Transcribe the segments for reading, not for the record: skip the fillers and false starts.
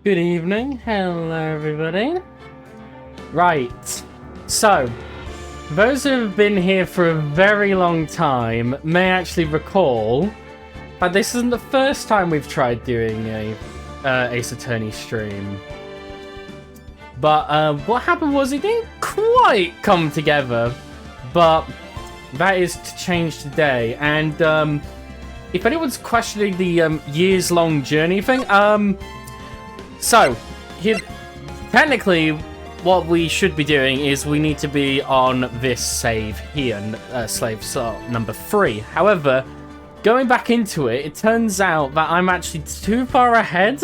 Good evening. Hello, everybody. Right. So, those who have been here for a very long time may actually recall that this isn't the first time we've tried doing a Ace Attorney stream. But what happened was it didn't quite come together, but that is to change today. And if anyone's questioning the years-long journey thing, so here, technically, what we should be doing is we need to be on this save here, slave slot number 3. However, going back into it, it turns out that I'm actually too far ahead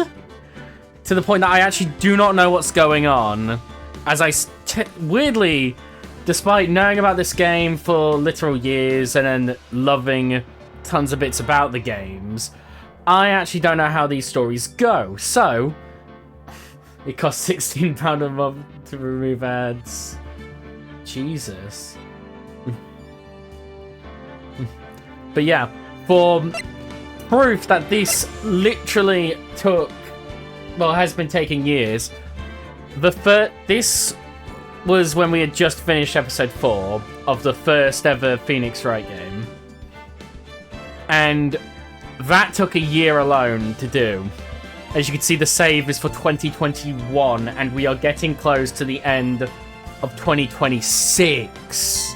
to the point that I actually do not know what's going on. As weirdly, despite knowing about this game for literal years and then loving tons of bits about the games, I actually don't know how these stories go. So, it costs £16 a month to remove ads. Jesus. But yeah, for proof that this literally has been taking years, this was when we had just finished episode 4 of the first ever Phoenix Wright game. And that took a year alone to do. As you can see, the save is for 2021, and we are getting close to the end of 2026.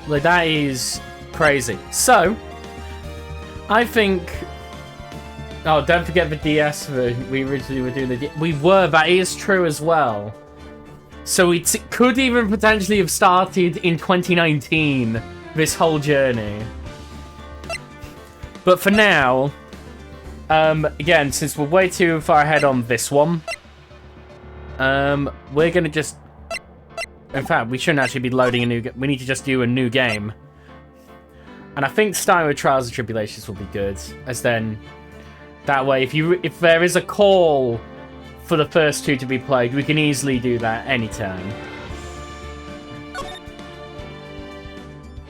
Like, that is crazy. So, I think... Oh, don't forget the DS version. We originally were doing that is true as well. So it could even potentially have started in 2019, this whole journey. But for now... again, since we're way too far ahead on this one, we're gonna just... In fact, we shouldn't actually be loading a new game. We need to just do a new game. And I think starting with Trials and Tribulations will be good, as then... That way, if there is a call for the first two to be played, we can easily do that anytime.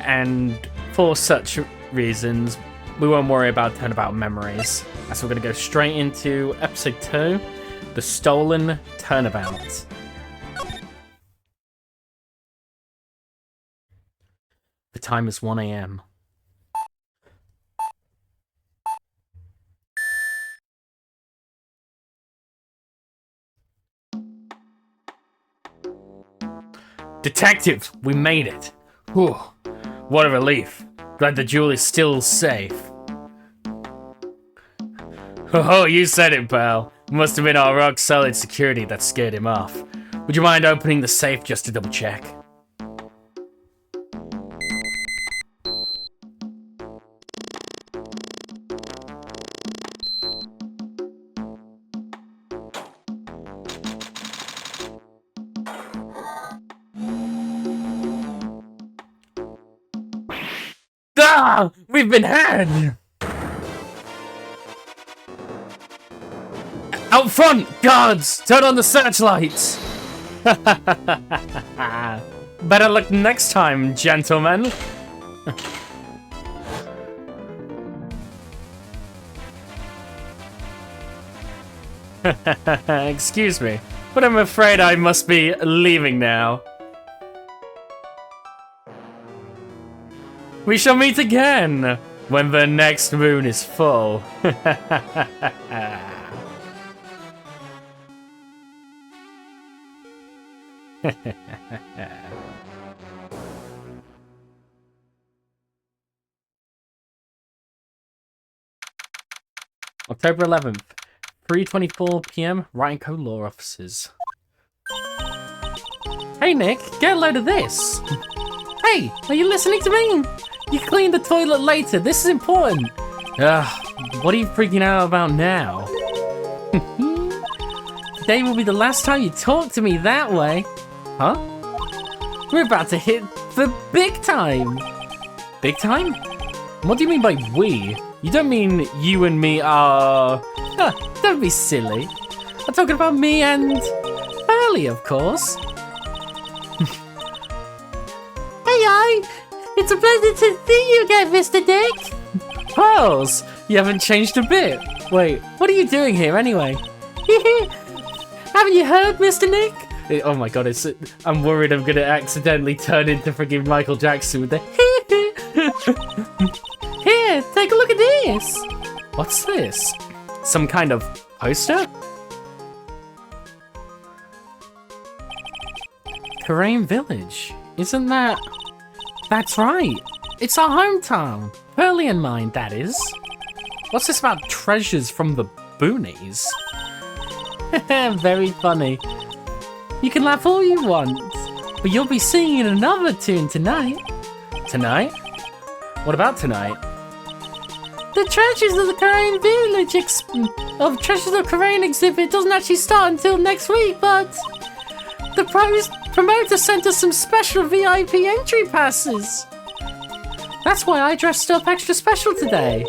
And for such reasons, we won't worry about Turnabout Memories. So we're going to go straight into episode 2, The Stolen Turnabout. The time is 1 AM. Detective, we made it. Whew, what a relief. Glad the jewel is still safe. Oh, you said it, pal. Must have been our rock-solid security that scared him off. Would you mind opening the safe just to double-check? Ah! We've been had! Out front! Guards! Turn on the searchlights! Better luck next time, gentlemen. Excuse me, but I'm afraid I must be leaving now. We shall meet again when the next moon is full. October 11th, 3:24 PM, Wright & Co. Law Offices. Hey Nick, get a load of this. Hey, are you listening to me? You clean the toilet later, this is important. What are you freaking out about now? Today will be the last time you talk to me that way. Huh? We're about to hit the big time. Big time? What do you mean by we? You don't mean you and me are... don't be silly. I'm talking about me and... Burley, of course. Hey, it's a pleasure to see you again, Mr. Dick. Pearls, you haven't changed a bit. Wait, what are you doing here anyway? You Haven't you heard, Mr. Nick? Oh my god, I'm worried I'm gonna accidentally turn into friggin' Michael Jackson with the Here, take a look at this! What's this? Some kind of poster? Karain Village. Isn't that... That's right. It's our hometown. Pearly and mine, that is. What's this about treasures from the boonies? Very funny. You can laugh all you want, but you'll be singing another tune tonight. Tonight? What about tonight? The Treasures of the Karain Village Treasures of Karain exhibit doesn't actually start until next week, but the promoter sent us some special VIP entry passes. That's why I dressed up extra special today.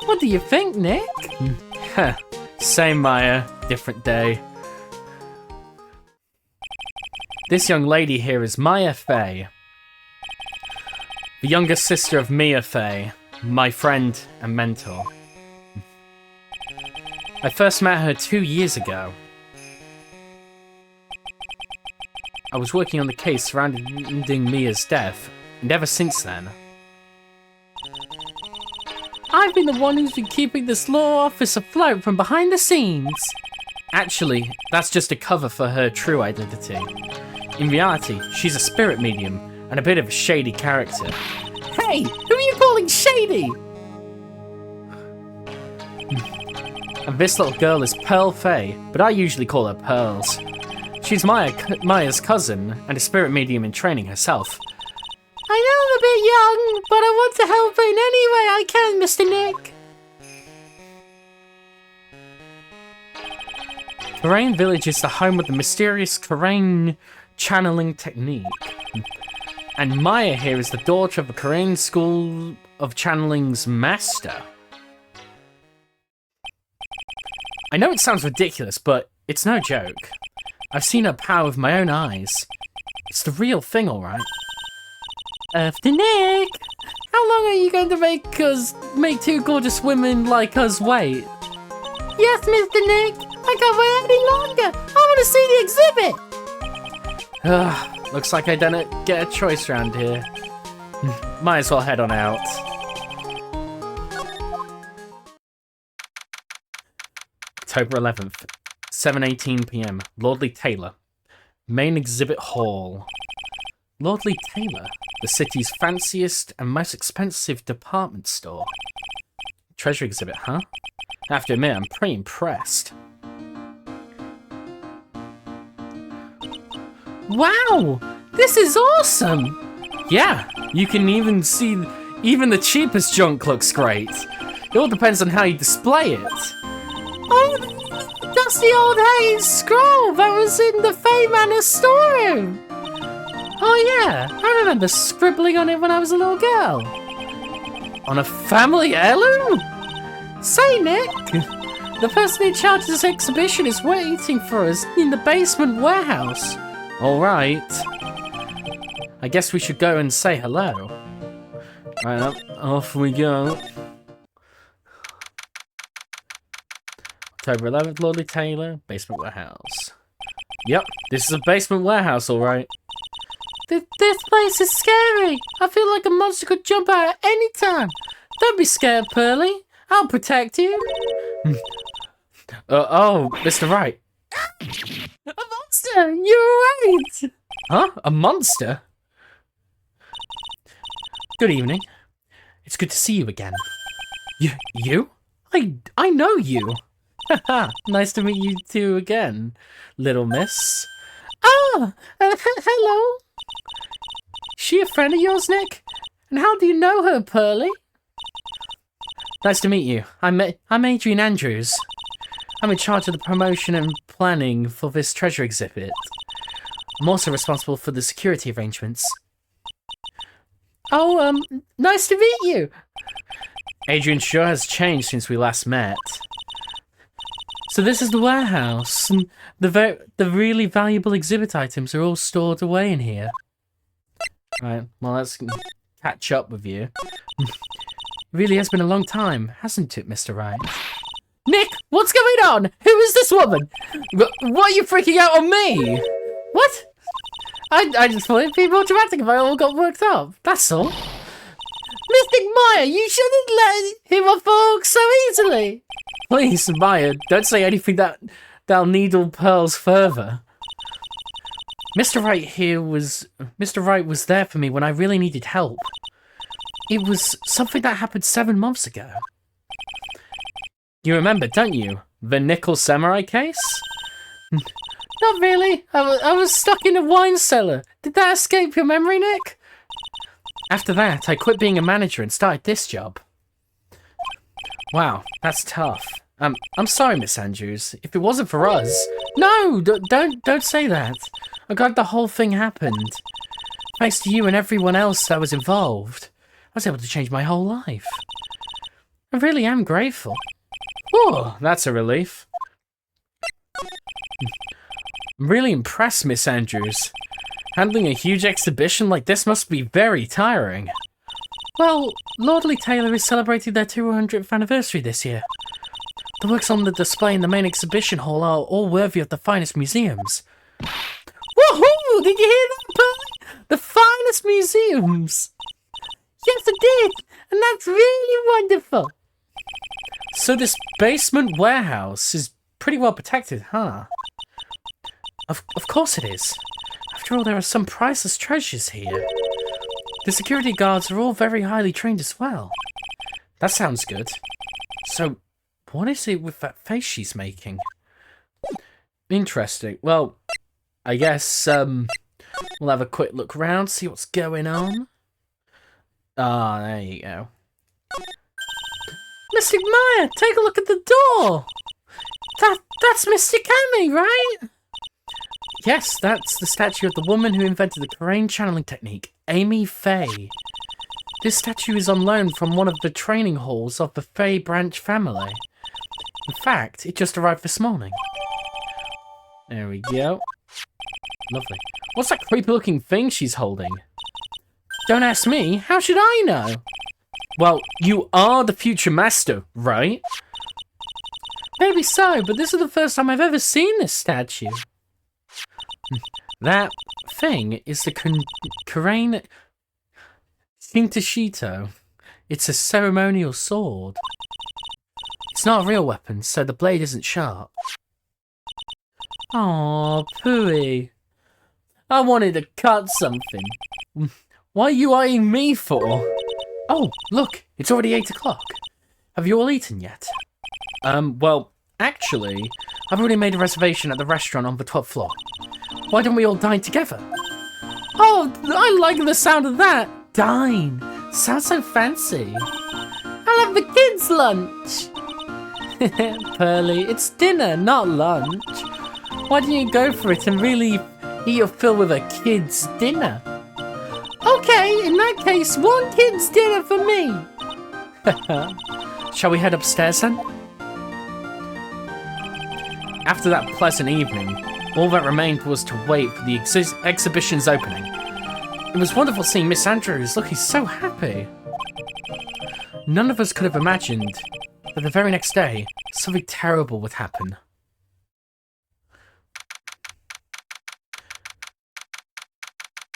What do you think, Nick? Same Maya, different day. This young lady here is Maya Fey, the younger sister of Mia Fey, my friend and mentor. I first met her 2 years ago. I was working on the case surrounding Mia's death, and ever since then, I've been the one who's been keeping this law office afloat from behind the scenes. Actually, that's just a cover for her true identity. In reality, she's a spirit medium and a bit of a shady character. Hey, who are you calling shady? And this little girl is Pearl Fey, but I usually call her Pearls. She's Maya's cousin and a spirit medium in training herself. I know I'm a bit young, but I want to help in any way I can, Mr. Nick. Karain Village is the home of the mysterious Karain channeling technique. And Maya here is the daughter of the Karain School of Channeling's master. I know it sounds ridiculous, but it's no joke. I've seen her power with my own eyes. It's the real thing, alright. After Nick, how long are you going to make two gorgeous women like us wait? Yes, Mr. Nick, I can't wait any longer. I want to see the exhibit. Looks like I don't get a choice around here. Might as well head on out. October 11th, 7:18 PM. Lordly Taylor, main exhibit hall. Lordly Taylor, the city's fanciest and most expensive department store. Treasure exhibit, huh? I have to admit, I'm pretty impressed. Wow! This is awesome! Yeah, you can even see, even the cheapest junk looks great. It all depends on how you display it. Oh, that's the old Hayes scroll that was in the Fey Manor storeroom! Oh yeah, I remember scribbling on it when I was a little girl. On a family heirloom? Say, Nick, the person in charge of this exhibition is waiting for us in the basement warehouse. Alright. I guess we should go and say hello. Right up, off we go. October 11th, Lordly Taylor, basement warehouse. Yep, this is a basement warehouse, alright. This place is scary. I feel like a monster could jump out at any time. Don't be scared, Pearly. I'll protect you. Oh, Mr. Wright. A monster! You're right! Huh? A monster? Good evening. It's good to see you again. You? I know you. Haha, nice to meet you two again, little miss. Ah! Hello. She a friend of yours, Nick? And how do you know her, Pearly? Nice to meet you. I'm Adrian Andrews. I'm in charge of the promotion and planning for this treasure exhibit. I'm also responsible for the security arrangements. Oh, nice to meet you. Adrian sure has changed since we last met. So this is the warehouse, and the really valuable exhibit items are all stored away in here. Right, well, let's catch up with you. It really has been a long time, hasn't it, Mr. Wright? Nick, What's going on? Who is this woman? Why are you freaking out on me? What? I just thought it'd be more dramatic if I all got worked up. That's all. Mystic Maya, you shouldn't let him off the hook so easily. Please, Maya, don't say anything that'll needle pearls further. Mr. Wright was there for me when I really needed help. It was something that happened 7 months ago. You remember, don't you? The Nickel Samurai case? Not really. I was stuck in a wine cellar. Did that escape your memory, Nick? After that, I quit being a manager and started this job. Wow, that's tough. I'm sorry, Miss Andrews. If it wasn't for us... No, don't say that. I'm glad the whole thing happened. Thanks to you and everyone else that was involved, I was able to change my whole life. I really am grateful. Oh, that's a relief. I'm really impressed, Miss Andrews. Handling a huge exhibition like this must be very tiring. Well, Lordly Taylor is celebrating their 200th anniversary this year. The works on the display in the main exhibition hall are all worthy of the finest museums. Woohoo! Did you hear that, Pearl? The finest museums! Yes, I did! And that's really wonderful! So this basement warehouse is pretty well protected, huh? Of course it is. After all, there are some priceless treasures here. The security guards are all very highly trained as well. That sounds good. So, what is it with that face she's making? Interesting. Well, I guess, we'll have a quick look around, see what's going on. Ah, there you go. Mystic Maya, take a look at the door! That's Mystic Amy, right? Yes, that's the statue of the woman who invented the Crane channeling technique, Amy Faye. This statue is on loan from one of the training halls of the Faye branch family. In fact, it just arrived this morning. There we go. Lovely. What's that creepy looking thing she's holding? Don't ask me, how should I know? Well, you are the future master, right? Maybe so, but this is the first time I've ever seen this statue. That thing is the Crane Shintashito. It's a ceremonial sword. It's not a real weapon, so the blade isn't sharp. Aww, Pooey. I wanted to cut something. What are you eyeing me for? Oh, look, it's already 8 o'clock. Have you all eaten yet? Well, actually, I've already made a reservation at the restaurant on the 12th floor. Why don't we all dine together? Oh, I like the sound of that. Dine. Sounds so fancy. I'll have the kids' lunch. Pearly, it's dinner, not lunch. Why don't you go for it and really eat your fill with a kid's dinner? Okay, in that case, one kid's dinner for me. Shall we head upstairs then? After that pleasant evening, all that remained was to wait for the exhibition's opening. It was wonderful seeing Miss Andrews looking so happy. None of us could have imagined that the very next day, something terrible would happen.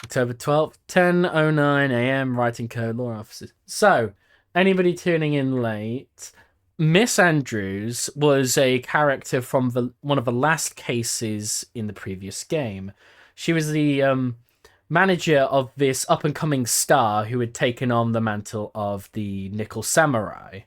October 12th, 10:09 AM, writing code, law offices. So, anybody tuning in late, Miss Andrews was a character from one of the last cases in the previous game. She was the manager of this up-and-coming star who had taken on the mantle of the Nickel Samurai.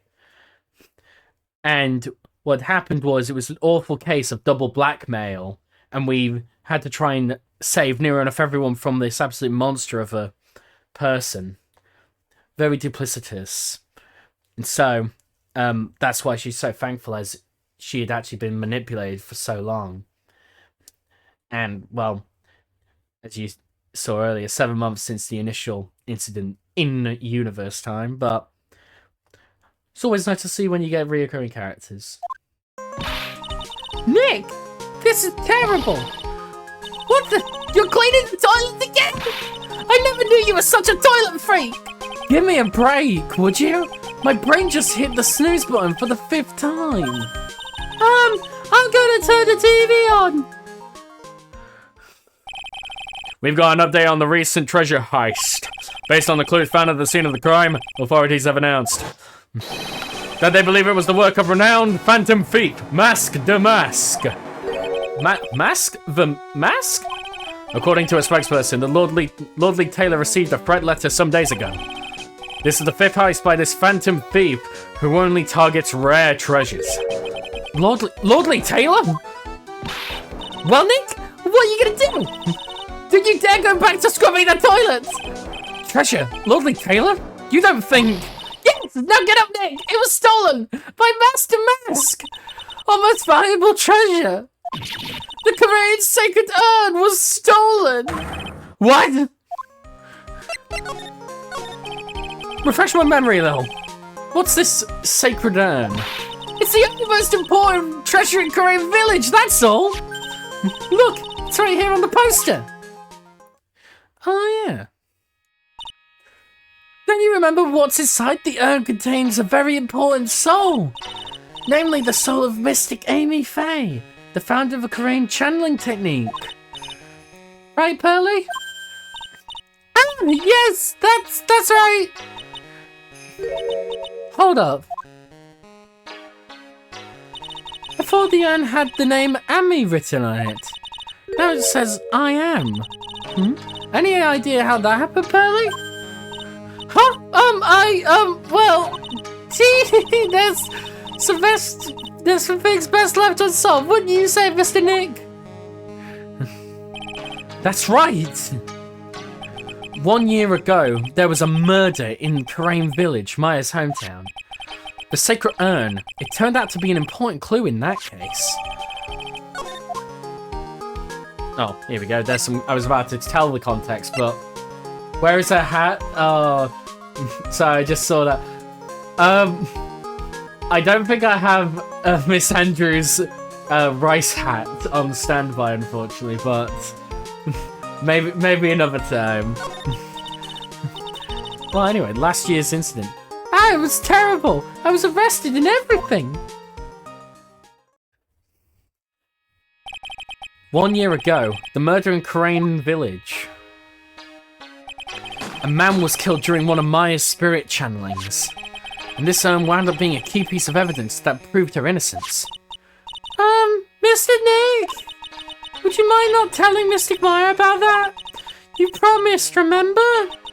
And what happened was it was an awful case of double blackmail, and we had to try and save near enough everyone from this absolute monster of a person. Very duplicitous. And so, that's why she's so thankful, as she had actually been manipulated for so long. And, well, as you saw earlier, 7 months since the initial incident in universe time, but it's always nice to see when you get reoccurring characters. Nick! This is terrible! What the? You're cleaning the toilet again? I never knew you were such a toilet freak! Give me a break, would you? My brain just hit the snooze button for the 5th time. I'm gonna turn the TV on. We've got an update on the recent treasure heist. Based on the clues found at the scene of the crime, authorities have announced that they believe it was the work of renowned phantom thief, Mask the Mask. Mask the Mask? According to a spokesperson, the Lordly Taylor received a threat letter some days ago. This is the 5th heist by this phantom thief who only targets rare treasures. Lordly Taylor? Well, Nick, what are you gonna do? Did you dare go back to scrubbing the toilets? Treasure? Lordly Taylor? You don't think... Yes! Now get up, Nick! It was stolen by Master Mask! Our most valuable treasure! The Korean sacred urn was stolen! What? Refresh my memory, though. What's this sacred urn? It's the only most important treasure in Korean village, that's all! Look, it's right here on the poster! Oh, yeah. Don't you remember what's inside? The urn contains a very important soul. Namely, the soul of Mystic Amy Faye, the founder of a Korean channeling technique. Right, Pearly? Ah, yes, that's right. Hold up. I thought the urn had the name Amy written on it. Now it says I am. Any idea how that happened, Pearly? Huh? Well, there's some things best left unsolved, wouldn't you say, Mr. Nick? That's right. 1 year ago, there was a murder in Karain Village, Maya's hometown. The sacred urn, it turned out to be an important clue in that case. Oh, here we go. There's some. I was about to tell the context, but where is her hat? Oh, sorry, I just saw that. I don't think I have Miss Andrews' rice hat on standby, unfortunately, but maybe another time. Well, anyway, last year's incident. Ah, it was terrible. I was arrested and everything. 1 year ago, the murder in Karain Village. A man was killed during one of Maya's spirit channelings, and this wound up being a key piece of evidence that proved her innocence. Mr. Nick, would you mind not telling Mystic Maya about that? You promised, remember?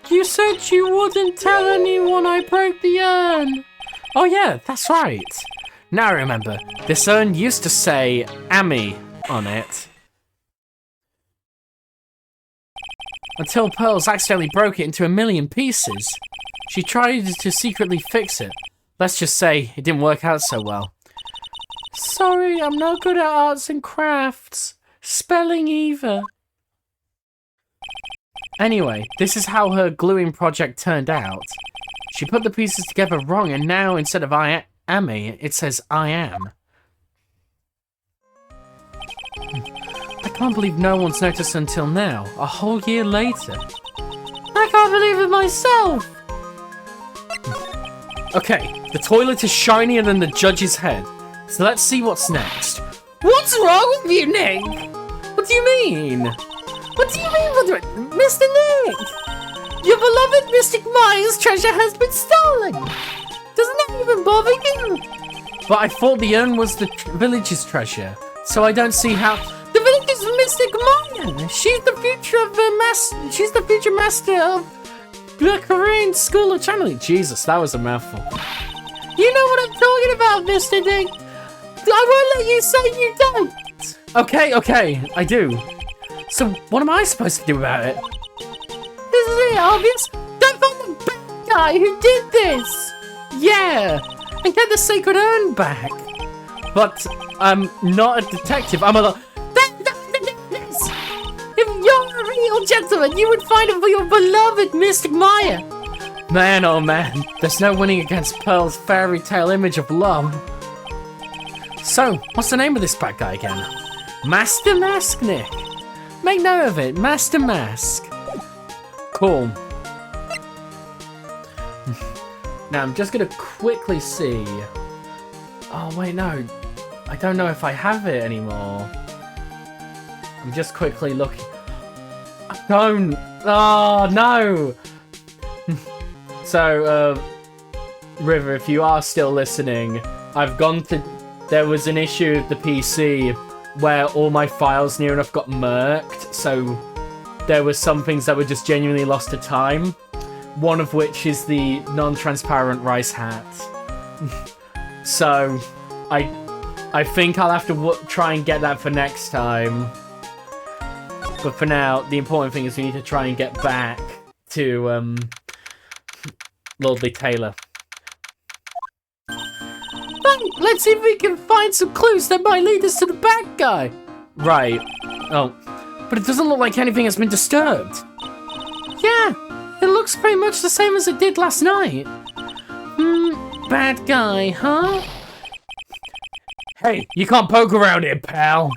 You said you wouldn't tell anyone I broke the urn. Oh yeah, that's right. Now I remember, this urn used to say Amy on it. Until Pearls accidentally broke it into a million pieces. She tried to secretly fix it. Let's just say it didn't work out so well. Sorry, I'm not good at arts and crafts. Spelling either. Anyway, this is how her gluing project turned out. She put the pieces together wrong, and now instead of Amy, it says I am. I can't believe no one's noticed until now, a whole year later. I can't believe it myself! Okay, the toilet is shinier than the judge's head, so let's see what's next. What's wrong with you, Nick? What do you mean? What do you mean, Mr. Nick? Your beloved Mystic Maya's treasure has been stolen! Doesn't that even bother you? But I thought the urn was the village's treasure, so I don't see how... The village is Mystic Maya! She's the future master of the Korean School of Channeling. Jesus, that was a mouthful. You know what I'm talking about, Mr. Nick. I won't let you say you don't. Okay, I do. So what am I supposed to do about it? Isn't it obvious? Don't find the bad guy who did this. Yeah, and get the sacred urn back. But I'm not a detective. I'm a... If you're a real gentleman, you would find it for your beloved Mystic Maya. Man, oh man, there's no winning against Pearl's fairy tale image of love. So, what's the name of this bad guy again? Master Mask, Nick. Make note of it, Master Mask. Cool. Now, I'm just gonna quickly see... Oh, wait, no. I don't know if I have it anymore. I'm just quickly looking. I don't. Oh, no. So, River, if you are still listening, I've gone to... There was an issue with the PC where all my files near enough got murked, so there were some things that were just genuinely lost to time. One of which is the non-transparent rice hat. So, I think I'll have to try and get that for next time. But for now, the important thing is we need to try and get back to Lordly Taylor. Let's see if we can find some clues that might lead us to the bad guy. Right. Oh. But it doesn't look like anything has been disturbed. Yeah, it looks pretty much the same as it did last night. Bad guy, huh? Hey, you can't poke around here, pal.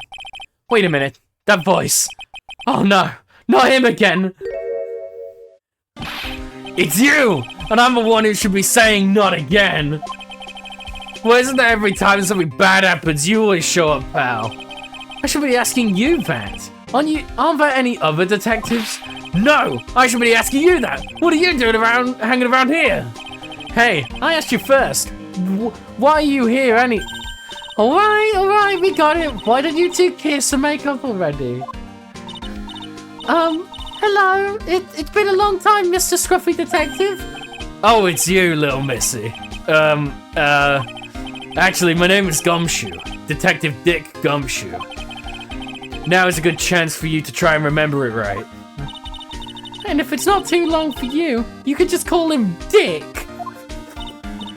Wait a minute. That voice. Oh no, not him again. It's you! And I'm the one who should be saying not again. Well, isn't that every time something bad happens, you always show up, pal? I should be asking you that. Aren't there any other detectives? No! I should be asking you that! What are you doing hanging around here? Hey, I asked you first. Why are you here Alright, we got it. Why don't you two kiss and make up already? Hello. It's been a long time, Mr. Scruffy Detective. Oh, it's you, little missy. Actually, my name is Gumshoe. Detective Dick Gumshoe. Now is a good chance for you to try and remember it right. And if it's not too long for you, you could just call him Dick.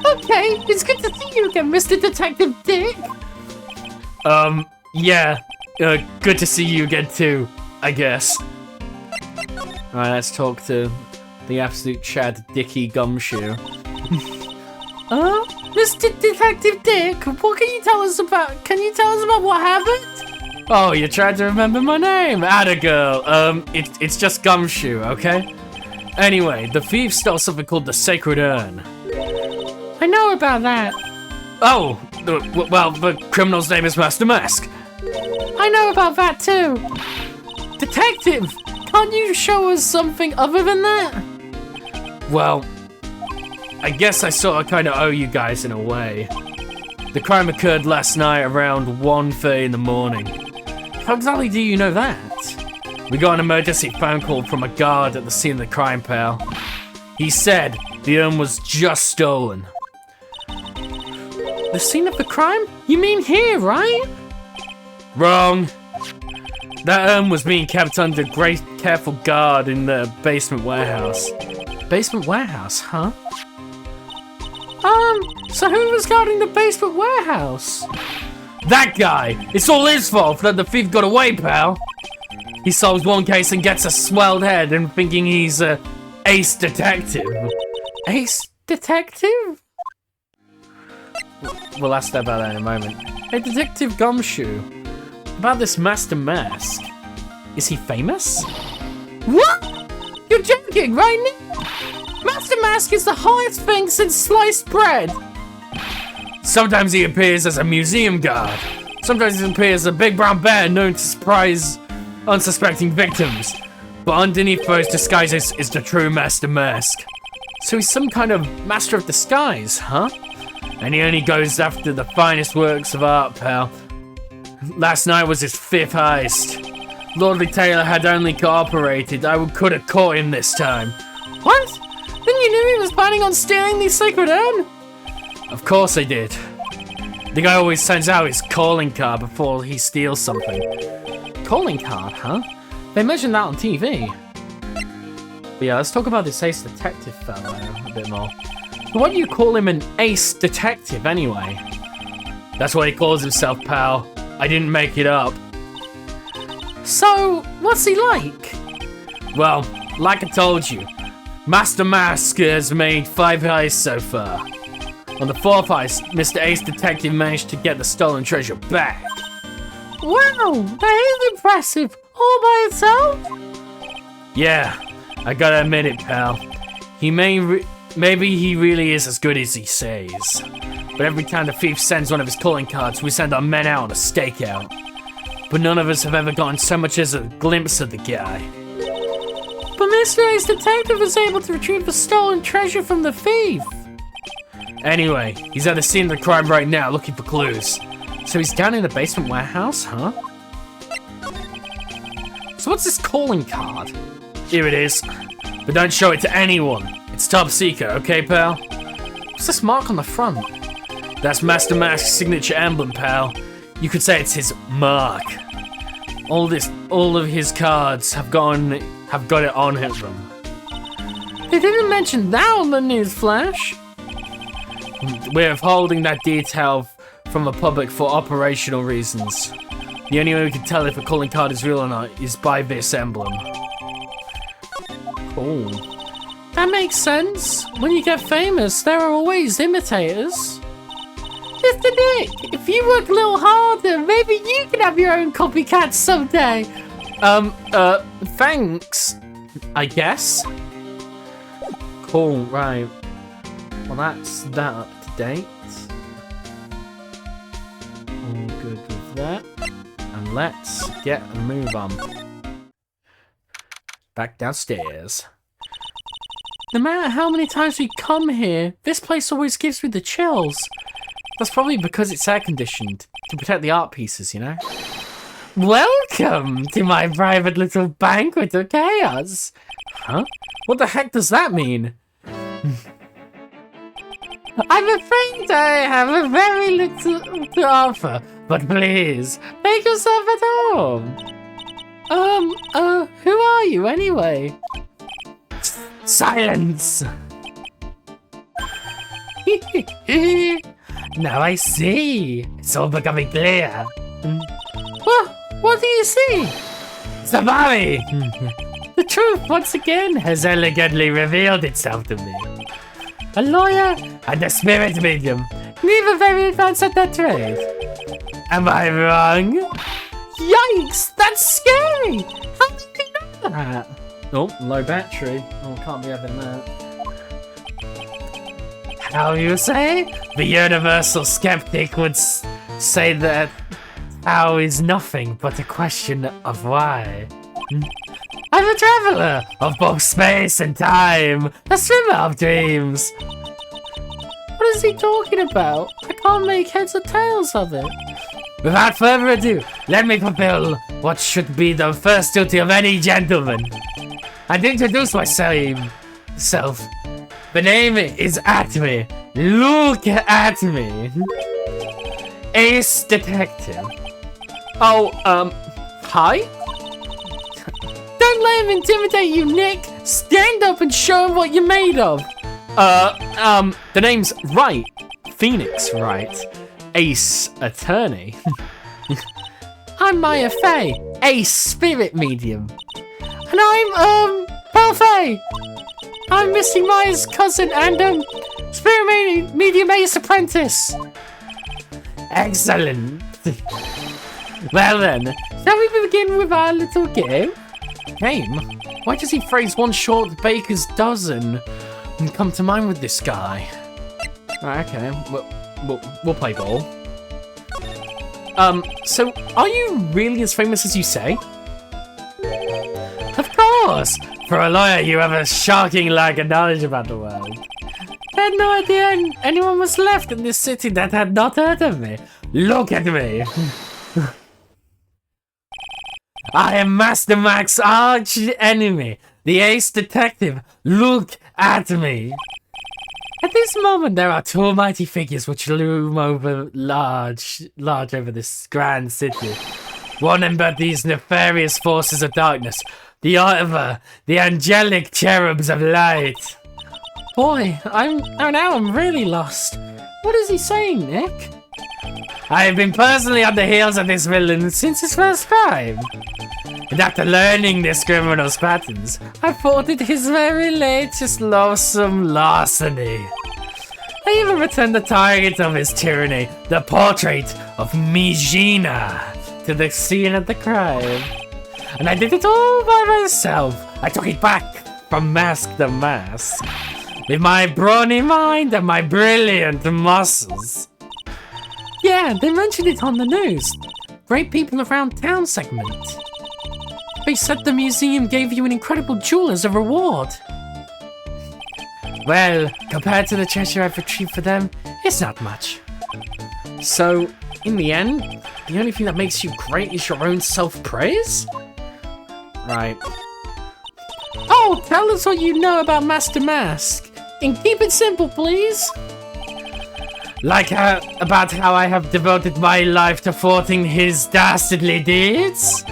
Okay, it's good to see you again, Mr. Detective Dick. Yeah. Good to see you again too, I guess. Alright, let's talk to the absolute Chad Dicky Gumshoe. Mr. Detective Dick, what can you tell us about? Can you tell us about what happened? Oh, you tried to remember my name, Atta girl. It's just Gumshoe, okay? Anyway, the thief stole something called the Sacred Urn. I know about that. Oh, well, the criminal's name is Master Mask. I know about that too. Detective, can't you show us something other than that? Well, I guess I sort of kind of owe you guys in a way. The crime occurred last night around 1:30 in the morning. How exactly do you know that? We got an emergency phone call from a guard at the scene of the crime, pal. He said the urn was just stolen. The scene of the crime? You mean here, right? Wrong. That urn was being kept under great careful guard in the basement warehouse. Basement warehouse, huh? So who was guarding the basement warehouse? That guy! It's all his fault that the thief got away, pal. He solves one case and gets a swelled head and thinking he's a ace detective. Ace detective? We'll ask about that in a moment. Hey, Detective Gumshoe. About this Master Mask. Is he famous? What? You're joking, right? Master Mask is the hottest thing since sliced bread. Sometimes he appears as a museum guard. Sometimes he appears as a big brown bear known to surprise unsuspecting victims. But underneath those disguises is the true Master Mask. So he's some kind of master of disguise, huh? And he only goes after the finest works of art, pal. Last night was his 5th heist. Lordly Taylor had only cooperated. I could have caught him this time. What? Then you knew he was planning on stealing the Sacred Urn? Of course I did. The guy always sends out his calling card before he steals something. Calling card, huh? They mentioned that on TV. But yeah, let's talk about this ace detective fellow a bit more. Why do you call him an ace detective anyway? That's what he calls himself, pal. I didn't make it up. So, what's he like? Well, like I told you, Master Mask has made 5 heists so far. On the 4th heist, Mr. Ace Detective managed to get the stolen treasure back. Wow, that is impressive. All by itself? Yeah, I gotta admit it, pal. He may maybe he really is as good as he says. But every time the thief sends one of his calling cards, we send our men out on a stakeout. But none of us have ever gotten so much as a glimpse of the guy. But Mr. Ace Detective was able to retrieve the stolen treasure from the thief. Anyway, he's at the scene of the crime right now looking for clues. So he's down in the basement warehouse, huh? So what's this calling card? Here it is. But don't show it to anyone. It's top secret, okay, pal? What's this mark on the front? That's Master Mac's signature emblem, pal. You could say it's his mark. All of his cards have got it on them. They didn't mention that on the news flash. We're withholding that detail from the public for operational reasons. The only way we can tell if a calling card is real or not is by this emblem. Cool. That makes sense. When you get famous, there are always imitators. Mr. Nick, if you work a little harder, maybe you can have your own copycat someday. Thanks, I guess. Cool, right. Well, that's that up to date. All good with that. And let's get a move on. Back downstairs. No matter how many times we come here, this place always gives me the chills. That's probably because it's air-conditioned, to protect the art pieces, you know? Welcome to my private little banquet of chaos. Huh? What the heck does that mean? I'm afraid I have a very little to offer, but please, make yourself at home. Who are you anyway? Silence! Now I see. It's all becoming clear. What do you see? Safari! The truth once again has elegantly revealed itself to me. A lawyer and a spirit medium, neither very advanced at that trade. Am I wrong? Yikes, that's scary! How did you know that? Oh, low battery. Oh, can't be having that. How you say? The universal skeptic would say that how is nothing but a question of why. I'm a traveler of both space and time, a swimmer of dreams. What is he talking about? I can't make heads or tails of it. Without further ado, let me fulfill what should be the first duty of any gentleman, and introduce myself. The name is Atme. Look at me. Ace Detective. Oh, hi? Don't let him intimidate you, Nick. Stand up and show him what you're made of. The name's Wright. Phoenix Wright. Ace Attorney. I'm Maya Fey, Ace Spirit Medium. And I'm, Parfait. I'm Misty Maya's cousin and, Spirit Medium Ace Apprentice. Excellent. Well then, shall we begin with our little game? Game? Why does he phrase one short baker's dozen and come to mind with this guy? Right, okay, we'll play ball. So are you really as famous as you say? Of course! For a lawyer, you have a shocking lack of knowledge about the world. I had no idea anyone was left in this city that had not heard of me. Look at me! I am Master Mac's arch enemy, the Ace Detective. Look at me! At this moment, there are two mighty figures which loom over large over this grand city. One embodies nefarious forces of darkness, the other, the angelic cherubs of light. Boy, I'm really lost. What is he saying, Nick? I have been personally on the heels of this villain since his first crime. And after learning this criminal's patterns, I thwarted his very latest loathsome larceny. I even returned the target of his tyranny, the portrait of Mijina, to the scene of the crime. And I did it all by myself. I took it back from mask to mask. with my brawny mind and my brilliant muscles. Yeah, they mentioned it on the news. Great people around town segment. They said the museum gave you an incredible jewel as a reward. Well, compared to the treasure I've retrieved for them, it's not much. So, in the end, the only thing that makes you great is your own self-praise? Right. Oh, tell us what you know about Master Mask. And keep it simple, please. Like about how I have devoted my life to thwarting his dastardly deeds?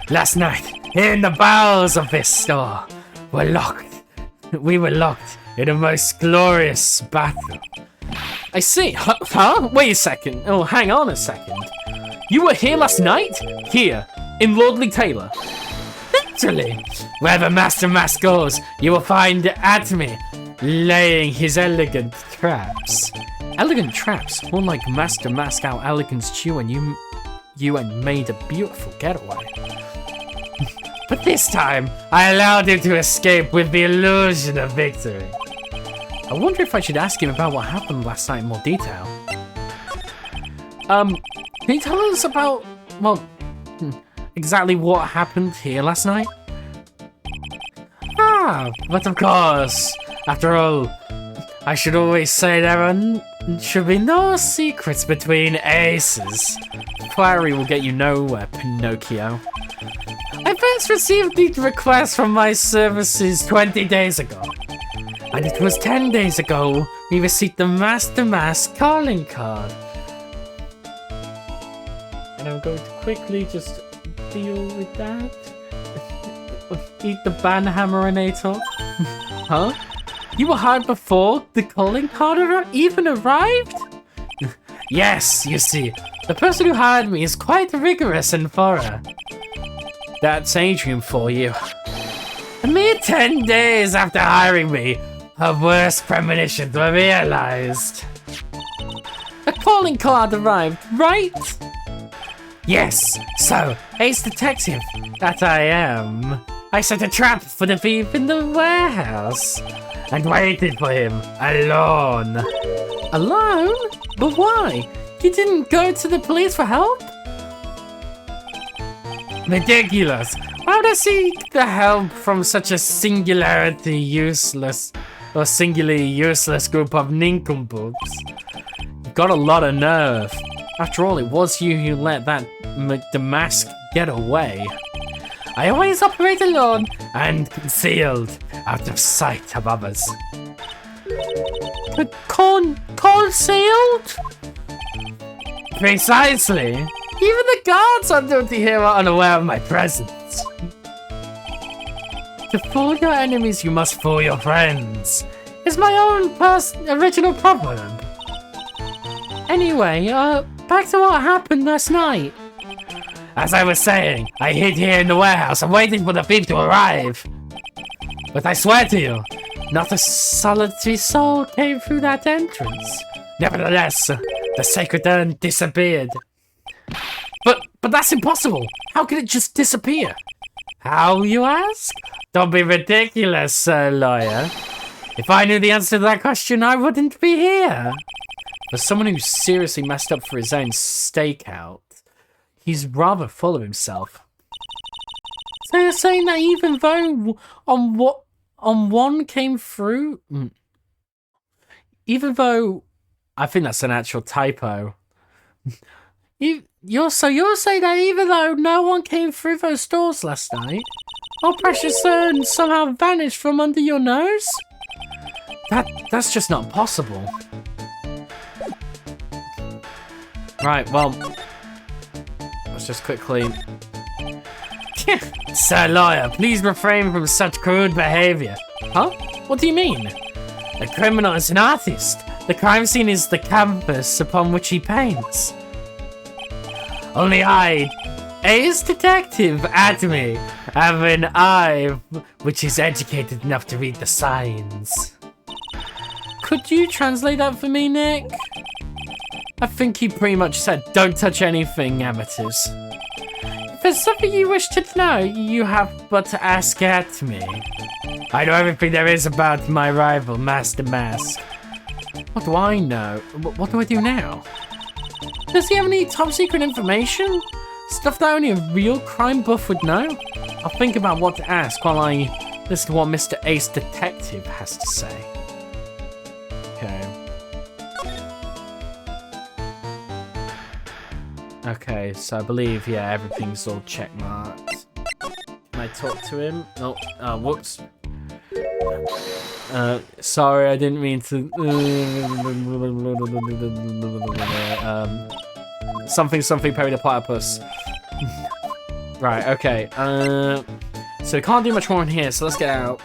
Last night, in the bowels of this store, we were locked in a most glorious battle. I see. Huh? Wait a second. Oh, hang on a second. You were here last night? Here, in Lordly Taylor. Literally. Wherever Master Mask goes, you will find Atomy laying his elegant traps. Elegant traps? More like Master Mask out elegance you and made a beautiful getaway. But this time, I allowed him to escape with the illusion of victory. I wonder if I should ask him about what happened last night in more detail. Can you tell us about, well, exactly what happened here last night? But of course, after all, I should always say there should be no secrets between aces. Flattery will get you nowhere, Pinocchio. I first received the request from my services 20 days ago. And it was 10 days ago we received the Master Mask calling card. And I'm going to quickly just deal with that. Eat the Banhammerinator. Huh? You were hired before the calling card even arrived? Yes, you see, the person who hired me is quite rigorous and thorough. That's Adrian for you. A mere 10 days after hiring me, her worst premonitions were realized. A calling card arrived, right? Yes, so, ace detective that I am, I set a trap for the thief in the warehouse and waited for him alone. Alone? But why? You didn't go to the police for help? Ridiculous. Why would I seek the help from such a singularly useless group of nincompoops? You've got a lot of nerve. After all, it was you who let the mask get away. I always operate alone and concealed, out of sight of others. Concealed? Precisely. Even the guards on duty here are unaware of my presence. To fool your enemies, you must fool your friends. It's my own original proverb. Anyway, back to what happened last night. As I was saying, I hid here in the warehouse and waiting for the thief to arrive. But I swear to you, not a solitary soul came through that entrance. Nevertheless, the sacred urn disappeared. But that's impossible. How could it just disappear? How, you ask? Don't be ridiculous, Sir Lawyer. If I knew the answer to that question, I wouldn't be here. For someone who seriously messed up for his own stakeout, he's rather full of himself. So you're saying that even though on one came through, even though I think that's an actual typo. You're saying that even though no one came through those doors last night, our precious urn somehow vanished from under your nose? That's just not possible. Right, well, let's just quickly... Sir Lawyer, please refrain from such crude behavior. Huh? What do you mean? The criminal is an artist. The crime scene is the canvas upon which he paints. Only I, ace detective Atomy, have an eye which is educated enough to read the signs. Could you translate that for me, Nick? I think he pretty much said, don't touch anything, amateurs. If there's something you wish to know, you have but to ask Atomy. I know everything there is about my rival, Master Mask. What do I know? What do I do now? Does he have any top secret information? Stuff that only a real crime buff would know? I'll think about what to ask while I listen to what Mr. Ace Detective has to say. Okay, so I believe, yeah, everything's all checkmarked. Can I talk to him? Oh, whoops. Sorry, I didn't mean to... something Perry the Platypus. Right, okay. So we can't do much more in here, so let's get out.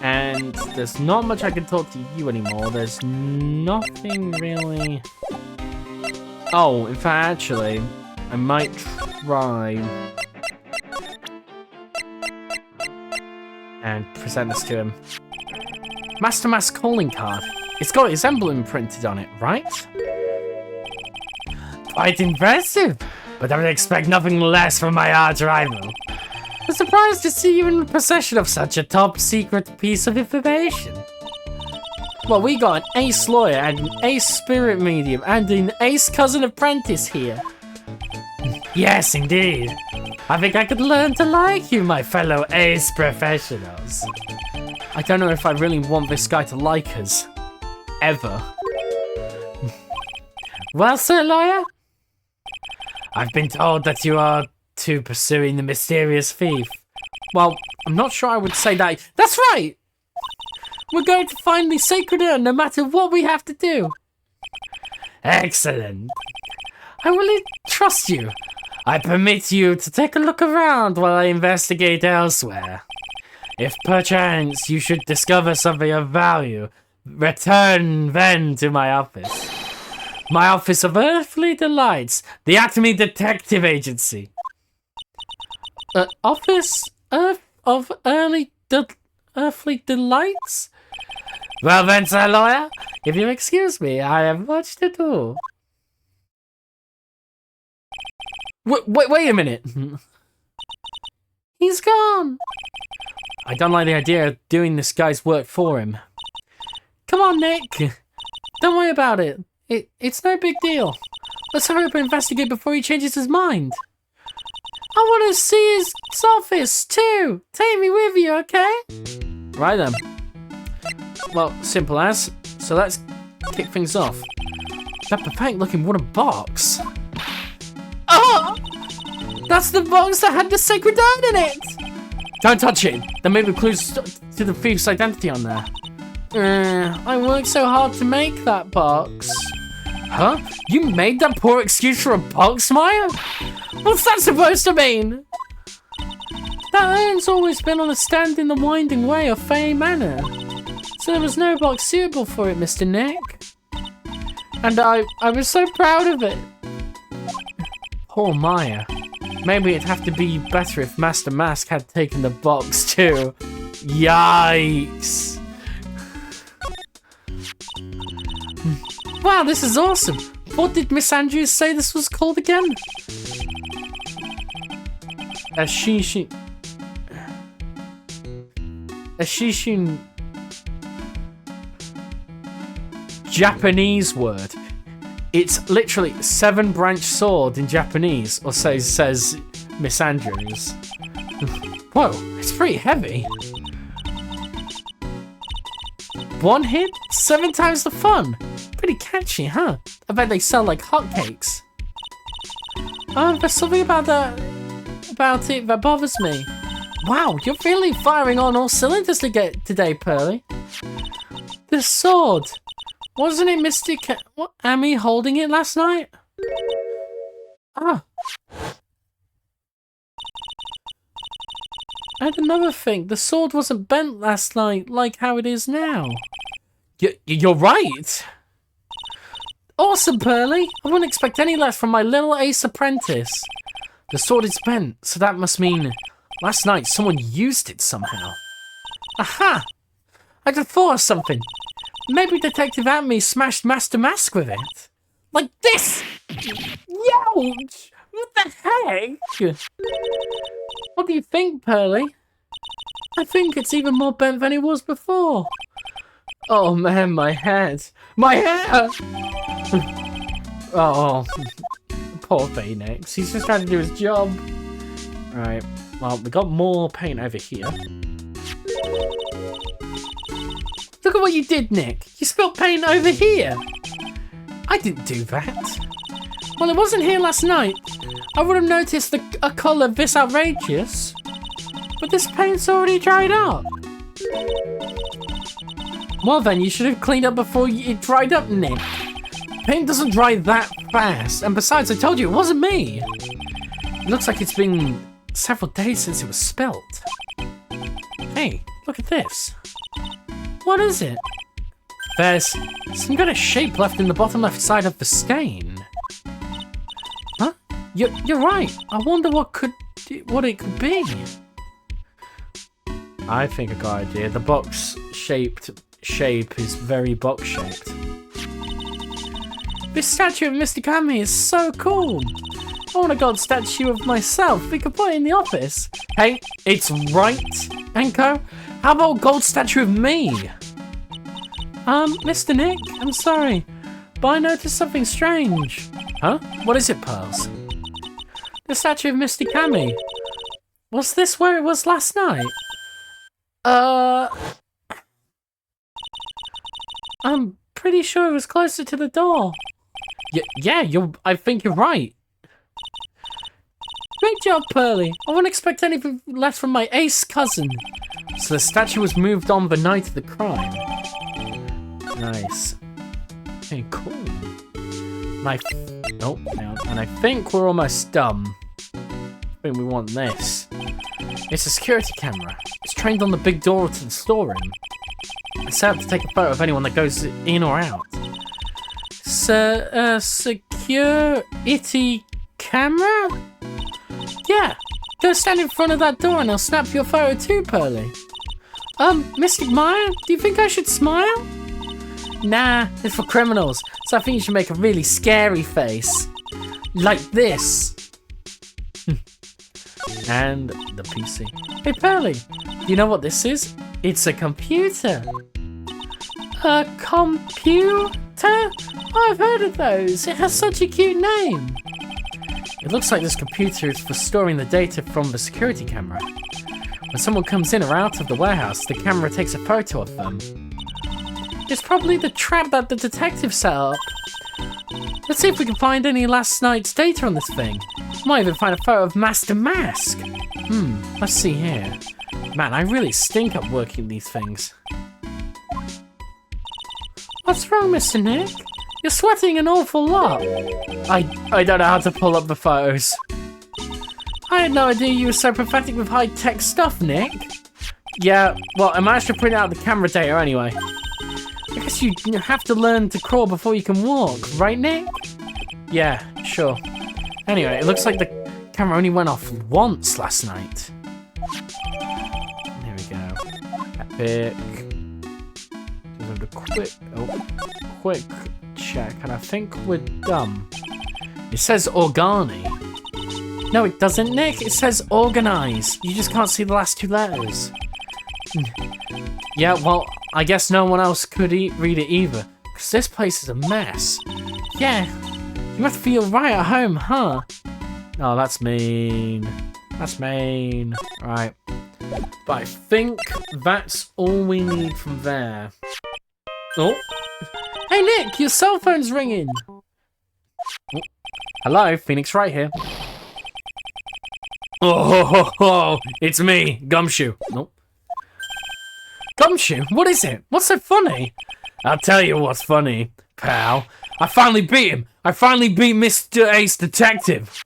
And there's not much I can talk to you anymore. There's nothing really... Oh, in fact, actually, I might try and present this to him. Master Mask calling card. It's got his emblem printed on it, right? Quite impressive, but I would expect nothing less from my arch rival. I'm surprised to see you in possession of such a top secret piece of information. Well, we got an ace lawyer and an ace spirit medium and an ace cousin apprentice here. Yes, indeed. I think I could learn to like you, my fellow ace professionals. I don't know if I really want this guy to like us. Ever. Well, sir lawyer? I've been told that you are too pursuing the mysterious thief. Well, I'm not sure I would say that. That's right! We're going to find the sacred urn no matter what we have to do. Excellent. I will trust you. I permit you to take a look around while I investigate elsewhere. If perchance you should discover something of value, return then to my office. My office of Earthly Delights, the Acme Detective Agency. Office of Earthly Delights? Well then, sir lawyer, if you excuse me, I have much to do. Wait a minute. He's gone. I don't like the idea of doing this guy's work for him. Come on, Nick. Don't worry about it. It's no big deal. Let's hurry up and investigate before he changes his mind. I want to see his office too. Take me with you, okay? Right then. Well, simple as. So let's kick things off. That pathetic looking wooden box. Oh! That's the box that had the sacred urn in it! Don't touch it! There may be clues to the thief's identity on there. I worked so hard to make that box. Huh? You made that poor excuse for a box, Maya? What's that supposed to mean? That urn's always been on a stand in the winding way of Fey Manor. So there was no box suitable for it, Mr. Nick. And I was so proud of it. Poor Maya. Maybe it'd have to be better if Master Mask had taken the box too. Yikes. Wow, this is awesome. What did Miss Andrews say this was called again? A shishin... Japanese word. It's literally 7-branch sword in Japanese, or so says Miss Andrews. Whoa, it's pretty heavy. 1 hit, 7 times the fun. Pretty catchy, huh? I bet they sell like hotcakes. There's something about it that bothers me. Wow, you're really firing on all cylinders today, Pearly. The sword. Wasn't it Mr. Amy holding it last night? Ah. And another thing, the sword wasn't bent last night like how it is now. You're right. Awesome, Pearly. I wouldn't expect any less from my little ace apprentice. The sword is bent, so that must mean last night someone used it somehow. Aha! I just thought of something. Maybe Detective Acme smashed Master Mask with it. Like this! Youch! What the heck? What do you think, Pearly? I think it's even more bent than it was before. Oh man, my head. My hair! Oh, poor Phoenix. He's just trying to do his job. Right, well, we got more paint over here. Look at what you did, Nick. You spilled paint over here. I didn't do that. Well, it wasn't here last night. I would have noticed a colour this outrageous. But this paint's already dried up. Well then, you should have cleaned up before it dried up, Nick. Paint doesn't dry that fast. And besides, I told you, it wasn't me. It looks like it's been several days since it was spilt. Hey, look at this. What is it? There's some kind of shape left in the bottom left side of the stain. Huh? You're right. I wonder what it could be. I think I got an idea. The box-shaped shape is very box-shaped. This statue of Mr. Kami is so cool. I want a gold statue of myself. We could put it in the office. Hey, it's right, Enko. How about a gold statue of me? Mr. Nick, I'm sorry, but I noticed something strange. Huh? What is it, Pearls? The statue of Mr. Kami. Was this where it was last night? I'm pretty sure it was closer to the door. Yeah, I think you're right. Great job, Pearly. I wouldn't expect anything less from my ace cousin. So the statue was moved on the night of the crime. Nice. Okay, cool. And I think we're almost done. I think we want this. It's a security camera. It's trained on the big door to the storeroom. It's set up to take a photo of anyone that goes in or out. Security camera? Yeah. Go stand in front of that door and I'll snap your photo too, Pearly. Mystic Maya, do you think I should smile? Nah, it's for criminals, so I think you should make a really scary face. Like this. And the PC. Hey, Pearly, do you know what this is? It's a computer. A computer? Oh, I've heard of those. It has such a cute name. It looks like this computer is for storing the data from the security camera. When someone comes in or out of the warehouse, the camera takes a photo of them. It's probably the trap that the detective set up. Let's see if we can find any last night's data on this thing. Might even find a photo of Master Mask. Let's see here. Man, I really stink at working these things. What's wrong, Mr. Nick? You're sweating an awful lot. I don't know how to pull up the photos. I had no idea you were so pathetic with high-tech stuff, Nick. Yeah, well, I managed to print out the camera data anyway. I guess you have to learn to crawl before you can walk, right, Nick? Yeah, sure. Anyway, it looks like the camera only went off once last night. There we go. Epic. Just a quick check, and I think we're done. It says Organi. No, it doesn't, Nick. It says Organize. You just can't see the last two letters. Yeah, well, I guess no one else could read it either, because this place is a mess. Yeah, you must feel right at home, huh? Oh, that's mean. That's mean. Right. But I think that's all we need from there. Oh. Hey, Nick, your cell phone's ringing. Oh. Hello, Phoenix right here. Oh, it's me, Gumshoe. Nope. Gumshoe? What is it? What's so funny? I'll tell you what's funny, pal. I finally beat him. I finally beat Mr. Ace Detective.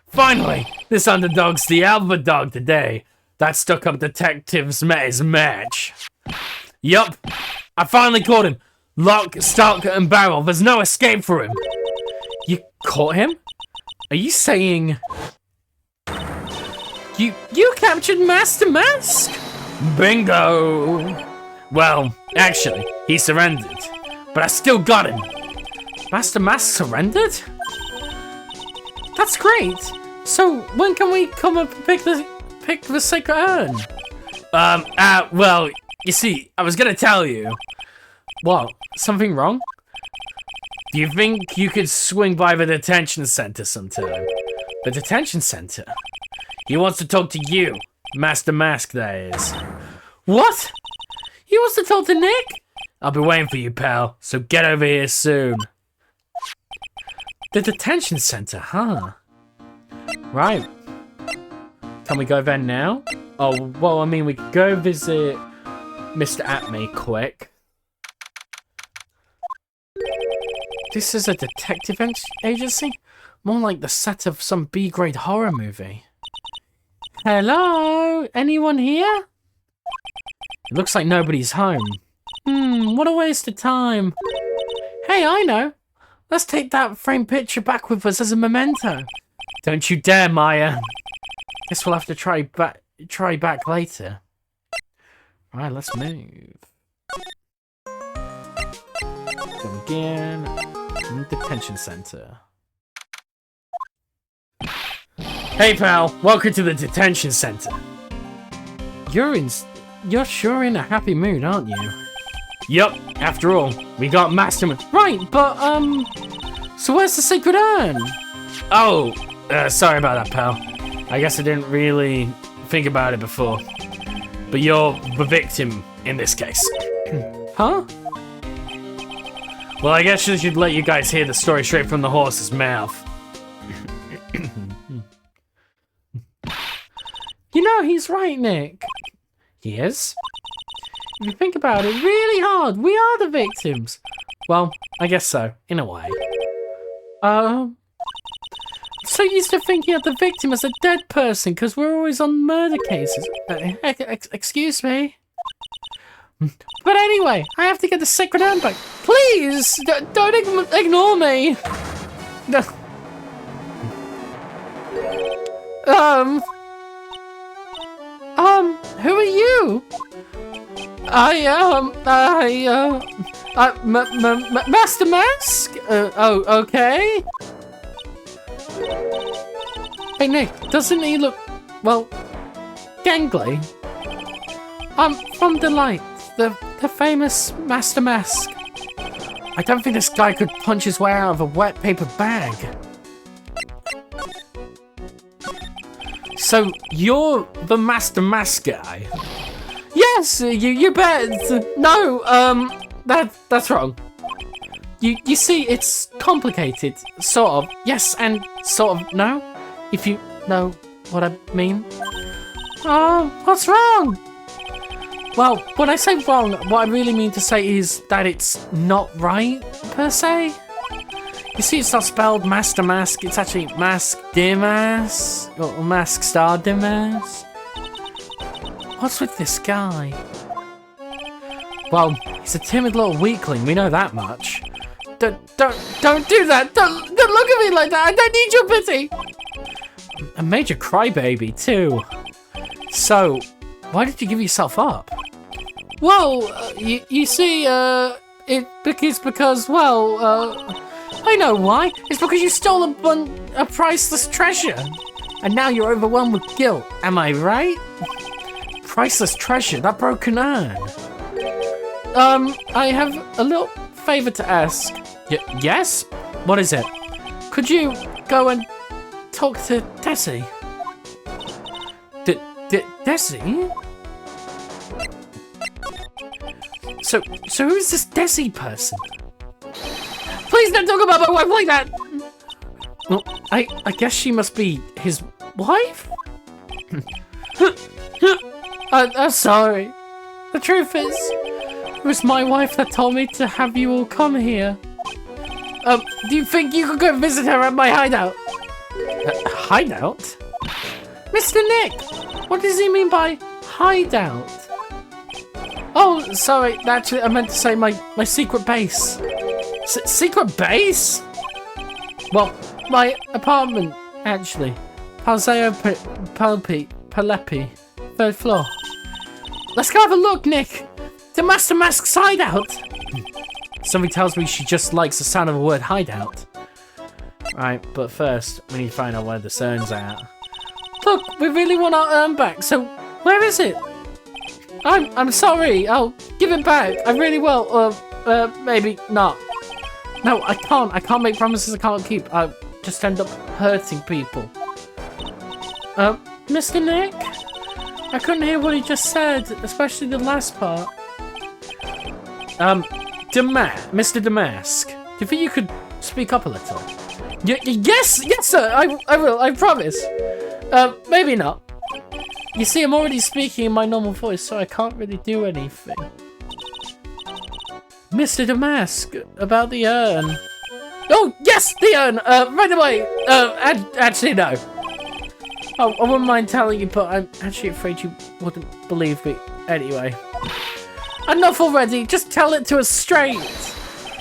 Finally, this underdog's the alpha dog today. That stuck-up detective's met his match. Yup, I finally caught him. Lock, stock, and barrel. There's no escape for him. You caught him? Are you saying... You captured Master Mask? Bingo! Well, actually, he surrendered. But I still got him. Master Mask surrendered? That's great. So, when can we come up and pick the sacred urn? Well, you see, I was gonna tell you. What? Something wrong? Do you think you could swing by the detention center sometime? The detention center? He wants to talk to you. Master Mask, that is. What? He wants to talk to Nick? I'll be waiting for you, pal, so get over here soon. The detention center, huh? Right. Can we go there now? Oh, well, I mean, we could go visit Mr. Atme quick. This is a detective agency? More like the set of some B-grade horror movie. Hello? Anyone here? It looks like nobody's home. What a waste of time. Hey, I know. Let's take that framed picture back with us as a memento. Don't you dare, Maya. Guess we'll have to try back later. Right, let's move. Go again. Detention center. Hey, pal. Welcome to the detention center. You're sure in a happy mood, aren't you? Yup. After all, we got Master. Right, but so where's the sacred urn? Oh, sorry about that, pal. I guess I didn't really think about it before. But you're the victim in this case. Huh? Well, I guess I should let you guys hear the story straight from the horse's mouth. You know, he's right, Nick. He is? If you think about it really hard, we are the victims. Well, I guess so, in a way. So used to thinking of the victim as a dead person because we're always on murder cases. Excuse me? But anyway, I have to get the sacred urn back. Please, don't ignore me. No. Who are you? Master Mask? Oh, okay. Hey, Nick, doesn't he look, well, gangly? I'm from Delight, the famous Master Mask. I don't think this guy could punch his way out of a wet paper bag. So, you're the Master Mask guy? Yes, you bet. No, that's wrong. You see, it's complicated, sort of. Yes, and sort of no, if you know what I mean. Oh, what's wrong? Well, when I say wrong, what I really mean to say is that it's not right, per se. You see, it's not spelled Master Mask, it's actually Mask Dimas, or Mask Star Dimas. What's with this guy? Well, he's a timid little weakling, we know that much. Don't do that! Don't look at me like that! I don't need your pity! A major crybaby, too. So, why did you give yourself up? Well, you see, it's because, well, I know why. It's because you stole a priceless treasure. And now you're overwhelmed with guilt. Am I right? Priceless treasure, that broken urn. I have a little favor to ask. Yes? What is it? Could you go and talk to Desi? Desi? So who's this Desi person? Please don't talk about my wife like that! Well, I guess she must be his wife? I'm sorry. The truth is, it was my wife that told me to have you all come here. Do you think you could go visit her at my hideout? Hideout? Mr. Nick, what does he mean by hideout? Oh, sorry, actually, I meant to say my secret base. Secret base? Well, my apartment, actually. Palzeo Palepi, 3rd floor. Let's go have a look, Nick. The Master Mask's hideout. Something tells me she just likes the sound of the word hideout. Right, but first, we need to find out where the urn's at. Look, we really want our urn back, so where is it? I'm sorry. I'll give it back. I really will. Maybe not. No, I can't. I can't make promises I can't keep. I just end up hurting people. Mr. Nick? I couldn't hear what he just said, especially the last part. Mr. Damask, do you think you could speak up a little? Yes, sir, I will, I promise. Maybe not. You see, I'm already speaking in my normal voice, so I can't really do anything. Mr. Damask, about the urn. Oh, yes, the urn, right away. Actually, no. Oh, I wouldn't mind telling you, but I'm actually afraid you wouldn't believe me anyway. Enough already, just tell it to us straight.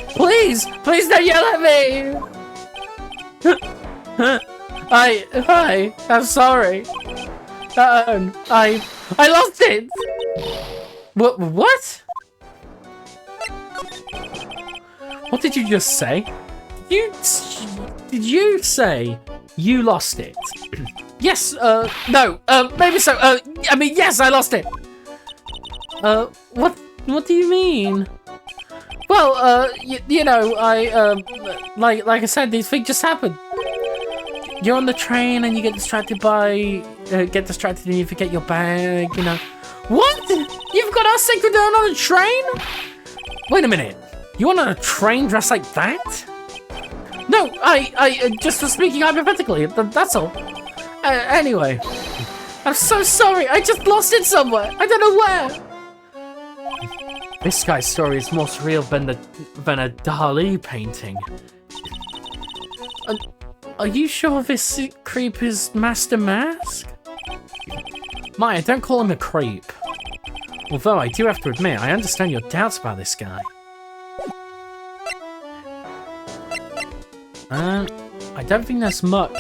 Please don't yell at me. I'm sorry. I lost it. What? What did you just say? Did you say you lost it? Yes, no, maybe so. I mean, yes, I lost it. What do you mean? Well, you know, like I said, these things just happen. You're on the train and you get distracted and you forget your bag, you know. What? You've got our sacred urn on a train? Wait a minute. You went on a train dressed like that? No, I just was speaking hypothetically, that's all. Anyway, I'm so sorry. I just lost it somewhere. I don't know where. This guy's story is more surreal than a Dali painting. Are you sure this creep is Master Mask? Maya, don't call him a creep. Although I do have to admit, I understand your doubts about this guy. I don't think there's much.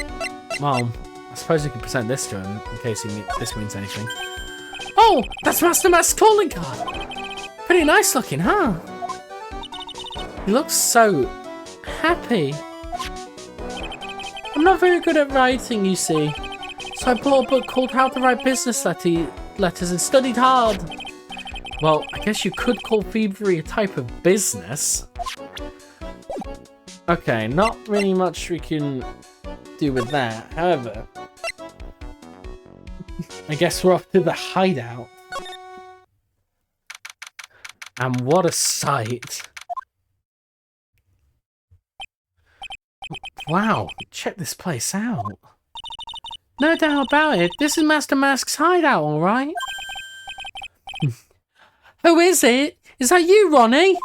Well, I suppose we could present this to him in case this means anything. Oh, that's Master Mask's calling card. Pretty nice looking, huh? He looks so happy. I'm not very good at writing, you see. So I bought a book called How to Write Business Letters and studied hard. Well, I guess you could call thievery a type of business. Okay, not really much we can do with that. However, I guess we're off to the hideout. And what a sight. Wow, check this place out. No doubt about it, this is Master Mask's hideout, alright? Who is it? Is that you, Ronnie?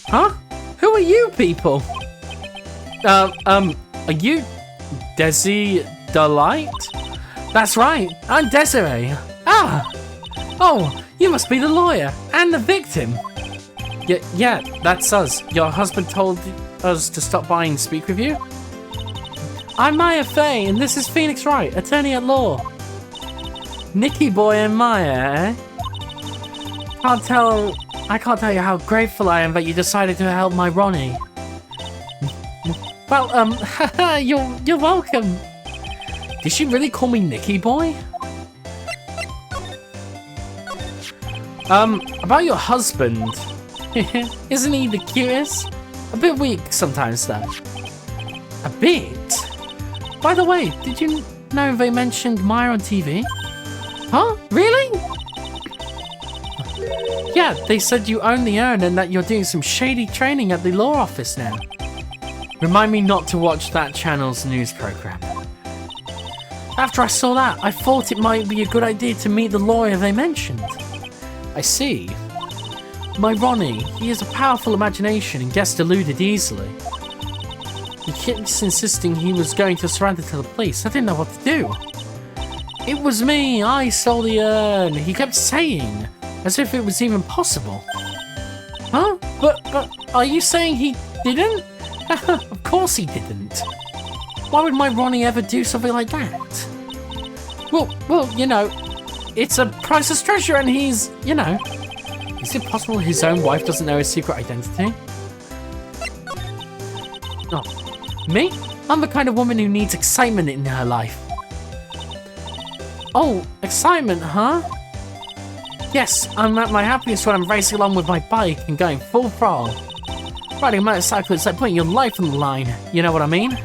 Huh? Who are you people? Are you Desi Delight? That's right, I'm Desiree. Ah! Oh, you must be the lawyer and the victim. Yeah, that's us. Your husband told us to stop by and speak with you? I'm Maya Fey, and this is Phoenix Wright, attorney at law. Nicky boy and Maya, eh? I can't tell you how grateful I am that you decided to help my Ronnie. Well, you're welcome. Did she really call me Nicky boy? About your husband. Isn't he the cutest? A bit weak sometimes, though. A bit? By the way, did you know they mentioned Maya on TV? Huh? Really? Yeah, they said you own the urn and that you're doing some shady training at the law office now. Remind me not to watch that channel's news program. After I saw that, I thought it might be a good idea to meet the lawyer they mentioned. I see. My Ronnie, he has a powerful imagination and gets deluded easily. He keeps insisting he was going to surrender to the police. I didn't know what to do. It was me, I stole the urn, he kept saying, as if it was even possible. Huh? But are you saying he didn't? Of course he didn't. Why would my Ronnie ever do something like that? Well, you know, it's a priceless treasure and he's, you know... Is it possible his own wife doesn't know his secret identity? Oh, me? I'm the kind of woman who needs excitement in her life. Oh, excitement, huh? Yes, I'm at my happiest when I'm racing along with my bike and going full throttle. Riding a motorcycle is like putting your life on the line, you know what I mean?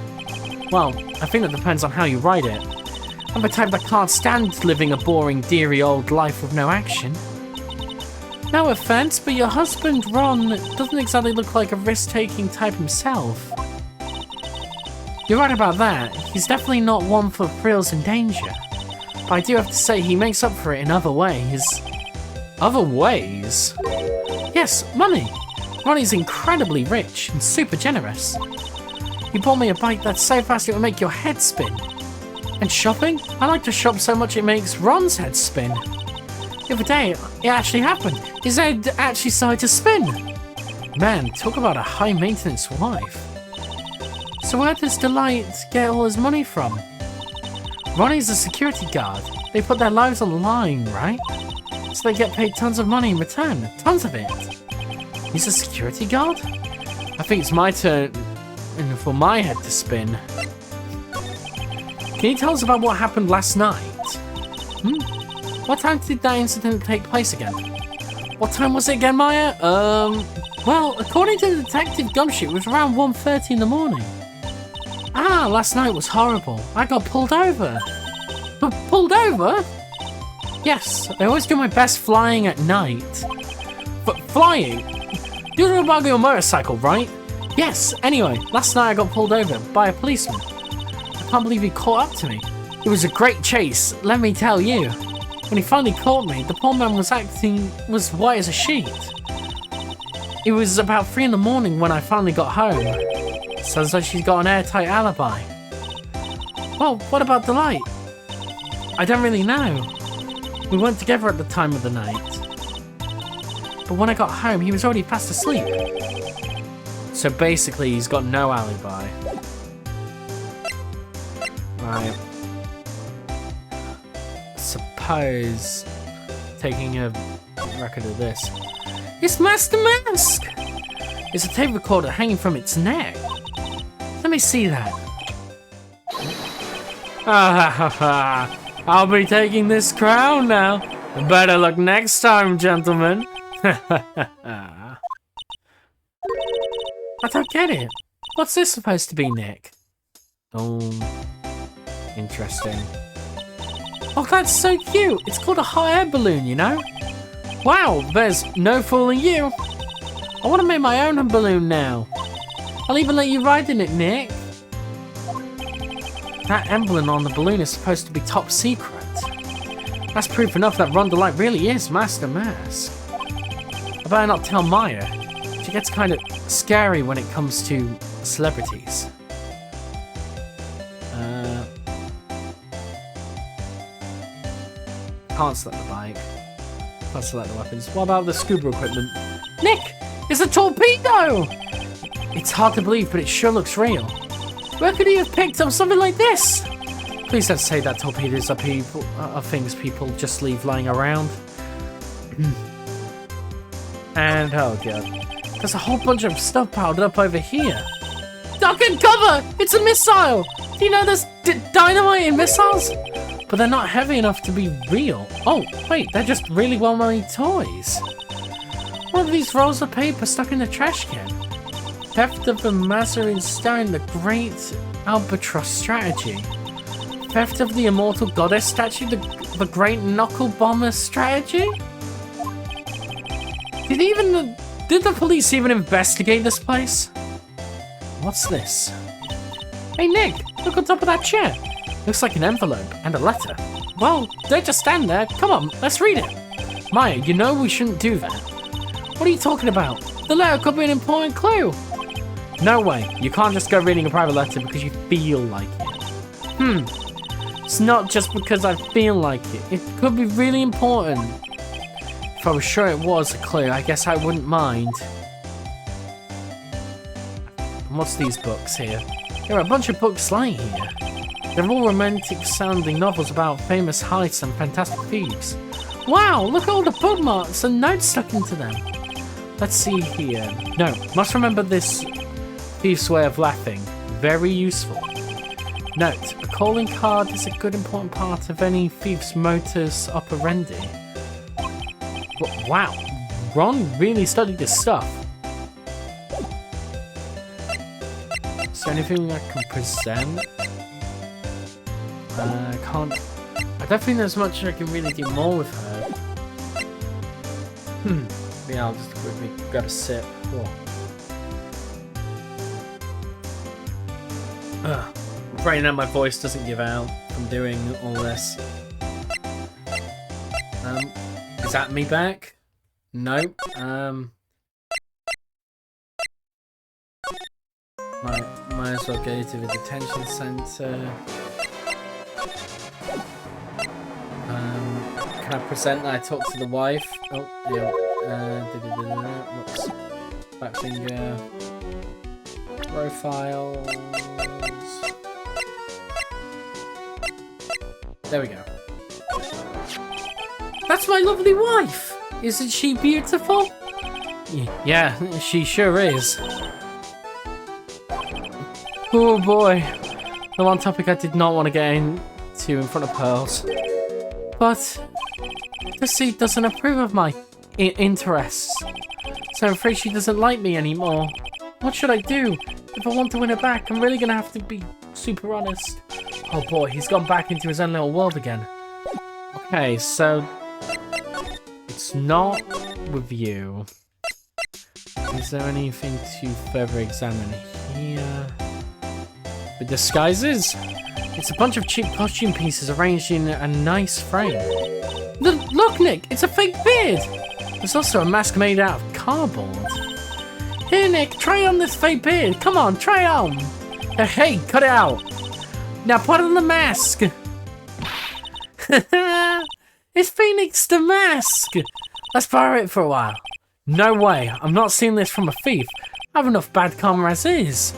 Well, I think that depends on how you ride it. I'm the type that can't stand living a boring, dreary old life with no action. No offense, but your husband, Ron, doesn't exactly look like a risk-taking type himself. You're right about that. He's definitely not one for thrills and danger. But I do have to say he makes up for it in other ways. Other ways? Yes, money. Ronnie's incredibly rich and super generous. He bought me a bike that's so fast it will make your head spin. And shopping? I like to shop so much it makes Ron's head spin. The other day, it actually happened. His head actually started to spin. Man, talk about a high-maintenance wife. So where does Delight get all his money from? Ronnie's a security guard. They put their lives on the line, right? So they get paid tons of money in return. Tons of it. He's a security guard? I think it's my turn for my head to spin. Can you tell us about what happened last night? What time did that incident take place again? What time was it again, Maya? Well, according to Detective Gumshoe, it was around 1:30 in the morning. Ah, last night was horrible. I got pulled over. Pulled over? Yes, I always do my best flying at night. Flying? You're about your motorcycle, right? Yes, anyway, last night I got pulled over by a policeman. I can't believe he caught up to me. It was a great chase, let me tell you. When he finally caught me, the poor man was white as a sheet. It was about 3 in the morning when I finally got home. Sounds like she's got an airtight alibi. Well, what about Delight? I don't really know. We weren't together at the time of the night. But when I got home, he was already fast asleep. So basically, he's got no alibi. Right. Suppose taking a record of this. It's Master Mask! It's a tape recorder hanging from its neck. Let me see that. I'll be taking this crown now. Better luck next time, gentlemen. I don't get it. What's this supposed to be, Nick? Oh, interesting. Oh, that's so cute. It's called a hot air balloon, you know? Wow, there's no fooling you. I want to make my own balloon now. I'll even let you ride in it, Nick. That emblem on the balloon is supposed to be top secret. That's proof enough that Ron Delight really is Master Mask. I better not tell Maya. She gets kind of scary when it comes to celebrities. Can't select the bike. Can't select the weapons. What about the scuba equipment? Nick! It's a torpedo! It's hard to believe, but it sure looks real. Where could he have picked up something like this? Please don't say that torpedoes are things people just leave lying around. And oh god, there's a whole bunch of stuff piled up over here. Duck and cover! It's a missile! Do you know there's dynamite in missiles? But they're not heavy enough to be real. Oh, wait, they're just really well-made toys. What are these rolls of paper stuck in the trash can? Theft of the Mazarin Stone, the Great Albatross Strategy. Theft of the Immortal Goddess Statue, the Great Knuckle Bomber Strategy? Did the police even investigate this place? What's this? Hey Nick, look on top of that chair. Looks like an envelope and a letter. Well, don't just stand there. Come on, let's read it. Maya, you know we shouldn't do that. What are you talking about? The letter could be an important clue. No way. You can't just go reading a private letter because you feel like it. It's not just because I feel like it. It could be really important. If I was sure it was a clue, I guess I wouldn't mind. What's these books here? There are a bunch of books lying here. They're all romantic-sounding novels about famous heists and fantastic thieves. Wow, look at all the bookmarks and notes stuck into them. Let's see here. No, must remember this thief's way of laughing. Very useful. Note, a calling card is a good important part of any thief's modus operandi. Wow, Ron really studied this stuff. Is there anything I can present? I can't... I don't think there's much I can really do more with her. Yeah, I'll just quickly grab a sip. I'm praying that my voice doesn't give out from doing all this. Is that me back? Nope. Might as well go to the detention center. Can I present that I talked to the wife? Oh, yeah. Whoops. Back finger. Profiles. There we go. That's my lovely wife! Isn't she beautiful? Yeah, she sure is. Oh boy. The one topic I did not want to get into in front of Pearls. But Chrissy doesn't approve of my interests. So I'm afraid she doesn't like me anymore. What should I do? If I want to win her back, I'm really gonna have to be super honest. Oh boy, he's gone back into his own little world again. Okay, so it's not with you. Is there anything to further examine here? The disguises? It's a bunch of cheap costume pieces arranged in a nice frame. Look, Nick, it's a fake beard! There's also a mask made out of cardboard. Here, Nick, try on this fake beard. Come on, try on. Hey, cut it out. Now put on the mask. It's Phoenix the Mask. Let's borrow it for a while. No way, I'm not seeing this from a thief. I have enough bad karma as is.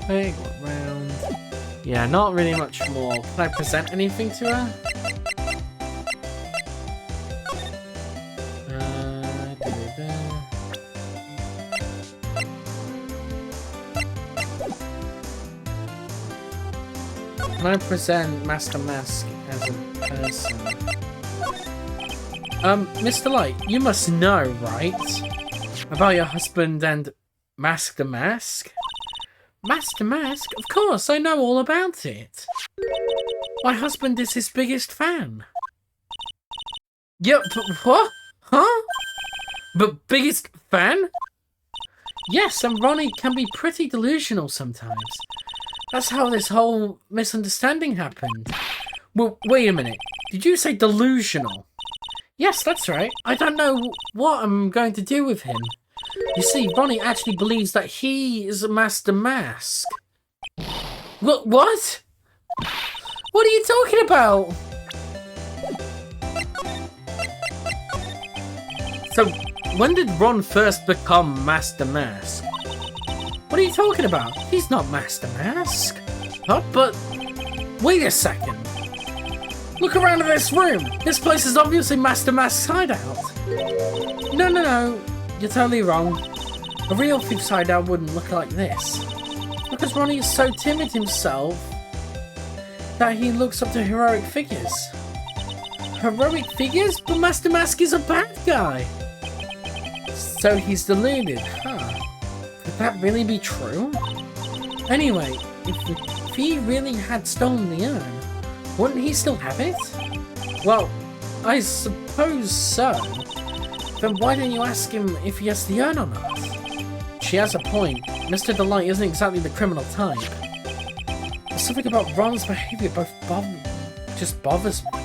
Big round. Yeah, not really much more. Can I present anything to her? Can I present Master Mask as a person? Mr. Light, you must know, right? About your husband and Mask the Mask? Master Mask? Of course, I know all about it. My husband is his biggest fan. Yep, what? Huh? But biggest fan? Yes, and Ronnie can be pretty delusional sometimes. That's how this whole misunderstanding happened. Well, wait a minute. Did you say delusional? Yes, that's right. I don't know what I'm going to do with him. You see, Ronnie actually believes that he is a Master Mask. What? What are you talking about? So, when did Ron first become Master Mask? What are you talking about? He's not Master Mask. Huh? But wait a second. Look around this room. This place is obviously Master Mask's hideout. No. You're totally wrong. A real thief's hideout wouldn't look like this. Because Ronnie is so timid himself that he looks up to heroic figures. Heroic figures? But Master Mask is a bad guy. So he's deluded, huh? Could that really be true? Anyway, if he really had stolen the urn, wouldn't he still have it? Well, I suppose so. Then why don't you ask him if he has the urn or not? She has a point. Mr. Delight isn't exactly the criminal type. There's something about Ron's behavior just bothers me.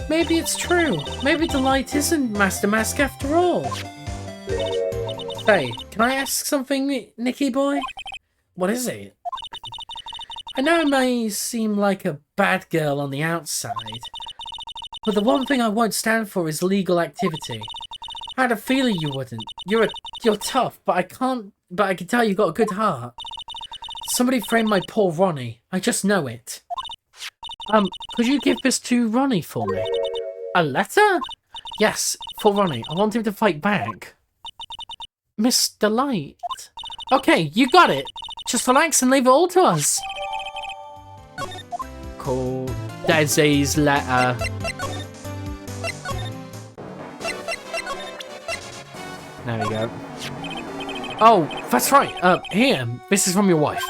Maybe it's true. Maybe Delight isn't Master Mask after all. Hey, can I ask something, Nicky boy? What is it? I know I may seem like a bad girl on the outside, but the one thing I won't stand for is legal activity. I had a feeling you wouldn't. You're tough, but I can tell you've got a good heart. Somebody framed my poor Ronnie. I just know it. Could you give this to Ronnie for me? A letter? Yes, for Ronnie. I want him to fight back. Miss Delight. Okay, you got it. Just relax and leave it all to us. Cool. Desi's letter. There we go. Oh, that's right. Here, this is from your wife.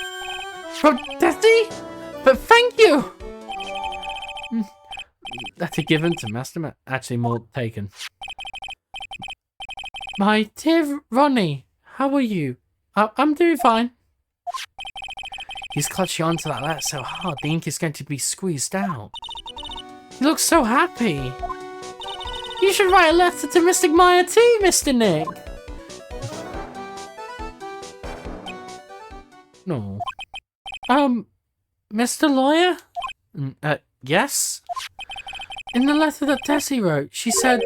From Desi? But thank you! Letter given to Master Actually, more taken. My dear Ronnie, how are you? I'm doing fine. He's clutching onto that letter so hard, the ink is going to be squeezed out. You look so happy. You should write a letter to Mystic Maya too, Mr. Nick. No. Mr. Lawyer? Yes? In the letter that Desi wrote, she said,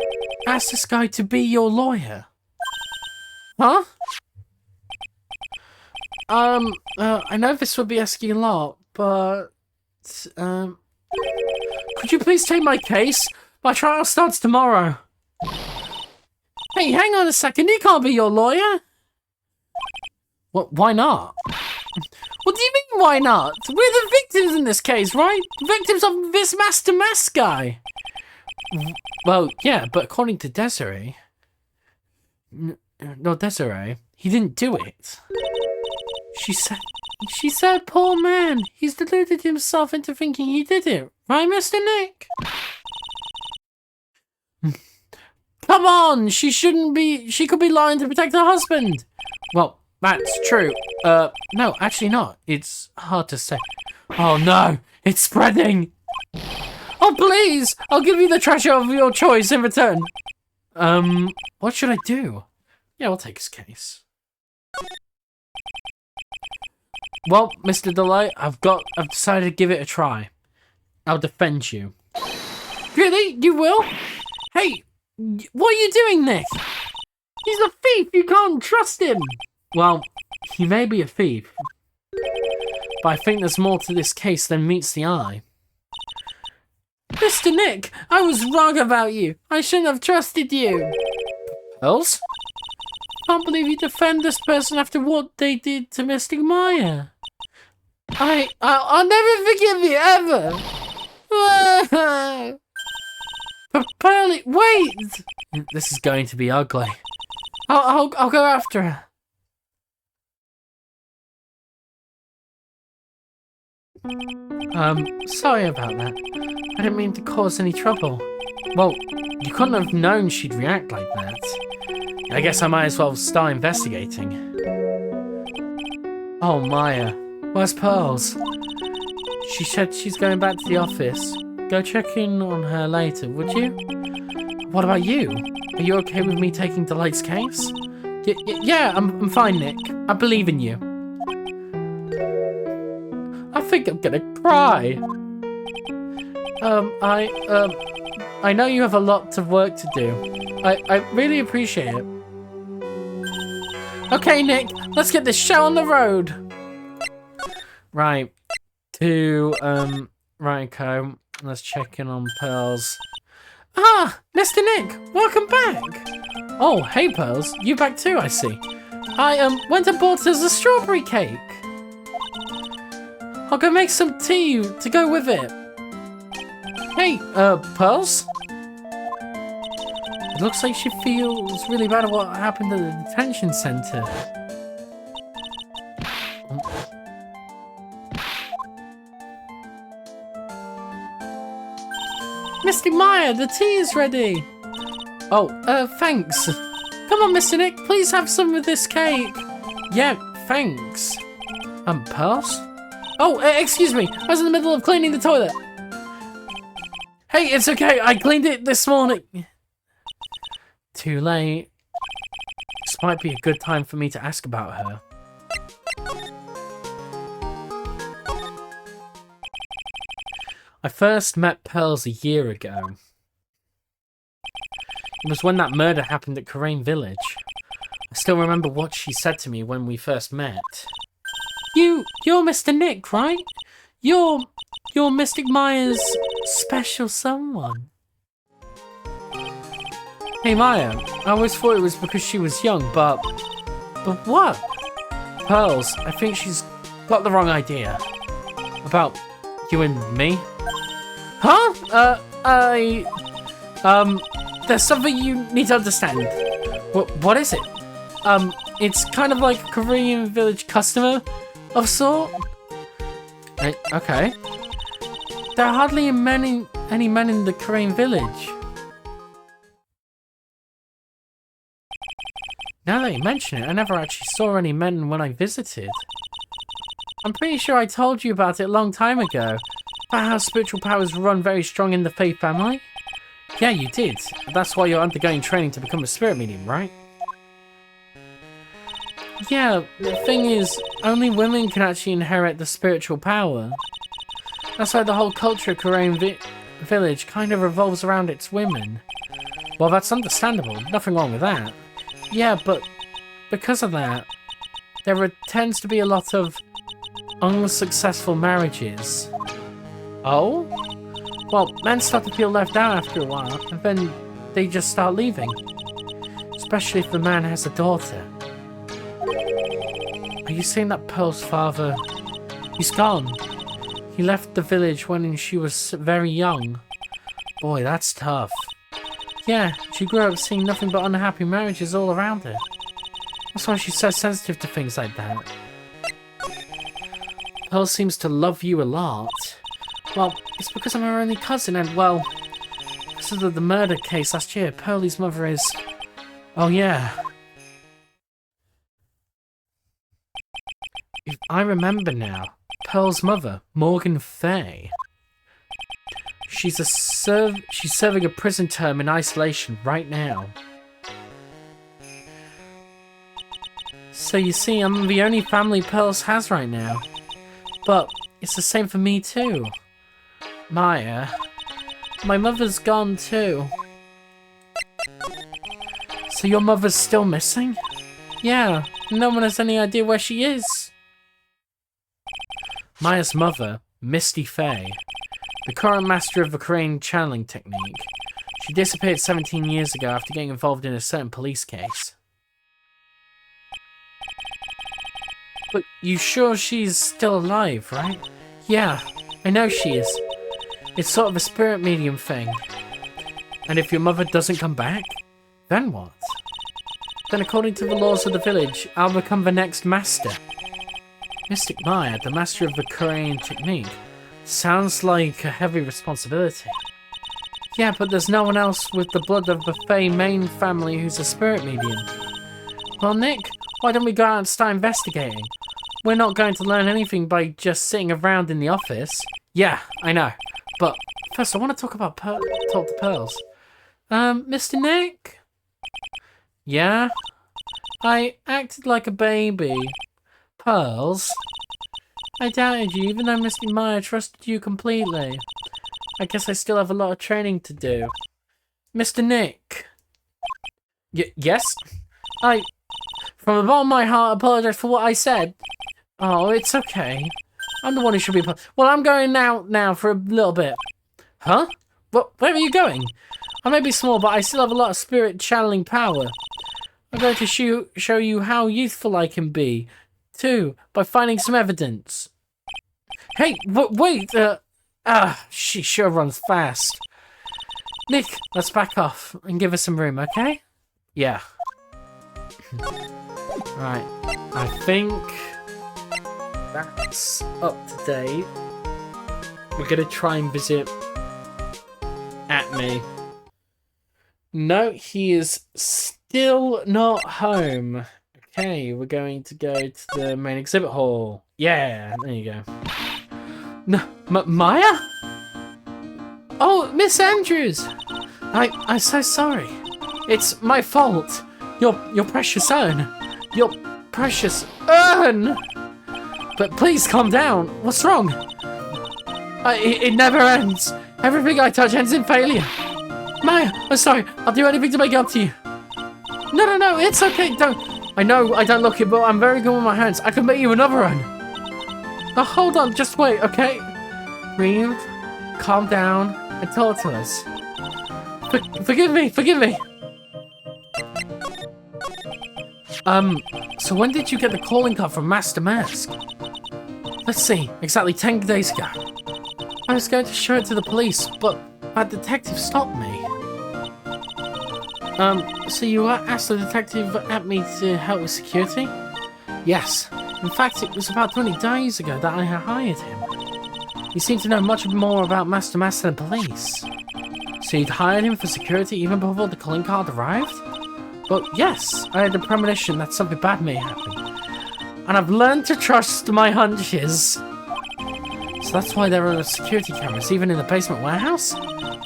ask this guy to be your lawyer. Huh? I know this would be asking a lot, but, could you please take my case? My trial starts tomorrow. Hey, hang on a second, he can't be your lawyer. What? Why not? What do you mean, why not? We're the victims in this case, right? Victims of this Master Mask guy. Well, yeah, but according to Desiree... No, Desiree, he didn't do it. She said, poor man, he's deluded himself into thinking he did it. Right, Mr. Nick? Come on, she could be lying to protect her husband. Well, that's true. No, actually not. It's hard to say. Oh no, it's spreading. Oh, please, I'll give you the treasure of your choice in return. What should I do? Yeah, we'll take his case. Well, Mr. Delay, I've decided to give it a try. I'll defend you. Really? You will? Hey, what are you doing, Nick? He's a thief, you can't trust him. Well, he may be a thief, but I think there's more to this case than meets the eye. Mr. Nick, I was wrong about you. I shouldn't have trusted you. Else? Can't believe you defend this person after what they did to Mystic Maya. I'll never forgive you, ever. But Pearly, wait! This is going to be ugly. I'll go after her. Sorry about that. I didn't mean to cause any trouble. Well, you couldn't have known she'd react like that. I guess I might as well start investigating. Oh, Maya. Where's Pearls? She said she's going back to the office. Go check in on her later, would you? What about you? Are you okay with me taking Delight's case? Yeah, I'm fine, Nick. I believe in you. I think I'm gonna cry. I know you have a lot of work to do. I really appreciate it. Okay, Nick, let's get this show on the road. Right. Rico. Let's check in on Pearls. Ah, Mr. Nick, welcome back. Oh, hey Pearls, you back too, I see. I went and bought us a strawberry cake. I'll go make some tea to go with it. Hey, Pearls? It looks like she feels really bad about what happened at the detention center. Mystic Maya, the tea is ready. Oh, thanks. Come on, Mr. Nick, please have some of this cake. Yeah, thanks. Pearls? Oh, excuse me, I was in the middle of cleaning the toilet. Hey, it's okay, I cleaned it this morning. Too late. This might be a good time for me to ask about her. I first met Pearls a year ago. It was when that murder happened at Karain Village. I still remember what she said to me when we first met. You're Mr. Nick, right? You're Mystic Maya's special someone. Hey Maya, I always thought it was because she was young, but what? Pearls, I think she's got the wrong idea. About you and me. Huh? There's something you need to understand. What is it? It's kind of like a Korean village customer of sort. Okay. There are hardly any men in the Korean village. Now that you mention it, I never actually saw any men when I visited. I'm pretty sure I told you about it a long time ago. About how spiritual powers run very strong in the Fae family. Yeah, you did. That's why you're undergoing training to become a spirit medium, right? Yeah, the thing is, only women can actually inherit the spiritual power. That's why the whole culture of Korean village kind of revolves around its women. Well, that's understandable. Nothing wrong with that. Yeah, but because of that, there tends to be a lot of unsuccessful marriages. Oh? Well, men start to feel left out after a while, and then they just start leaving. Especially if the man has a daughter. Are you saying that Pearl's father... He's gone. He left the village when she was very young. Boy, that's tough. Yeah, she grew up seeing nothing but unhappy marriages all around her. That's why she's so sensitive to things like that. Pearl seems to love you a lot. Well, it's because I'm her only cousin and, well, because of the murder case last year, Pearlie's mother is... Oh, yeah. If I remember now, Pearl's mother, Morgan Fay. She's serving a prison term in isolation right now. So you see, I'm the only family Pearls has right now. But it's the same for me too. Maya, my mother's gone too. So your mother's still missing? Yeah, no one has any idea where she is. Maya's mother, Misty Fay, the current master of the Korean channeling technique. She disappeared 17 years ago after getting involved in a certain police case. But you sure she's still alive, right? Yeah, I know she is. It's sort of a spirit medium thing. And if your mother doesn't come back, then what? Then according to the laws of the village, I'll become the next master. Mystic Maya, the master of the Korean technique. Sounds like a heavy responsibility. Yeah, but there's no one else with the blood of the Fey main family who's a spirit medium. Well, Nick, why don't we go out and start investigating? We're not going to learn anything by just sitting around in the office. Yeah, I know. But first, I want to talk about talk to Pearls. Mr. Nick? Yeah? I acted like a baby. Pearls? I doubted you, even though Mr. Maya trusted you completely. I guess I still have a lot of training to do. Mr. Nick? Yes? From the bottom of my heart, apologize for what I said. Oh, it's okay. I'm the one who should be... Well, I'm going out now for a little bit. Huh? Where are you going? I may be small, but I still have a lot of spirit channeling power. I'm going to show you how youthful I can be, too, by finding some evidence. Hey, wait, she sure runs fast. Nick, let's back off and give her some room, okay? Yeah. Right, I think that's up to date. We're gonna try and visit Atme. No, he is still not home. Okay, we're going to go to the main exhibit hall. Yeah, there you go. No, Maya? Oh, Miss Andrews! I'm so sorry. It's my fault. Your precious urn. Your precious urn! But please calm down. What's wrong? It never ends. Everything I touch ends in failure. Maya, I'm sorry. I'll do anything to make up to you. No, it's okay. I know I don't look it, but I'm very good with my hands. I can make you another one. Now hold on, just wait, okay? Breathe, calm down, and talk to us. Forgive me. So when did you get the calling card from Master Mask? Let's see, exactly 10 days ago. I was going to show it to the police, but That detective stopped me. So you asked the detective at me to help with security? Yes. In fact, it was about 20 days ago that I hired him. He seemed to know much more about Master Master than police. So you'd hired him for security even before the calling card arrived? Well, yes, I had a premonition that something bad may happen. And I've learned to trust my hunches. So that's why there are security cameras, even in the basement warehouse?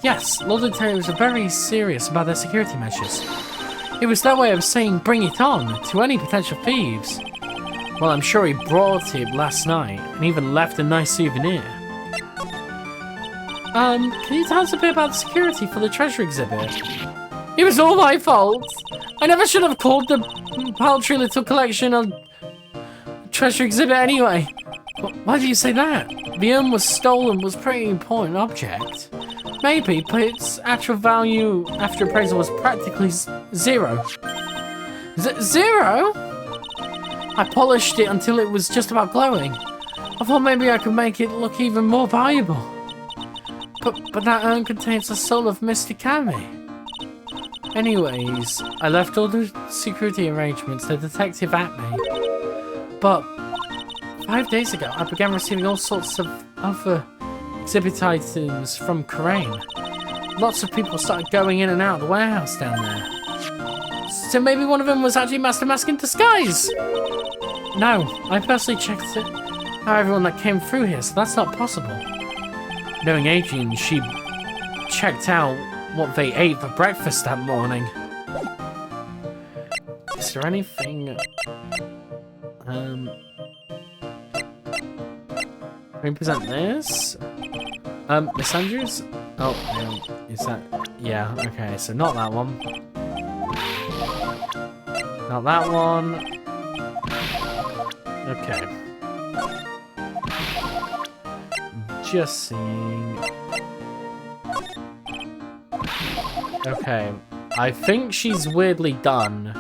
Yes, Lord Detectives are very serious about their security measures. It was their way of saying bring it on to any potential thieves. Well, I'm sure he brought it last night, and even left a nice souvenir. Can you tell us a bit about the security for the treasure exhibit? It was all my fault! I never should have called the paltry little collection a treasure exhibit anyway. Why do you say that? The urn was stolen was a pretty important object. Maybe, but its actual value after appraisal was practically zero. Zero? I polished it until it was just about glowing. I thought maybe I could make it look even more valuable. But that urn contains the soul of Mr. Kami. Anyways, I left all the security arrangements the detective at me. But 5 days ago, I began receiving all sorts of other exhibit items from Crane. Lots of people started going in and out of the warehouse down there. So maybe one of them was actually Master Mask in disguise? No, I personally checked out everyone that came through here, so that's not possible. Knowing Adrian, she checked out what they ate for breakfast that morning. Is there anything... 3% this? Miss Andrews? Oh, is that... Yeah, okay, so not that one. Not that one. Okay. Just seeing... Okay, I think she's weirdly done.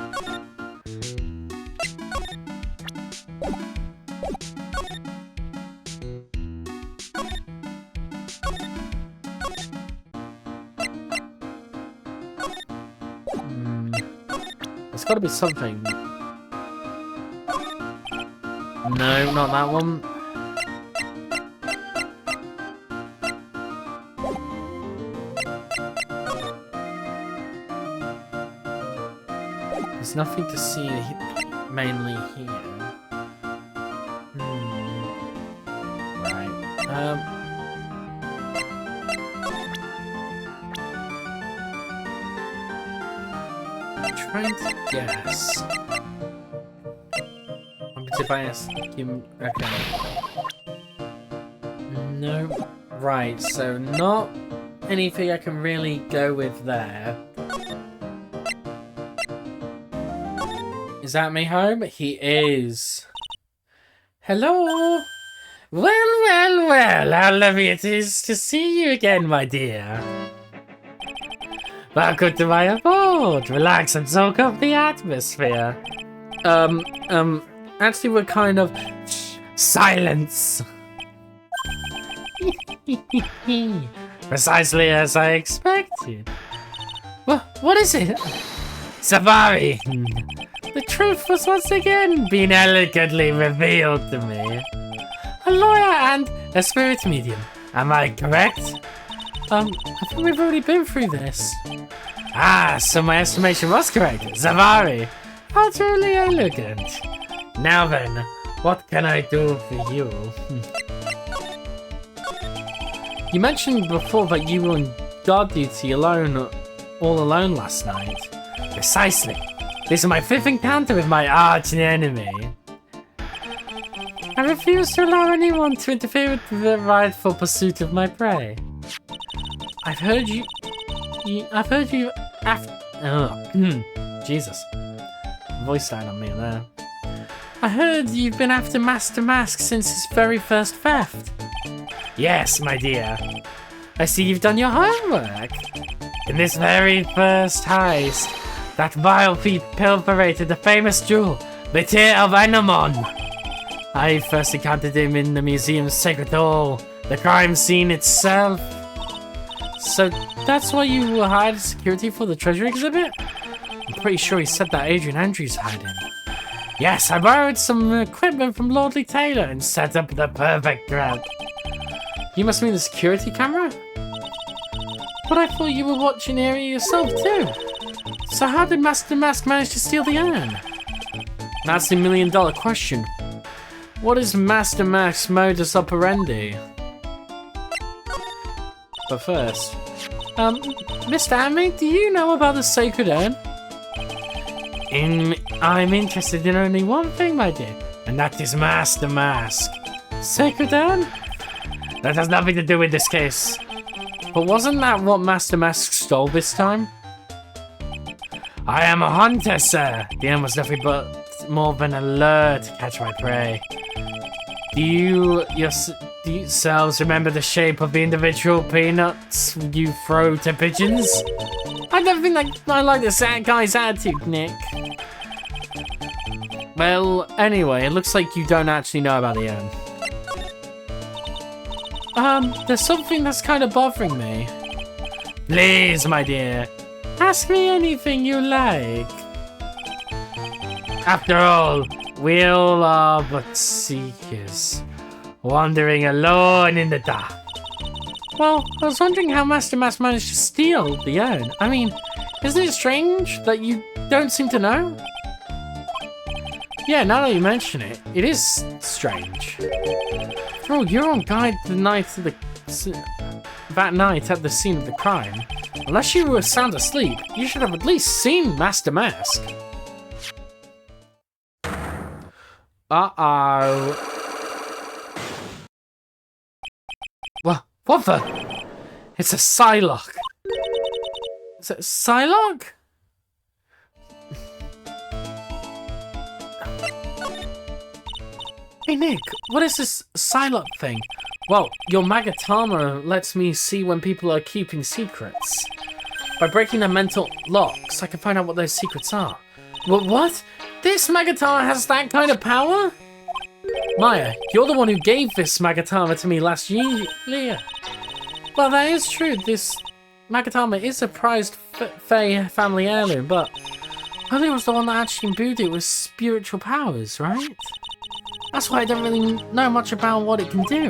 There's gotta be something. No, not that one. There's nothing to see mainly here. Right. I'm trying to guess. If I ask him... Okay. No. Right, so not anything I can really go with there. Is that me home? He is. Hello? Well, how lovely it is to see you again, my dear. Welcome to my abode. Relax and soak up the atmosphere. Actually, we're kind of... Silence! Precisely as I expected. What is it? Safari! The truth was once again being elegantly revealed to me. A lawyer and a spirit medium. Am I correct? I think we've already been through this. Ah, so my estimation was correct. Safari! How truly elegant. Now then, what can I do for you? You mentioned before that you were on guard duty all alone last night. Precisely. This is my 5th encounter with my arch enemy. I refuse to allow anyone to interfere with the rightful pursuit of my prey. I've heard you after... Jesus. Voice line on me there. I heard you've been after Master Mask since his very first theft. Yes, my dear. I see you've done your homework. In this very first heist, that vile thief pilferated the famous jewel, the Tear of Enamon. I first encountered him in the museum's sacred hall, the crime scene itself. So that's why you hired security for the treasure exhibit? I'm pretty sure he said that Adrian Andrews hired him. Yes, I borrowed some equipment from Lordly Taylor and set up the perfect trap. You must mean the security camera? But I thought you were watching the area yourself too. So how did Master Mask manage to steal the urn? That's the million-dollar question. What is Master Mask's modus operandi? But first, Mr. Amy, do you know about the sacred urn? I'm interested in only one thing, my dear, and that is Master Mask. Sacred urn? That has nothing to do with this case. But wasn't that what Master Mask stole this time? I am a hunter, sir. The urn was nothing but more than a lure to catch my prey. Do you yourselves remember the shape of the individual peanuts you throw to pigeons? I don't think I like this guy's attitude, Nick. Well, anyway, it looks like you don't actually know about the urn. There's something that's kind of bothering me. Please, my dear, ask me anything you like. After all, we all are but seekers, wandering alone in the dark. Well, I was wondering how Master Mask managed to steal the urn. I mean, isn't it strange that you don't seem to know? Yeah, now that you mention it, it is strange. After all, you're on guide that night at the scene of the crime. Unless you were sound asleep, you should have at least seen Master Mask. Uh-oh. What the? It's a Psylocke. Is it a Psylocke? Hey Nick, what is this Psylocke thing? Well, your Magatama lets me see when people are keeping secrets. By breaking their mental locks, I can find out what those secrets are. What? This Magatama has that kind of power? Maya, you're the one who gave this Magatama to me last year. Well, that is true. This Magatama is a prized Fae family heirloom, but Holly was the one that actually imbued it with spiritual powers, right? That's why I don't really know much about what it can do.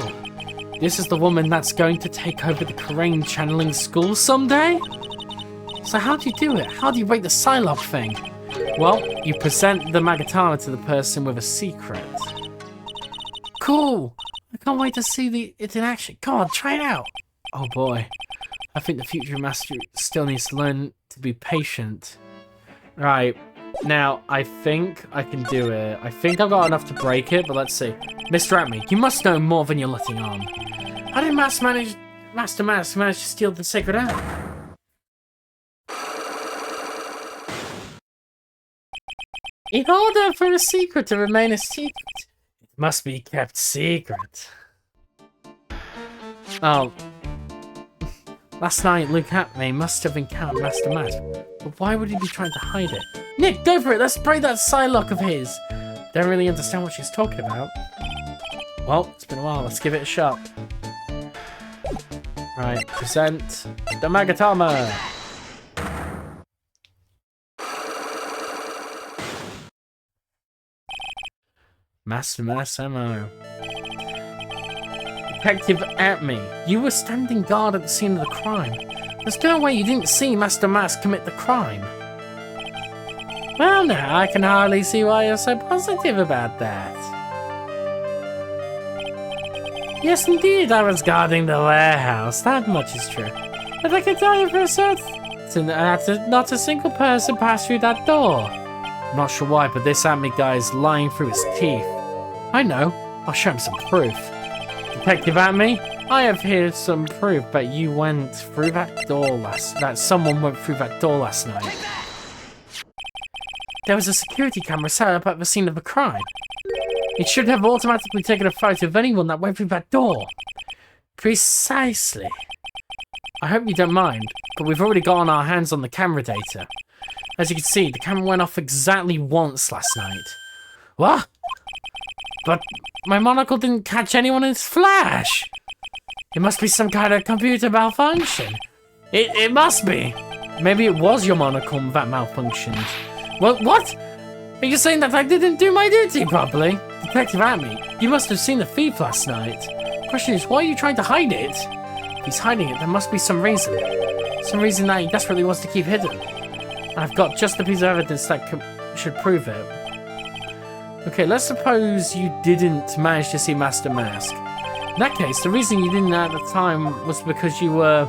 This is the woman that's going to take over the Karain channeling school someday? So how do you do it? How do you break the Psylocke thing? Well, you present the Magatama to the person with a secret. Cool! I can't wait to see it in action. Come on, try it out! Oh boy. I think the future master still needs to learn to be patient. Right. Now, I think I can do it. I think I've got enough to break it, but let's see. Mr. Atme, you must know more than you're letting on. How did Master Mask manage to steal the sacred urn? In order for a secret to remain a secret, it must be kept secret. Oh. Last night, Luke Atme must have encountered Master Mask, but why would he be trying to hide it? Nick, go for it! Let's break that Psylocke of his! Don't really understand what she's talking about. Well, it's been a while. Let's give it a shot. Right, present the Magatama! Master Mask ammo. Detective Atme, you were standing guard at the scene of the crime. There's no way you didn't see Master Mask commit the crime. Well, now I can hardly see why you're so positive about that. Yes, indeed, I was guarding the warehouse. That much is true. But I can tell you for certain that not a single person passed through that door. I'm not sure why, but this Atme guy is lying through his teeth. I know. I'll show him some proof. Detective Atme, I have here some proof that you went through that door that someone went through that door last night. There was a security camera set up at the scene of the crime. It should have automatically taken a photo of anyone that went through that door. Precisely. I hope you don't mind, but we've already gotten our hands on the camera data. As you can see, the camera went off exactly once last night. What? But my monocle didn't catch anyone in its flash. It must be some kind of computer malfunction. It must be. Maybe it was your monocle that malfunctioned. What? Are you saying that I didn't do my duty properly? Detective Amy, you must have seen the thief last night. Question is, why are you trying to hide it? If he's hiding it, there must be some reason. Some reason that he desperately wants to keep hidden. I've got just a piece of evidence that should prove it. Okay, let's suppose you didn't manage to see Master Mask. In that case, the reason you didn't at the time was because you were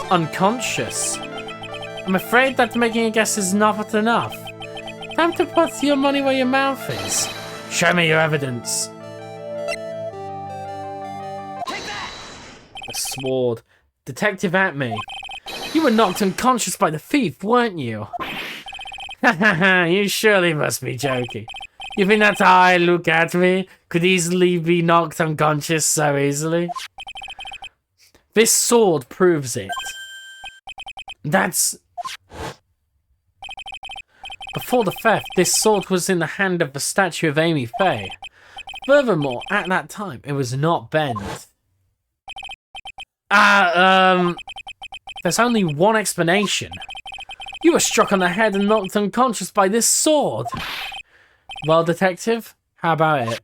unconscious. I'm afraid that making a guess is not enough. Time to put your money where your mouth is. Show me your evidence. Take that! A sword. Detective Atme. You were knocked unconscious by the thief, weren't you? Hahaha, you surely must be joking. You think that's how I look at me? Could easily be knocked unconscious so easily? This sword proves it. That's... Before the theft, this sword was in the hand of the statue of Amy Faye. Furthermore, at that time, it was not bent. There's only one explanation. You were struck on the head and knocked unconscious by this sword. Well, Detective, how about it?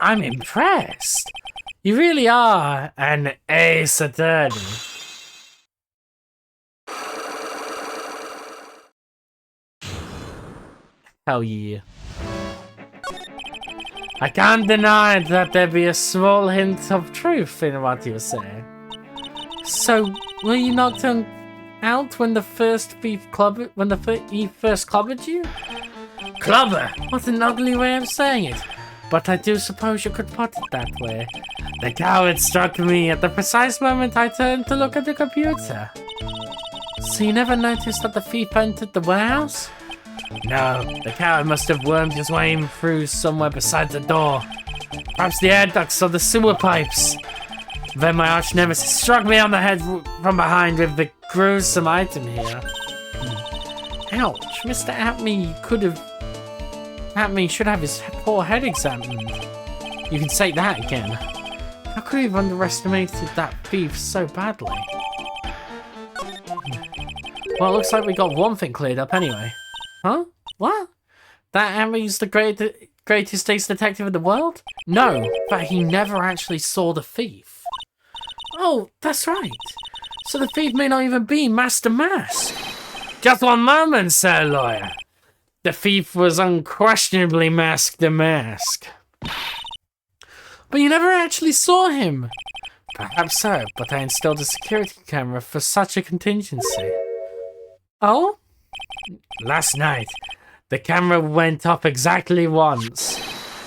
I'm impressed. You really are an ace attorney. Hell yeah. I can't deny that there be a small hint of truth in what you say. So, were you knocked out when the first thief clobbered you? Clobber! What an ugly way of saying it. But I do suppose you could put it that way. The coward struck me at the precise moment I turned to look at the computer. So you never noticed that the thief entered the warehouse? No, the coward must have wormed his way in through somewhere beside the door. Perhaps the air ducts or the sewer pipes. Then my arch nemesis struck me on the head from behind with the gruesome item here. Ouch, Mr. Atme should have his poor head examined. You can say that again. How could he have underestimated that thief so badly? Well, it looks like we got one thing cleared up anyway. Huh? What? That Atme's the greatest ace detective in the world? No, but he never actually saw the thief. Oh, that's right. So the thief may not even be Master Mask. Just one moment, Sir Lawyer. The thief was unquestionably Mask the Mask. But you never actually saw him. Perhaps so, but I installed a security camera for such a contingency. Oh? Last night, the camera went off exactly once.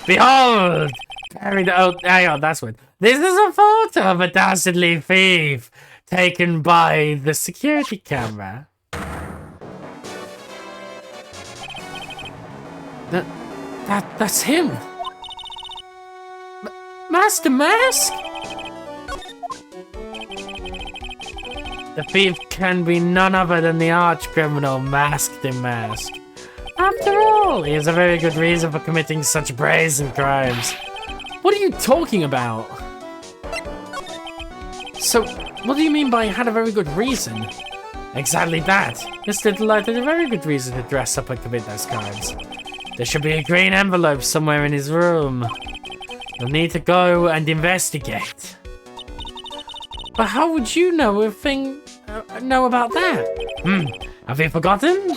Behold! Hang on, that's one. This is a photo of a dastardly thief taken by the security camera. That's him. Master Mask? The thief can be none other than the arch criminal Masked in Mask. After all, he has a very good reason for committing such brazen crimes. What are you talking about? So, what do you mean by had a very good reason? Exactly that. This little lad had a very good reason to dress up and commit those crimes. There should be a green envelope somewhere in his room. You'll need to go and investigate. But how would you know know about that? Have you forgotten?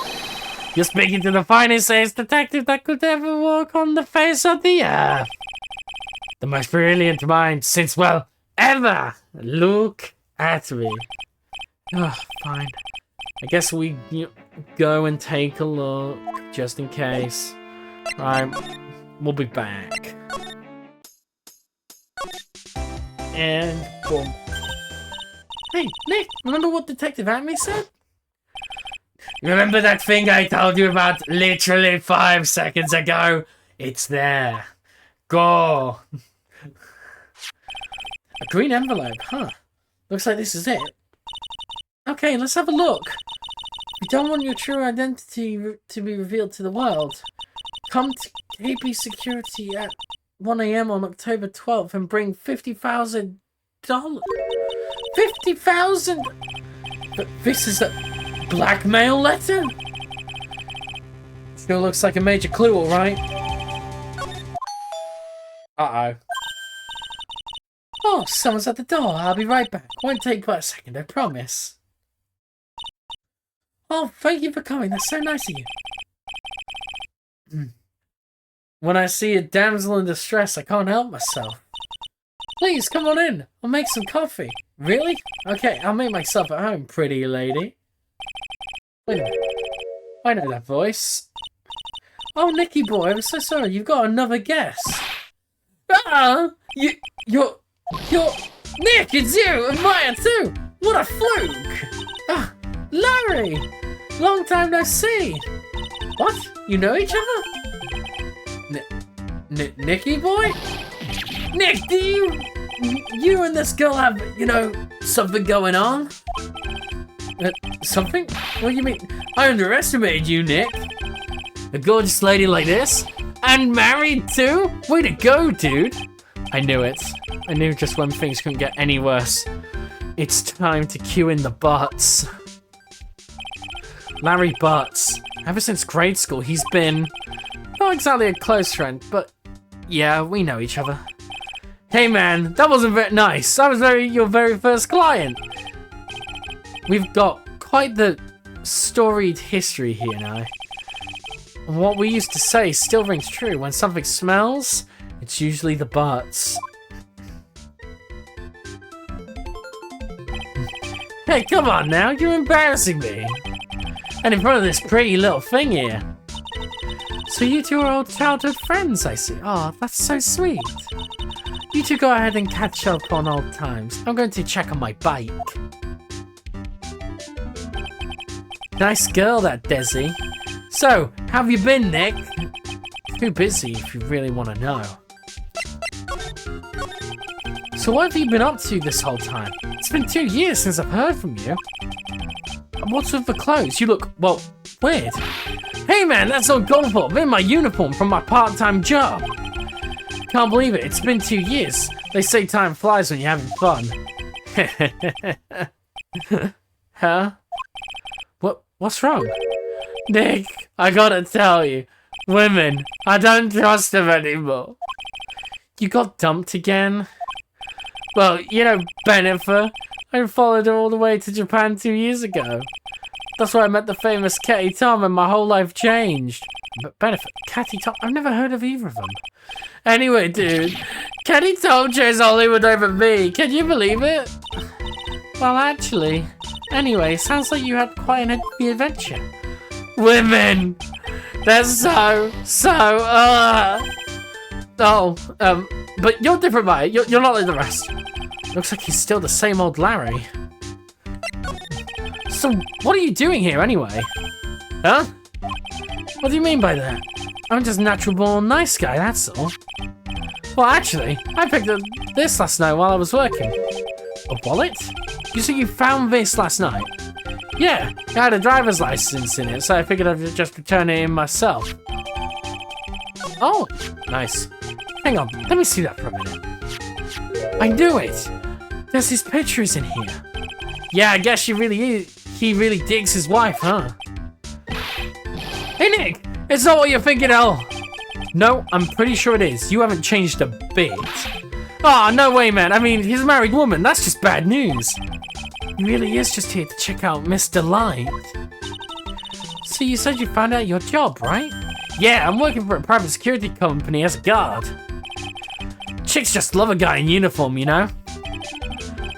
You're speaking to the finest ace detective that could ever walk on the face of the earth. The most brilliant mind since, well, ever. Look at me. Oh, fine. I guess we go and take a look, just in case. Right, we'll be back. And boom. Hey, Nick, remember what Detective Atme said? Remember that thing I told you about literally 5 seconds ago? It's there. Go. A green envelope, huh? Looks like this is it. Okay, let's have a look. You don't want your true identity to be revealed to the world. Come to KP Security at 1 AM on October 12th and bring $50,000. 50,000? But this is a blackmail letter? Still looks like a major clue, alright. Uh-oh. Oh, someone's at the door. I'll be right back. Won't take but a second, I promise. Oh, thank you for coming. That's so nice of you. When I see a damsel in distress, I can't help myself. Please, come on in. I'll make some coffee. Really? Okay, I'll make myself at home, pretty lady. Wait a minute. I know that voice. Oh, Nicky boy, I'm so sorry. You've got another guess. Ah! You're... Nick, it's you! And Maya, too! What a fluke! Ah, Larry! Long time no see. What? You know each other? Nicky boy? Nick, do you and this girl have, you know, something going on? Something? What do you mean? I underestimated you, Nick. A gorgeous lady like this? And married too? Way to go, dude. I knew it. I knew just when things couldn't get any worse. It's time to cue in the Butts. Larry Butts. Ever since grade school, he's been... not exactly a close friend, but yeah, we know each other. Hey man, that wasn't very nice. I was your very first client. We've got quite the storied history here now. And what we used to say still rings true. When something smells, it's usually the Butts. Hey, come on now, you're embarrassing me. And in front of this pretty little thing here. So you two are old childhood friends, I see. Oh, that's so sweet. You two go ahead and catch up on old times. I'm going to check on my bike. Nice girl, that Desi. So, how have you been, Nick? Too busy if you really want to know. So what have you been up to this whole time? It's been 2 years since I've heard from you. And what's with the clothes? You look, well, weird. Hey man, that's all gone for. I'm in my uniform from my part-time job. Can't believe it, it's been 2 years. They say time flies when you're having fun. Huh? What's wrong? Nick, I gotta tell you, women, I don't trust them anymore. You got dumped again? Well, you know, Bennifer, I followed her all the way to Japan 2 years ago. That's where I met the famous Catty Tom and my whole life changed. But Bennifer, Catty Tom, I've never heard of either of them. Anyway, dude, Catty Tom chose Hollywood over me. Can you believe it? Well, actually, anyway, sounds like you had quite an adventure. Women! They're so... Oh, but you're different, mate. You're not like the rest. Looks like he's still the same old Larry. So, what are you doing here, anyway? Huh? What do you mean by that? I'm just a natural-born nice guy, that's all. Well, actually, I picked up this last night while I was working. A wallet? You said you found this last night? Yeah, it had a driver's license in it, so I figured I'd just return it in myself. Oh, nice. Hang on, let me see that for a minute. I knew it! There's his pictures in here. Yeah, I guess he really digs his wife, huh? Hey Nick, it's not what you're thinking at all. No, I'm pretty sure it is. You haven't changed a bit. Aw, no way, man. I mean, he's a married woman. That's just bad news. He really is just here to check out Mr. Light. So you said you found out your job, right? Yeah, I'm working for a private security company as a guard. Chicks just love a guy in uniform, you know?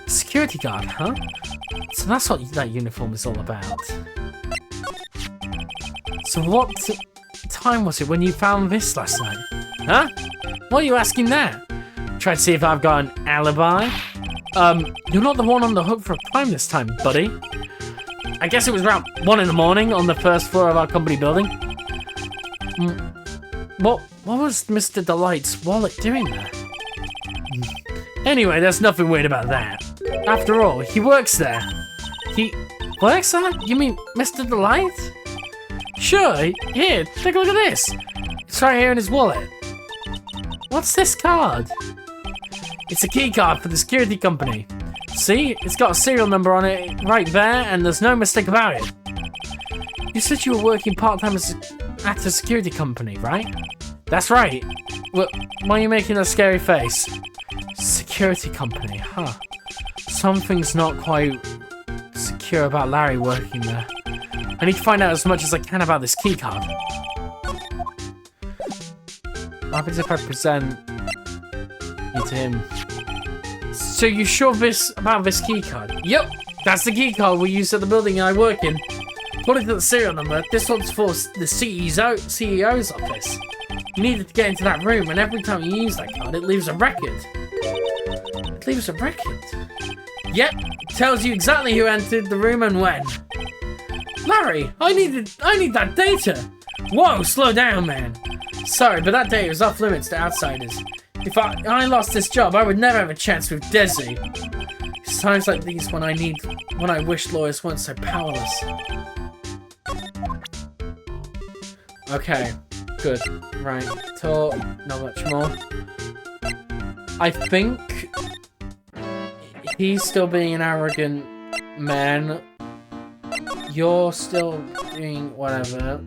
Security guard, huh? So that's what that uniform is all about. So what time was it when you found this last night? Huh? Why are you asking that? Try to see if I've got an alibi? You're not the one on the hook for a crime this time, buddy. I guess it was around 1 in the morning on the first floor of our company building. What was Mr. Delight's wallet doing there? Anyway, there's nothing weird about that. After all, he works there. He works there? You mean Mr. Delight? Sure, here, take a look at this. It's right here in his wallet. What's this card? It's a key card for the security company. See? It's got a serial number on it right there, and there's no mistake about it. You said you were working part-time at a security company, right? That's right. Well, why are you making a scary face? Security company, huh? Something's not quite secure about Larry working there. I need to find out as much as I can about this keycard. What happens if I present you to him? So you sure about this keycard? Yep, that's the keycard we use at the building I work in. According to the serial number, this one's for the CEO's office. You needed to get into that room, and every time you use that card, it leaves a record. It leaves a record? Yep, tells you exactly who entered the room and when. Larry, I need that data. Whoa, slow down, man. Sorry, but that data is off limits to outsiders. If I lost this job, I would never have a chance with Desi. It's times like these when I wish lawyers weren't so powerless. Okay, good. Right, talk, not much more. I think he's still being an arrogant man. You're still doing whatever.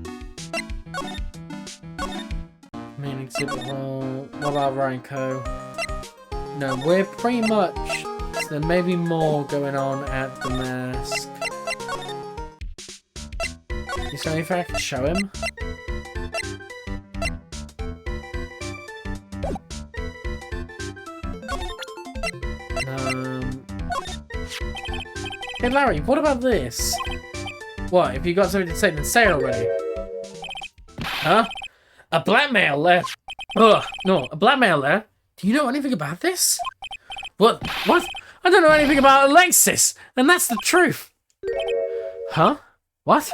Main exhibit hall. What about Ryanco? No, we're pretty much. So there may be more going on at the mask. Is there anything I can show him? Hey Larry, what about this? What, if you got something to say, then say it already. Huh? A blackmailer? Ugh, no, a blackmailer? Do you know anything about this? What? What? I don't know anything about Alexis, and that's the truth. Huh? What?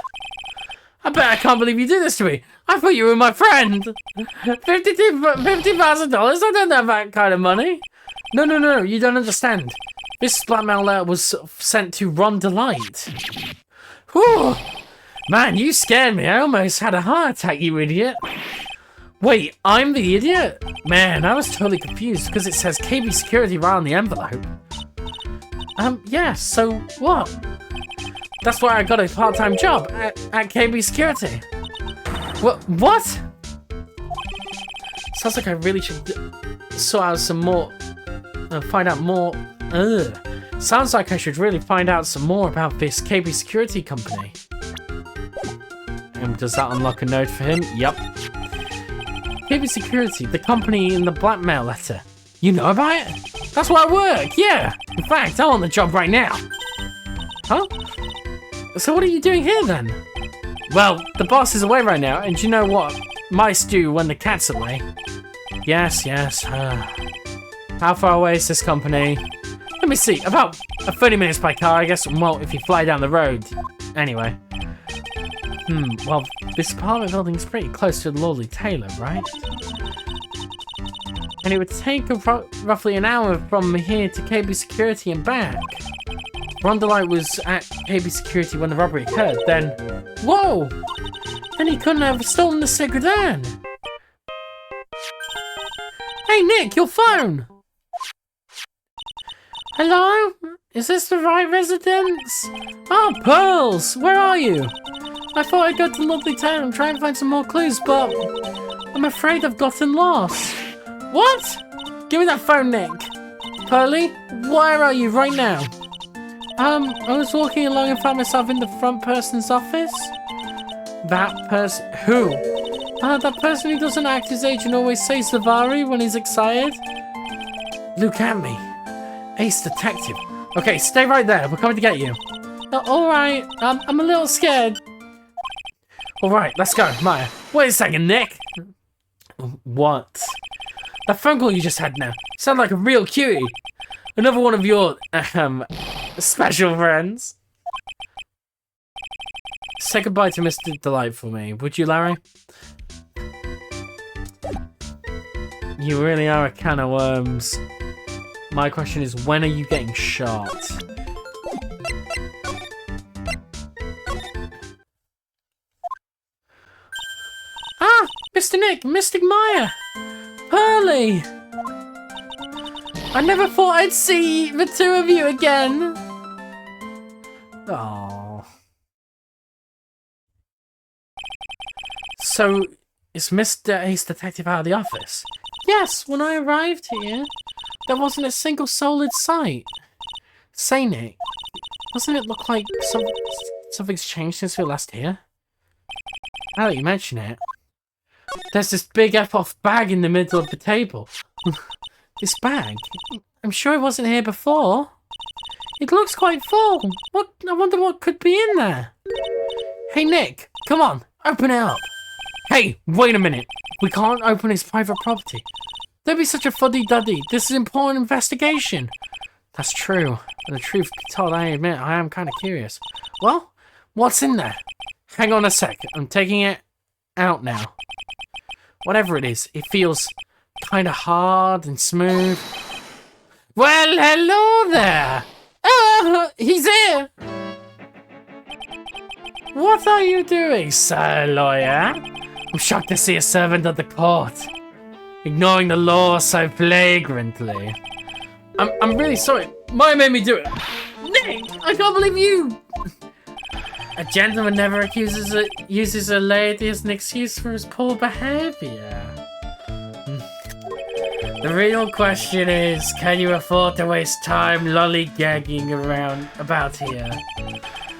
I bet I can't believe you did this to me. I thought you were my friend. $50,000? I don't have that kind of money. No, you don't understand. This blackmail letter was sent to Ron Delight. Whew. Man, you scared me. I almost had a heart attack, you idiot. Wait, I'm the idiot? Man, I was totally confused because it says KB Security right on the envelope. Yeah, so what? That's why I got a part-time job at KB Security. What? Sounds like I really should sort out some more, find out more. Sounds like I should really find out some more about this KB Security company. And does that unlock a node for him? Yep. KB Security, the company in the blackmail letter. You know about it? That's where I work, yeah. In fact, I want the job right now. Huh? So what are you doing here then? Well, the boss is away right now, and you know what mice do when the cat's away. Yes. How far away is this company? Let me see, about 30 minutes by car, I guess. Well, if you fly down the road. Anyway. Well, this apartment building is pretty close to the Lordly Taylor, right? And it would take roughly an hour from here to KB Security and back. Rondelight was at KB Security when the robbery occurred, then... Whoa! Then he couldn't have stolen the sedan. Hey Nick, your phone! Hello? Is this the right residence? Oh, Pearls! Where are you? I thought I'd go to Lovely Town and try and find some more clues, but... I'm afraid I've gotten lost. What? Give me that phone, Nick. Pearly, where are you right now? I was walking along and found myself in the front person's office. That person... Who? That person who doesn't act his age and always says Zavari when he's excited. Look at me. Ace Detective. Okay, stay right there. We're coming to get you. Alright. I'm a little scared. Alright, let's go. Maya. Wait a second, Nick. What? That phone call you just had now. Sound like a real cutie. Another one of your, special friends. Say goodbye to Mr. Delight for me, would you, Larry? You really are a can of worms. My question is, when are you getting shot? Ah! Mr. Nick! Mystic Maya! Pearly! I never thought I'd see the two of you again. Oh. So, is Mr. Ace Detective out of the office? Yes, when I arrived here, there wasn't a single soul in sight. Say, Nick, doesn't it look like something's changed since we were last here? Now that you mention it, there's this big F-off bag in the middle of the table. This bag? I'm sure it wasn't here before. It looks quite full. I wonder what could be in there. Hey, Nick, come on, open it up. Hey, wait a minute. We can't open his private property. Don't be such a fuddy-duddy. This is an important investigation. That's true. And the truth be told, I admit, I am kind of curious. Well, what's in there? Hang on a sec. I'm taking it out now. Whatever it is, it feels kind of hard and smooth. Well, hello there. He's here. What are you doing, sir lawyer? I'm shocked to see a servant of the court ignoring the law so flagrantly. I'm really sorry. Maya made me do it. Nick, I can't believe you. A gentleman never uses a lady as an excuse for his poor behavior. The real question is, can you afford to waste time lollygagging around about here?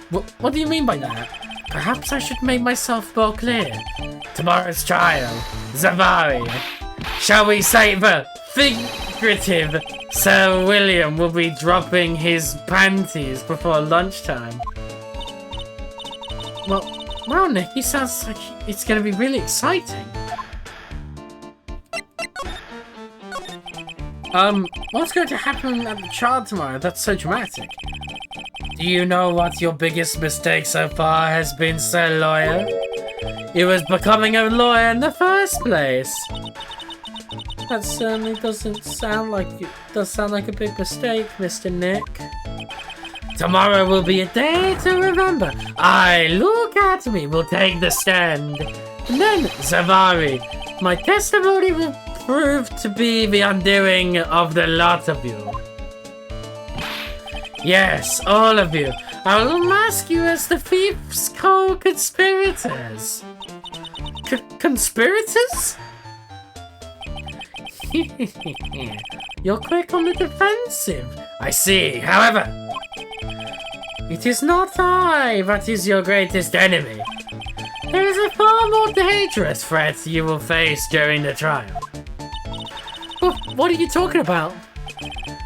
What do you mean by that? Perhaps I should make myself more clear. Tomorrow's trial, Zavari. Shall we say the figurative Sir William will be dropping his panties before lunchtime? Well, Nick, he sounds like it's going to be really exciting. What's going to happen at the trial tomorrow? That's so dramatic. Do you know what your biggest mistake so far has been, sir lawyer? It was becoming a lawyer in the first place. That certainly doesn't sound like it. Does sound like a big mistake, Mr. Nick. Tomorrow will be a day to remember. Look at me, will take the stand. And then, Zavari, my testimony will prove to be the undoing of the lot of you. Yes, all of you. I will mask you as the thief's co-conspirators. Conspirators? You're quick on the defensive. I see. However, it is not I that is your greatest enemy. There is a far more dangerous threat you will face during the trial. What are you talking about?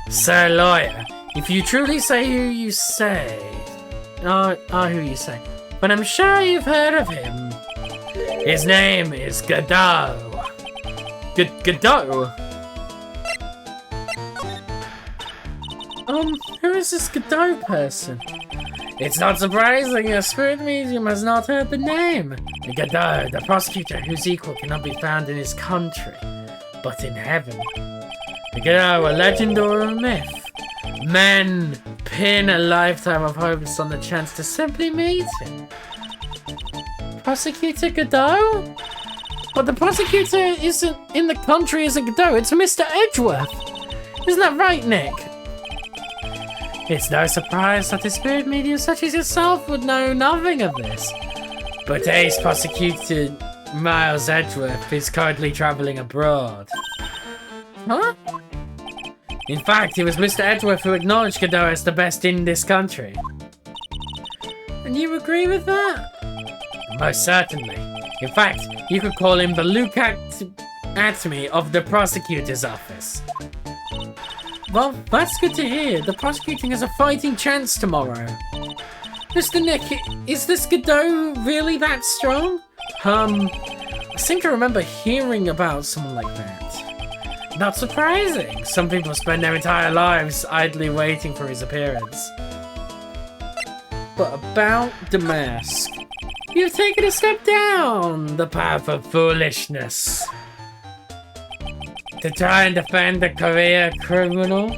Sir lawyer, if you truly say who you say... who you say. But I'm sure you've heard of him. His name is Godot. Godot? Who is this Godot person? It's not surprising a spirit medium has not heard the name. Godot, the prosecutor whose equal cannot be found in his country, but in heaven. Godot, a legend or a myth? Men pin a lifetime of hopes on the chance to simply meet him. Prosecutor Godot? But the prosecutor isn't in the country, isn't Godot, it's Mr. Edgeworth. Isn't that right, Nick? It's no surprise that a spirit medium such as yourself would know nothing of this. But Ace Prosecutor Miles Edgeworth is currently traveling abroad. Huh? In fact, it was Mr. Edgeworth who acknowledged Godot as the best in this country. And you agree with that? Most certainly. In fact, you could call him the Luke Atomy of the prosecutor's office. Well, that's good to hear. The prosecuting has a fighting chance tomorrow. Mr. Nick, is this Godot really that strong? I seem to remember hearing about someone like that. Not surprising. Some people spend their entire lives idly waiting for his appearance. But about Damask, you've taken a step down the path of foolishness. To try and defend a career criminal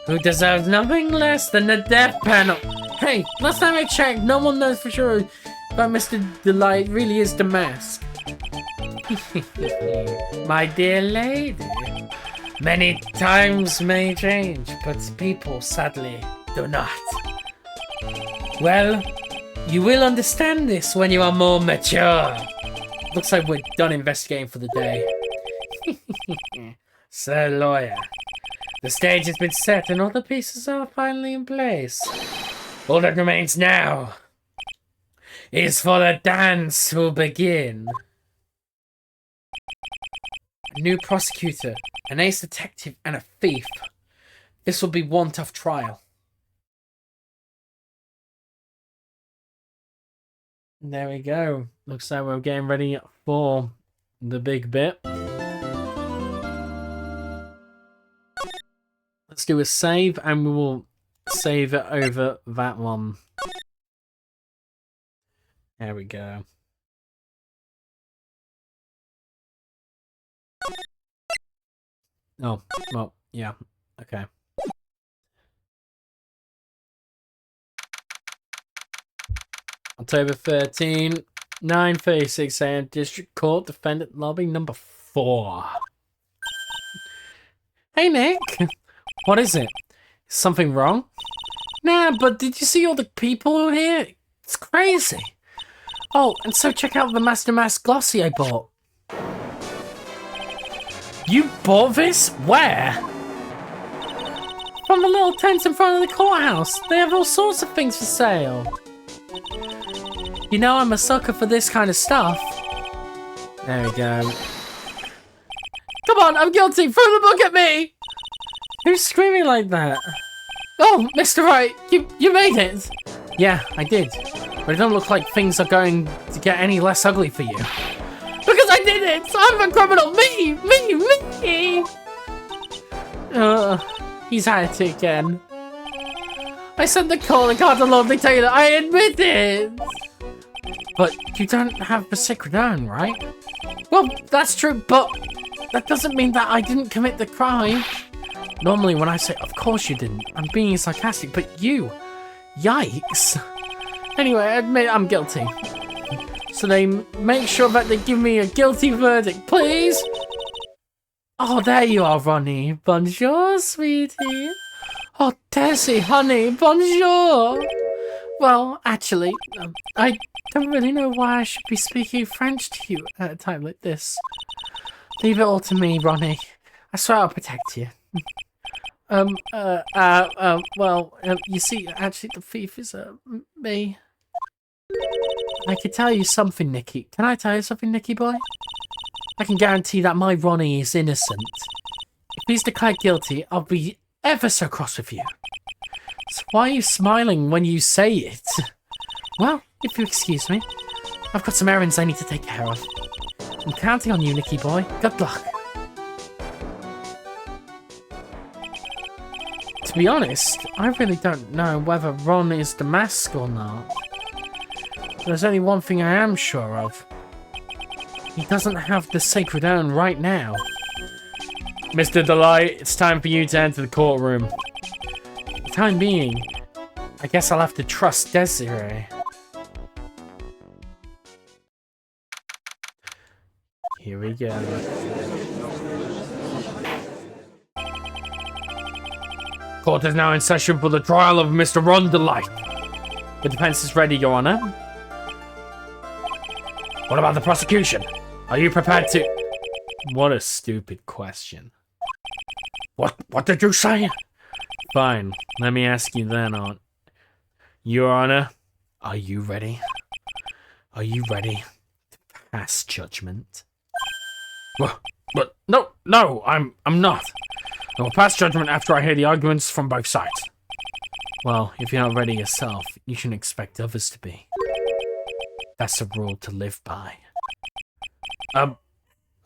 who deserves nothing less than the death penalty. Hey, last time I checked, no one knows for sure that Mr. Delight really is Damask. My dear lady, Many times may change, but people sadly do not. Well, you will understand this when you are more mature. Looks like we're done investigating for the day. Sir Lawyer, the stage has been set and all the pieces are finally in place. All that remains now is for the dance to begin. A new prosecutor, an ace detective, and a thief. This will be one tough trial. There we go. Looks like we're getting ready for the big bit. Let's do a save, and we will save it over that one. There we go. Oh, well, yeah, okay. October 13, 9:36 AM, District Court, Defendant Lobby number 4. Hey, Nick. What is it? Is something wrong? Nah, but did you see all the people here? It's crazy. Oh, and so check out the Master Mask Glossy I bought. You bought this? Where? From the little tent in front of the courthouse. They have all sorts of things for sale. You know I'm a sucker for this kind of stuff. There we go. Come on, I'm guilty. Throw the book at me. Who's screaming like that? Oh, Mr. Wright, you made it. Yeah, I did. But it don't look like things are going to get any less ugly for you. Because I did it! I'm a criminal! Me! He's at it again. I sent the calling card to Lord Taylor. I admit it! But you don't have the sacred urn, right? Well, that's true, but that doesn't mean that I didn't commit the crime. Normally when I say, of course you didn't, I'm being sarcastic, but you... Yikes. Anyway, I admit I'm guilty. So they make sure that they give me a guilty verdict, please? Oh, there you are, Ronnie. Bonjour, sweetie. Oh, Tessie, honey, bonjour. Well, actually, I don't really know why I should be speaking French to you at a time like this. Leave it all to me, Ronnie. I swear I'll protect you. You see, actually, the thief is, me. I can tell you something, Nicky. Can I tell you something, Nicky boy? I can guarantee that my Ronnie is innocent. If he's declared guilty, I'll be ever so cross with you. So why are you smiling when you say it? Well, if you excuse me, I've got some errands I need to take care of. I'm counting on you, Nicky boy. Good luck. To be honest, I really don't know whether Ron is the mask or not. There's only one thing I am sure of. He doesn't have the sacred urn right now. Mr. Delight, it's time for you to enter the courtroom. For the time being, I guess I'll have to trust Desiree. Here we go. Court is now in session for the trial of Mr. Ron Delight. The defense is ready, Your Honor. What about the prosecution? Are you prepared to... What a stupid question. What did you say? Fine, let me ask you then, Aunt. Your Honor, are you ready? Are you ready to pass judgment? But no, I'm not. I will pass judgment after I hear the arguments from both sides. Well, if you're not ready yourself, you shouldn't expect others to be. That's a rule to live by.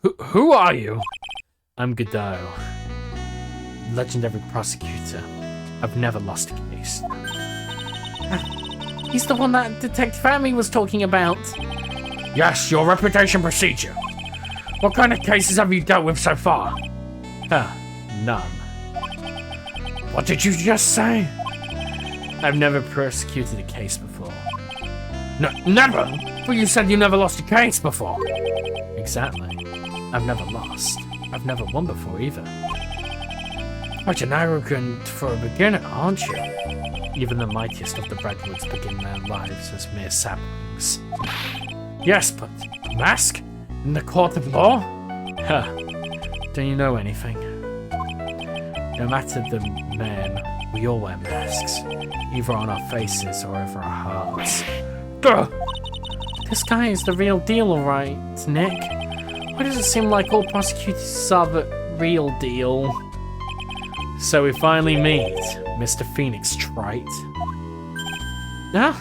Who are you? I'm Godot. Legendary prosecutor. I've never lost a case. He's the one that Detective Amy was talking about. Yes, your reputation precedes you. What kind of cases have you dealt with so far? None. What did you just say? I've never prosecuted a case before. No, never? Well, you said you never lost a case before. Exactly. I've never lost. I've never won before either. Quite an arrogant for a beginner, aren't you? Even the mightiest of the Redwoods begin their lives as mere saplings. Yes, but a mask? In the court of law? Huh. Don't you know anything? No matter the man, we all wear masks. Either on our faces or over our hearts. Duh! This guy is the real deal, alright, Nick. Why does it seem like all prosecutors are the real deal? So we finally meet, Mr. Phoenix Trite. Huh?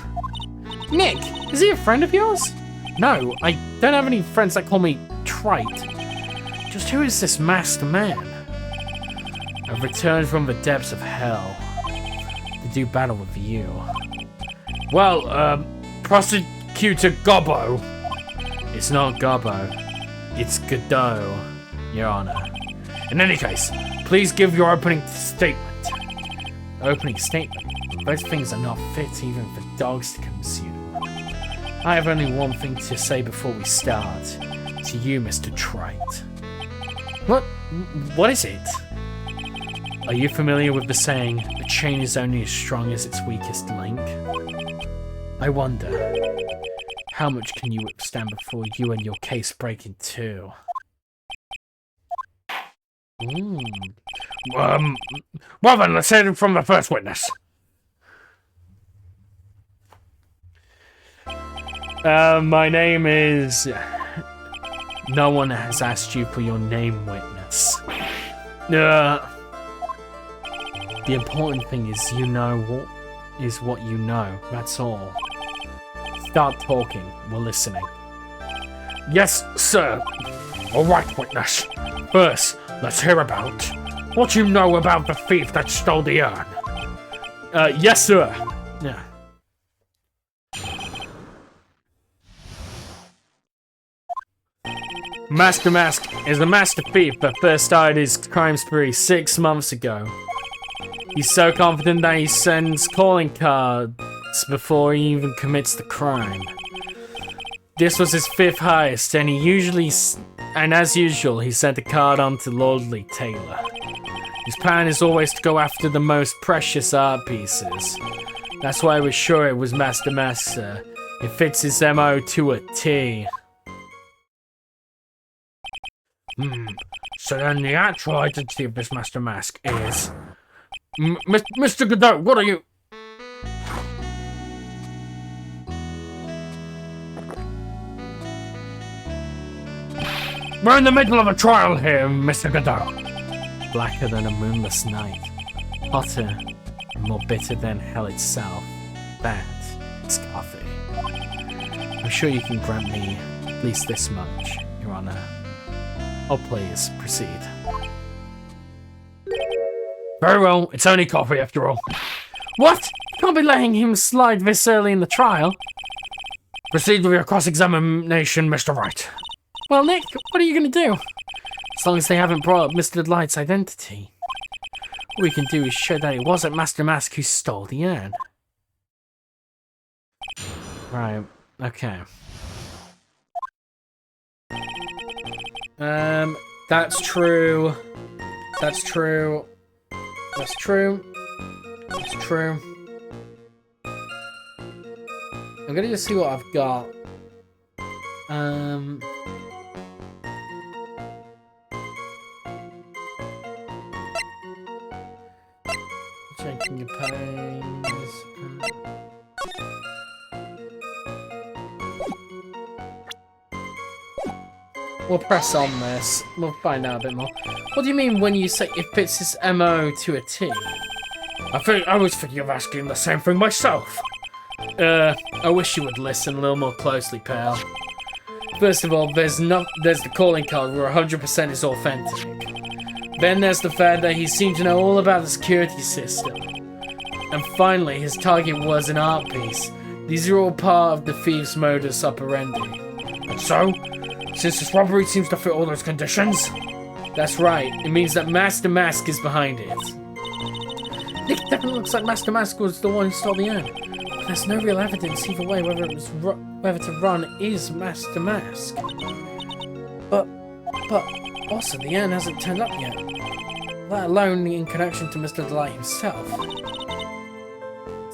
Nick, is he a friend of yours? No, I don't have any friends that call me Trite. Just who is this masked man? I've returned from the depths of hell to do battle with you. Well, Prosecutor Gobbo. It's not Gobbo. It's Godot, Your Honor. In any case, please give your opening statement. Opening statement? Those things are not fit even for dogs to consume. I have only one thing to say before we start. To you, Mr. Trite. What is it? Are you familiar with the saying, a chain is only as strong as its weakest link? I wonder, how much can you withstand before you and your case break in two? Well then, let's hear it from the first witness. My name is... No one has asked you for your name, witness. The important thing is you know what you know, that's all. Start talking, we're listening. Yes, sir. Alright, witness. First, let's hear about what you know about the thief that stole the urn. Yes, sir. Yeah. Master Mask is a master thief that first started his crime spree 6 months ago. He's so confident that he sends calling cards before he even commits the crime. This was his 5th heist, and as usual, he sent a card on to Lordly Taylor. His plan is always to go after the most precious art pieces. That's why we're sure it was Master Mask, sir. It fits his MO to a T. So then the actual identity of this Master Mask is... Mr. Godot, what are you... We're in the middle of a trial here, Mr. Godot. Blacker than a moonless night. Hotter and more bitter than hell itself. That is coffee. I'm sure you can grant me at least this much, Your Honor. Oh, please, proceed. Very well, it's only coffee after all. What? Can't be letting him slide this early in the trial. Proceed with your cross-examination, Mr. Wright. Well, Nick, what are you going to do? As long as they haven't brought up Mr. Light's identity. All we can do is show that it wasn't Master Mask who stole the urn. Right, okay. That's true. That's true. That's true. That's true. I'm gonna just see what I've got. Checking your pains. We'll press on this. We'll find out a bit more. What do you mean when you say it fits his MO to a T? I always think you're asking the same thing myself. I wish you would listen a little more closely, pal. First of all, there's the calling card where 100% is authentic. Then there's the fact that he seemed to know all about the security system. And finally, his target was an art piece. These are all part of the thief's modus operandi. And so, since this robbery seems to fit all those conditions? That's right. It means that Master Mask is behind it. It definitely looks like Master Mask was the one who stole the urn. But there's no real evidence either way whether to run is Master Mask. But also the urn hasn't turned up yet. let alone in connection to Mr. Delight himself.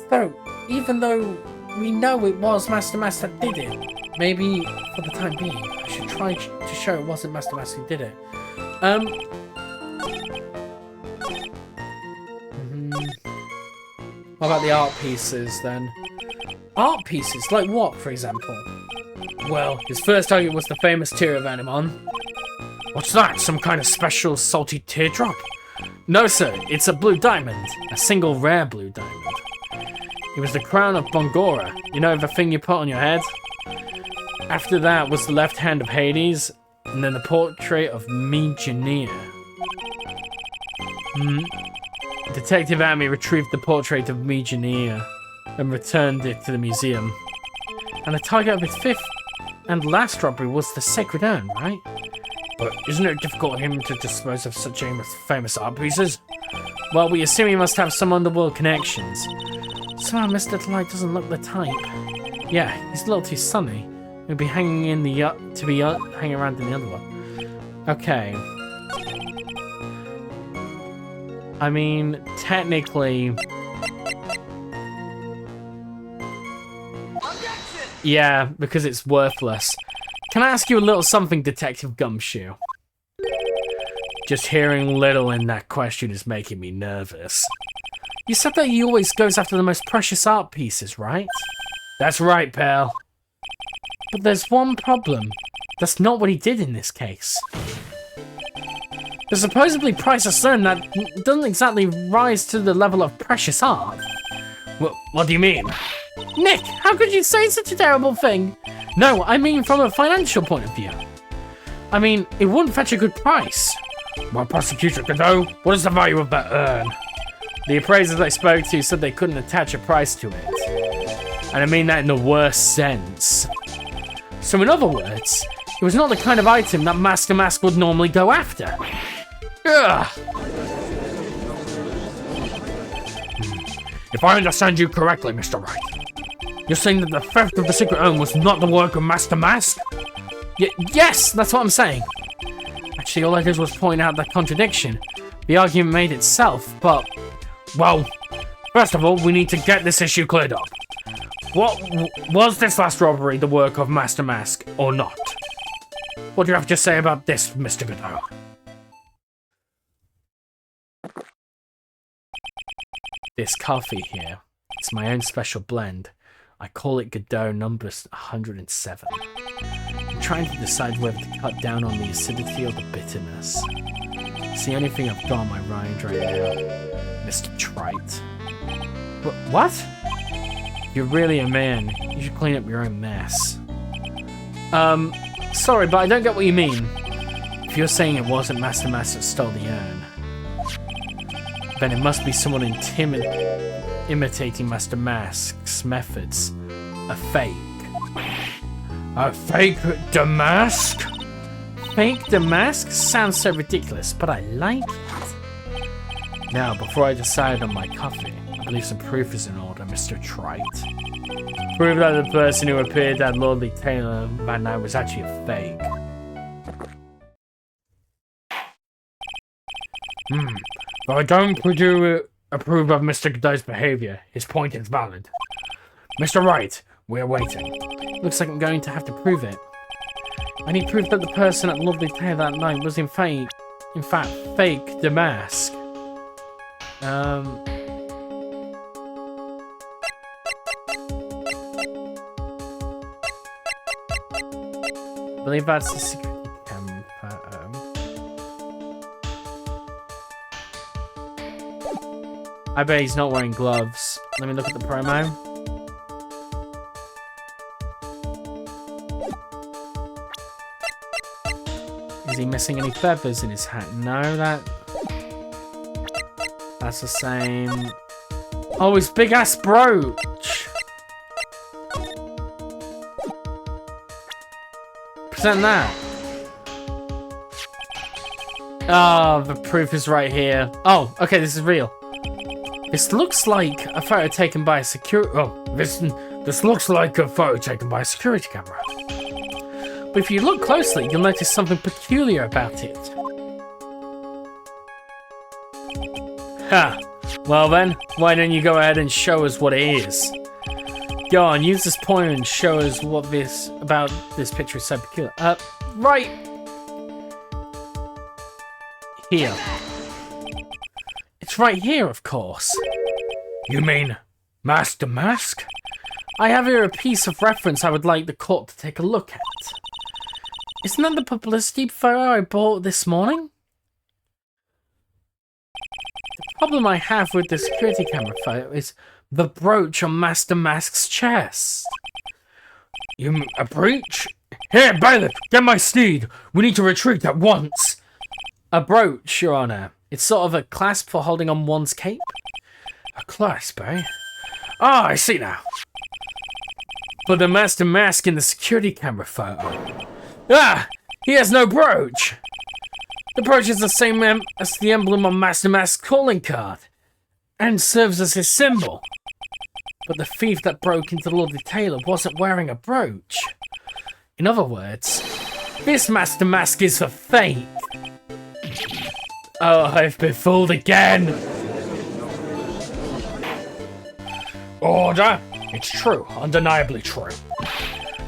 So, even though we know it was Master Mask that did it, maybe, for the time being, I should try to show it wasn't Master Mask who did it. What about the art pieces, then? Art pieces? Like what, for example? Well, his first target was the famous tear of Anemon. What's that? Some kind of special salty teardrop? No, sir, it's a blue diamond. A single rare blue diamond. It was the crown of Bongora. You know, the thing you put on your head? After that was the left hand of Hades, and then the portrait of Mejanir. Detective Amy retrieved the portrait of Mejanir and returned it to the museum. And the target of his fifth and last robbery was the sacred urn, right? But isn't it difficult for him to dispose of such famous art pieces? Well, we assume he must have some underworld connections. Somehow Mr. Delight doesn't look the type. Yeah, he's a little too sunny. He'll be hanging in the hanging around in the underworld. Okay. I mean, technically... Yeah, because it's worthless. Can I ask you a little something, Detective Gumshoe? Just hearing little in that question is making me nervous. You said that he always goes after the most precious art pieces, right? That's right, pal. But there's one problem. That's not what he did in this case. The supposedly priceless stone that doesn't exactly rise to the level of precious art. What do you mean? Nick, how could you say such a terrible thing? No, I mean from a financial point of view. I mean, it wouldn't fetch a good price. My prosecutor could know. What is the value of that urn? The appraisers I spoke to said they couldn't attach a price to it. And I mean that in the worst sense. So in other words, it was not the kind of item that Master Mask would normally go after. Ugh. If I understand you correctly, Mr. Wright, you're saying that the theft of the secret urn was not the work of Master Mask? Yes, that's what I'm saying. Actually, all I did was point out that contradiction. The argument made itself, but... Well, first of all, we need to get this issue cleared up. Was this last robbery the work of Master Mask, or not? What do you have to say about this, Mr. Godot? This coffee here, it's my own special blend. I call it Godot number 107. I'm trying to decide whether to cut down on the acidity or the bitterness. It's the only thing I've got on my rind right now, Mr. Trite. What? You're really a man. You should clean up your own mess. Sorry, but I don't get what you mean. If you're saying it wasn't Master Mask that stole the urn, then it must be someone imitating Master Mask's methods. A fake. A fake Damask? Fake Damask? Sounds so ridiculous, but I like it. Now, before I decide on my coffee, I believe some proof is in order, Mr. Trite. Prove that the person who appeared at Lordly Taylor that night was actually a fake. But I don't approve of Mr. Godot's behavior. His point is valid. Mr. Wright, we're waiting. Looks like I'm going to have to prove it. I need proof that the person at Lovely Taylor that night was in fact fake Damask. I believe that's the security camera. I bet he's not wearing gloves. Let me look at the promo. Is he missing any feathers in his hat? No, that's the same. Oh, his big ass brooch. Present that. Oh, the proof is right here. Oh, okay, this is real. This looks like a photo taken by a this looks like a photo taken by a security camera. But if you look closely, you'll notice something peculiar about it. Ha! Well then, why don't you go ahead and show us what it is? Go on, use this pointer and show us what about this picture is so peculiar. Right here. It's right here, of course. You mean Master Mask? I have here a piece of reference I would like the court to take a look at. Isn't that the publicity photo I bought this morning? The problem I have with the security camera photo is the brooch on Master Mask's chest. You mean a brooch? Here, bailiff, get my steed. We need to retreat at once. A brooch, Your Honor. It's sort of a clasp for holding on one's cape. A clasp, eh? Ah, I see now. But the Master Mask in the security camera photo. Ah! He has no brooch! The brooch is the same as the emblem on Master Mask's calling card, and serves as his symbol. But the thief that broke into the Lord Tailor wasn't wearing a brooch. In other words, this Master Mask is for fake. Oh, I've been fooled again! Order! It's true, undeniably true.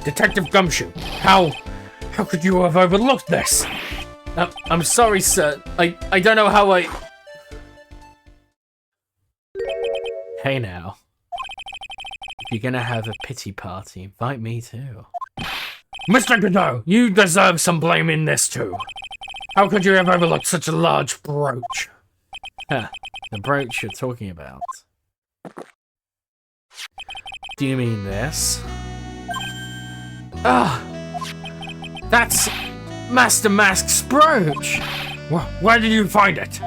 Detective Gumshoe, how could you have overlooked this? I'm sorry, sir. I don't know how I... Hey now. If you're gonna have a pity party, invite me too. Mr. Godot, you deserve some blame in this too. How could you have overlooked such a large brooch? Huh, the brooch you're talking about. Do you mean this? Ah! That's Master Mask's brooch! Where did you find it?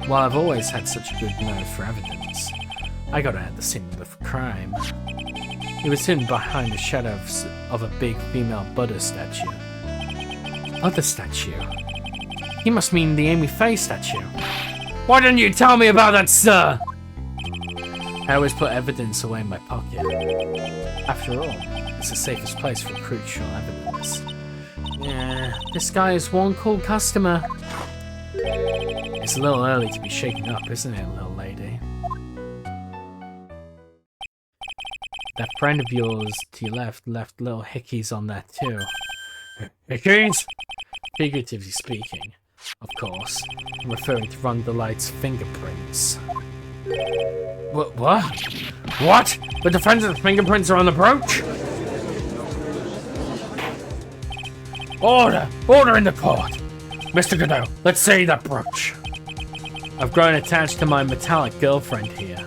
Well, I've always had such a good nose for evidence. I got it at the scene of the crime. It was hidden behind the shadow of a big female Buddha statue. Buddha statue? He must mean the Amy Faye statue. Why didn't you tell me about that, sir? I always put evidence away in my pocket. After all, it's the safest place for crucial evidence. Yeah, this guy is one cool customer. It's a little early to be shaken up, isn't it, little lady? That friend of yours to your left little hickeys on there too. Hickeys? Figuratively speaking, of course. I'm referring to Rundelight's fingerprints. What? What? The defendant's fingerprints are on the brooch? Order! Order in the court! Mr. Godot, let's see that brooch. I've grown attached to my metallic girlfriend here.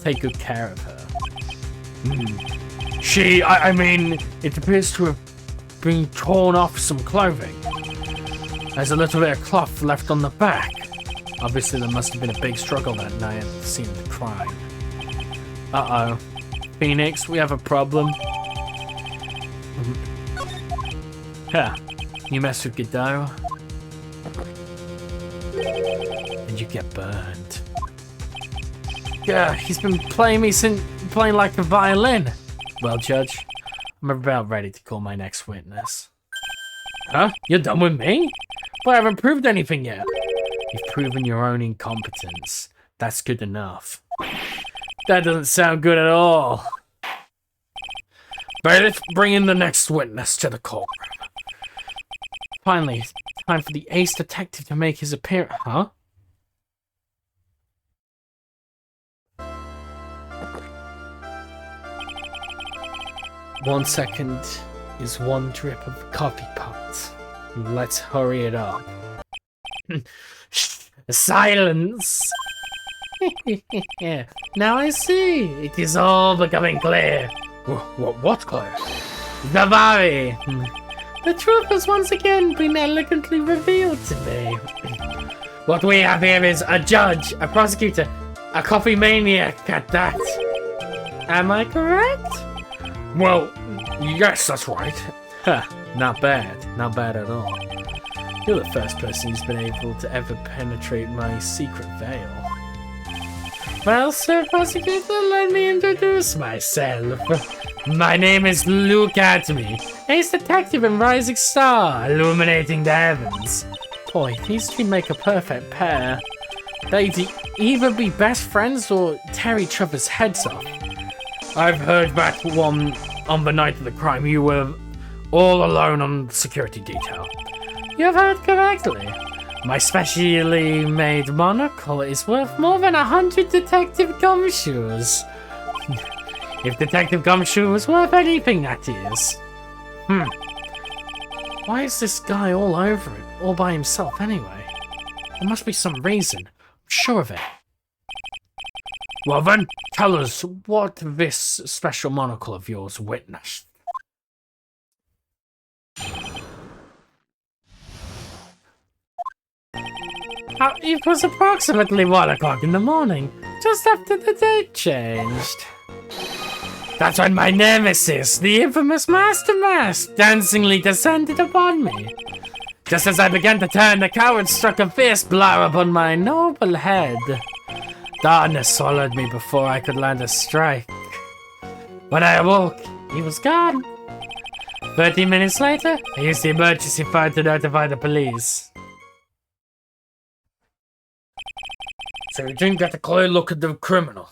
Take good care of her. I mean, it appears to have been torn off some clothing. There's a little bit of cloth left on the back. Obviously, there must have been a big struggle that night at the scene of the crime. Uh-oh. Phoenix, we have a problem. Huh. You mess with Godot, and you get burned. Yeah, he's been playing like a violin. Well, Judge, I'm about ready to call my next witness. Huh? You're done with me? But I haven't proved anything yet. You've proven your own incompetence. That's good enough. That doesn't sound good at all. Bailiff, bring in the next witness to the courtroom. Finally, time for the ace detective to make his appearance. Huh? One second is one drip of coffee pot. Let's hurry it up. Silence! Now I see. It is all becoming clear. What's clear? Davari! The truth has once again been elegantly revealed to me. What we have here is a judge, a prosecutor, a coffee maniac at that. Am I correct? Well, yes, that's right. Huh, not bad. Not bad at all. You're the first person who's been able to ever penetrate my secret veil. Well, Sir Prosecutor, let me introduce myself. My name is Luke Atme, ace detective and rising star, illuminating the heavens. Boy, these two make a perfect pair. They'd either be best friends or tear each other's heads off. I've heard that on the night of the crime you were all alone on security detail. You've heard correctly. My specially made monocle is worth more than 100 Detective Gumshoes. If Detective Gumshoe was worth anything, that is. Why is this guy all over it, all by himself anyway? There must be some reason. I'm sure of it. Well then, tell us what this special monocle of yours witnessed. It was approximately 1 o'clock in the morning, just after the date changed. That's when my nemesis, the infamous Master Mask, dancingly descended upon me. Just as I began to turn, the coward struck a fierce blow upon my noble head. Darkness swallowed me before I could land a strike. When I awoke, he was gone. 30 minutes later, I used the emergency phone to notify the police. So you didn't get a clear look at the criminal?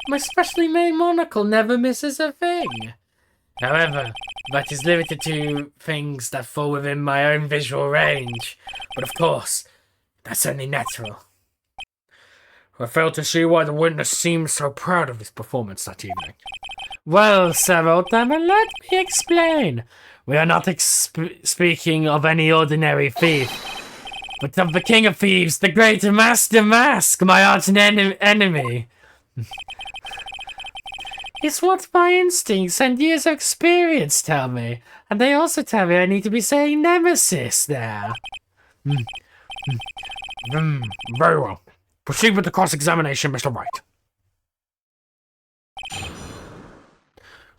My specially made monocle never misses a thing. However, that is limited to things that fall within my own visual range. But of course, that's only natural. I fail to see why the witness seems so proud of his performance that evening. Well, Sir Oldtimer, let me explain. We are not speaking of any ordinary thief, but of the King of Thieves, the great Master Mask, my arch enemy. It's what my instincts and years of experience tell me, and they also tell me I need to be saying nemesis there. Very well. Proceed with the cross-examination, Mr. Wright.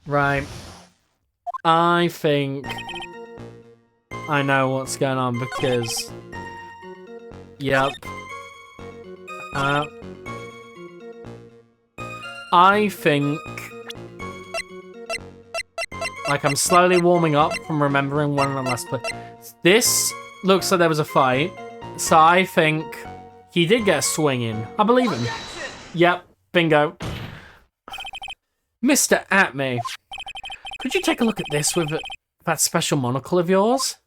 Right. I think I know what's going on because... Yep. I think... Like, I'm slowly warming up from remembering when I last played. This looks like there was a fight, so I think he did get a swing in. I believe him. Yep, bingo. Mr. Atme, could you take a look at this with that special monocle of yours?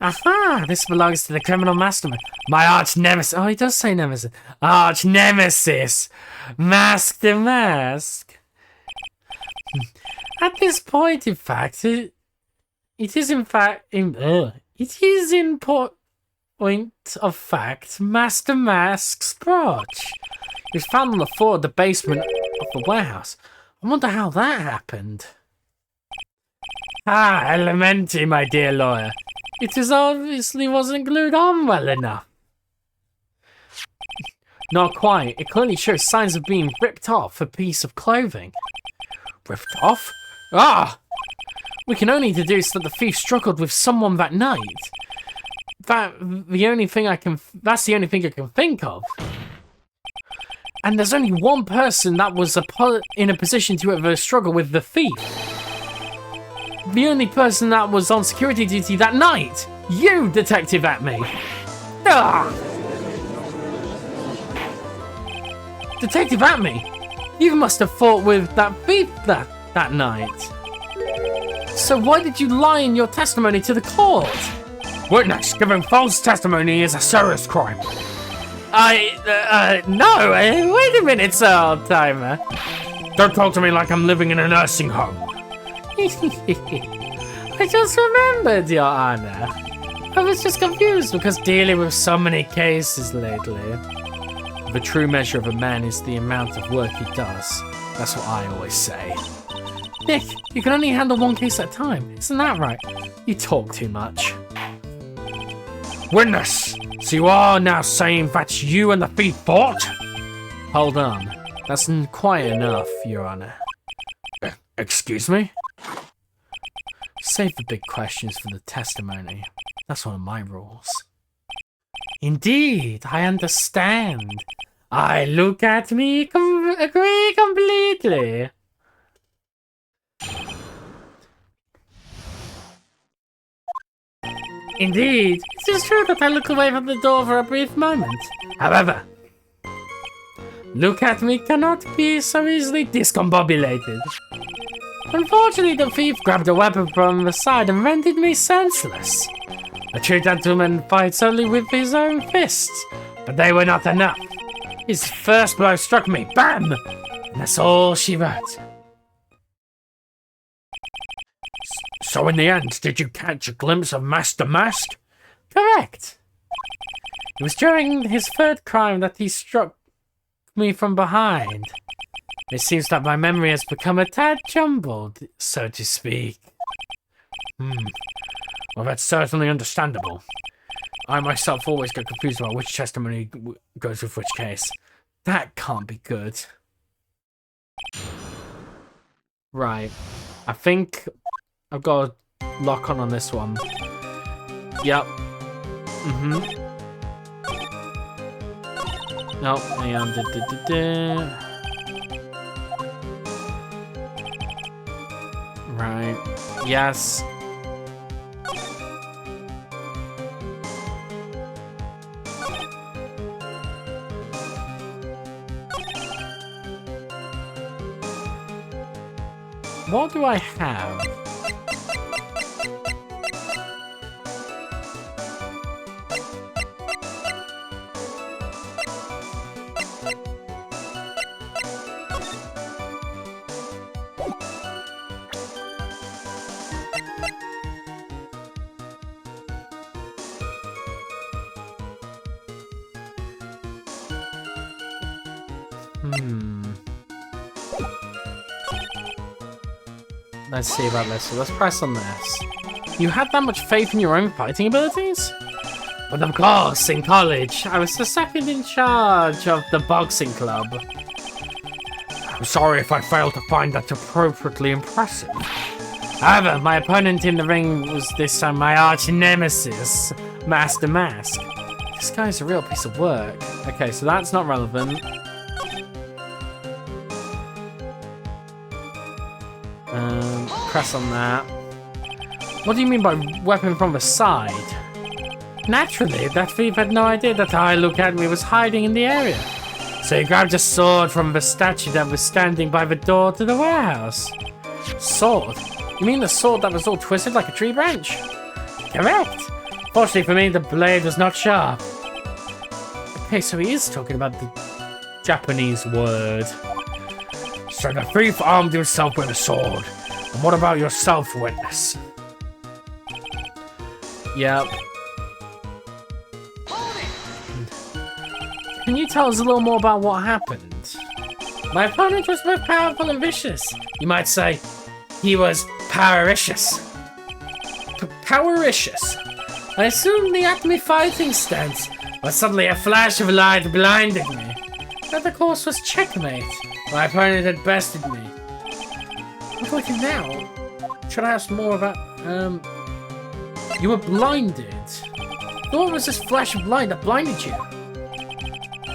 Aha! This belongs to the criminal mastermind. My arch nemesis. Oh, he does say nemesis. Arch nemesis. Mask to Mask. At this point, in fact, it is in point of fact Master Mask's brooch. It was found on the floor of the basement of the warehouse. I wonder how that happened. Ah, elementary, my dear lawyer. It is obviously wasn't glued on well enough. Not quite. It clearly shows signs of being ripped off a piece of clothing. Ripped off? Ah! We can only deduce that the thief struggled with someone that night. That's the only thing I can think of. And there's only one person that was in a position to ever struggle with the thief. The only person that was on security duty that night. You, Detective Atme. Ah! Detective Atme, you must have fought with that thief that night. So why did you lie in your testimony to the court? Witness, giving false testimony is a serious crime. No, wait a minute, Sir Oldtimer. Don't talk to me like I'm living in a nursing home. I just remembered, Your Honor. I was just confused because dealing with so many cases lately. The true measure of a man is the amount of work he does. That's what I always say. Nick, you can only handle one case at a time. Isn't that right? You talk too much. Witness, so you are now saying that you and the thief fought? Hold on. That's quite enough, Your Honor. Excuse me? Save the big questions for the testimony. That's one of my rules. Indeed, I understand. I look at me, agree completely. Indeed, it is true that I look away from the door for a brief moment. However, look at me cannot be so easily discombobulated. Unfortunately, the thief grabbed a weapon from the side and rendered me senseless. A true gentleman fights only with his own fists, but they were not enough. His first blow struck me, BAM! And that's all she wrote. So in the end, did you catch a glimpse of Master Mask? Correct. It was during his third crime that he struck me from behind. It seems that my memory has become a tad jumbled, so to speak. Well, that's certainly understandable. I myself always get confused about which testimony goes with which case. That can't be good. Right. I think I've got a lock on this one. Yep. No, hang on. Right. Yes. What do I have? Let's see about this. So let's press on this. You had that much faith in your own fighting abilities? But of course, in college, I was the second in charge of the boxing club. I'm sorry if I failed to find that appropriately impressive. However, my opponent in the ring was this time my arch nemesis, Master Mask. This guy's a real piece of work. Okay, so that's not relevant. Press on that. What do you mean by weapon from the side? Naturally, that thief had no idea that Look at Me was hiding in the area. So he grabbed a sword from the statue that was standing by the door to the warehouse. Sword? You mean the sword that was all twisted like a tree branch? Correct. Fortunately for me, the blade was not sharp. Okay, so he is talking about the Japanese word. So the thief armed himself with a sword. And what about yourself, witness? Yep. Can you tell us a little more about what happened? My opponent was both powerful and vicious. You might say he was powericious. Powericious. I assumed the Acme fighting stance, but suddenly a flash of light blinded me. That, of course, was checkmate. My opponent had bested me. What do I do now? Should I ask more about, You were blinded. What was this flash of light that blinded you?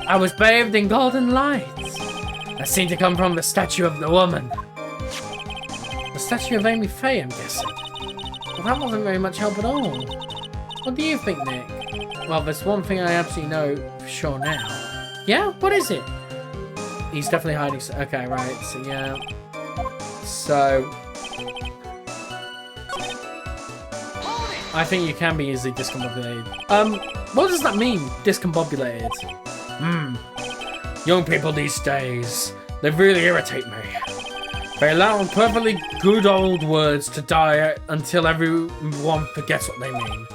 I was bathed in golden light. That seemed to come from the statue of the woman. The statue of Amy Faye, I'm guessing. Well, that wasn't very much help at all. What do you think, Nick? Well, there's one thing I absolutely know for sure now. Yeah? What is it? He's definitely hiding. Okay, right. So, yeah. So, I think you can be easily discombobulated. What does that mean, discombobulated? Young people these days, they really irritate me. They allow perfectly good old words to die until everyone forgets what they mean.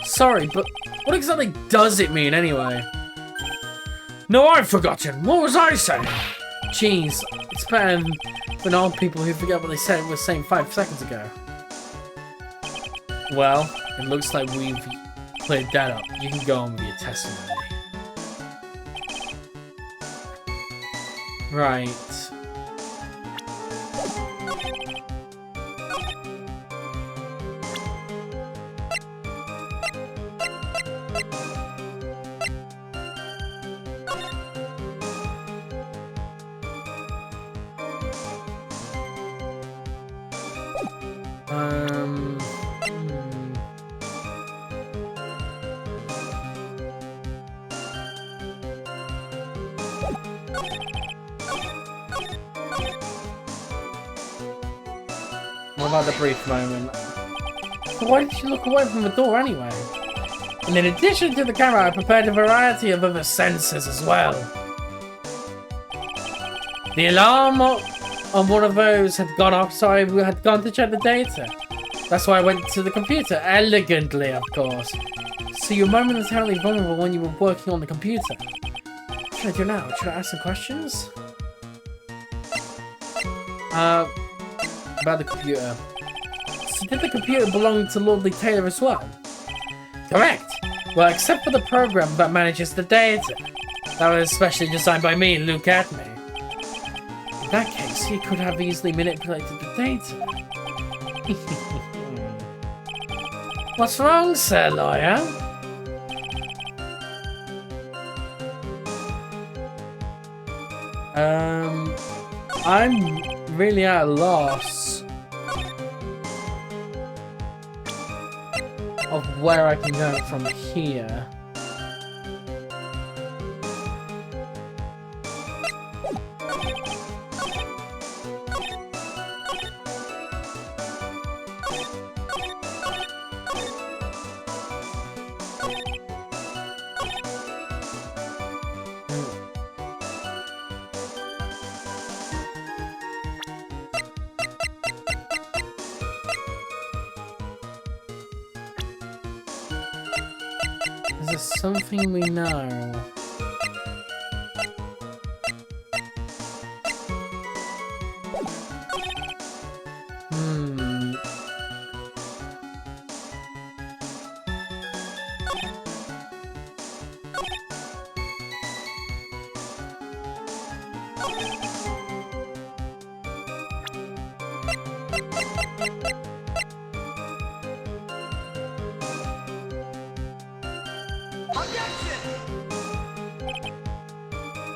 Sorry, but what exactly does it mean anyway? No, I've forgotten. What was I saying? Jeez, it's better than old people who forget what they said were saying 5 seconds ago. Well, it looks like we've cleared that up. You can go on with your testimony. Right. What about the brief moment? Why did you look away from the door anyway? And in addition to the camera, I prepared a variety of other sensors as well. The alarm on one of those had gone off, so I had gone to check the data. That's why I went to the computer, elegantly, of course. So you're momentarily vulnerable when you were working on the computer. What should I do now? Should I ask some questions? About the computer. So did the computer belong to Lordly Taylor as well? Correct. Well, except for the program that manages the data. That was specially designed by me and Luke Adme. In that case, he could have easily manipulated the data. What's wrong, Sir Lawyer? I'm really at a loss of where I can go from here. Is there something we know?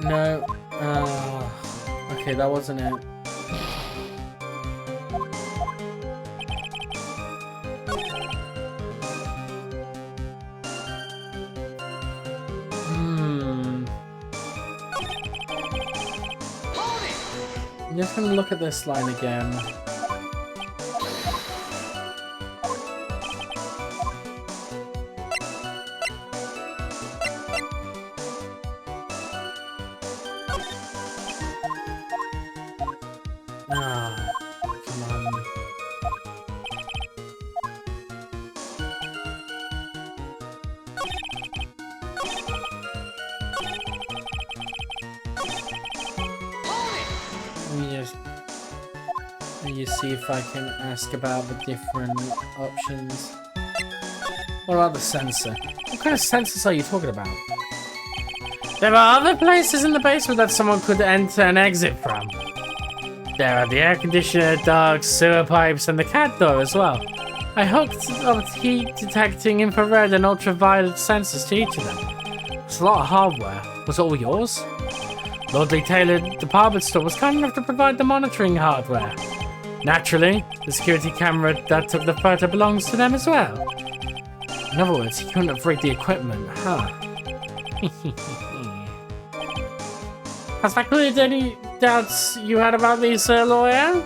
No. Okay, that wasn't it. I'm just gonna look at this line again. See if I can ask about the different options. What about the sensor? What kind of sensors are you talking about? There are other places in the basement that someone could enter and exit from. There are the air conditioner, ducts, sewer pipes, and the cat door as well. I hooked up heat detecting infrared and ultraviolet sensors to each of them. It's a lot of hardware. Was it all yours? Lordly Taylor department store was kind enough to provide the monitoring hardware. Naturally, the security camera that took the photo belongs to them as well. In other words, he couldn't have rigged the equipment, huh? Has that cleared any doubts you had about me, Sir Lawyer?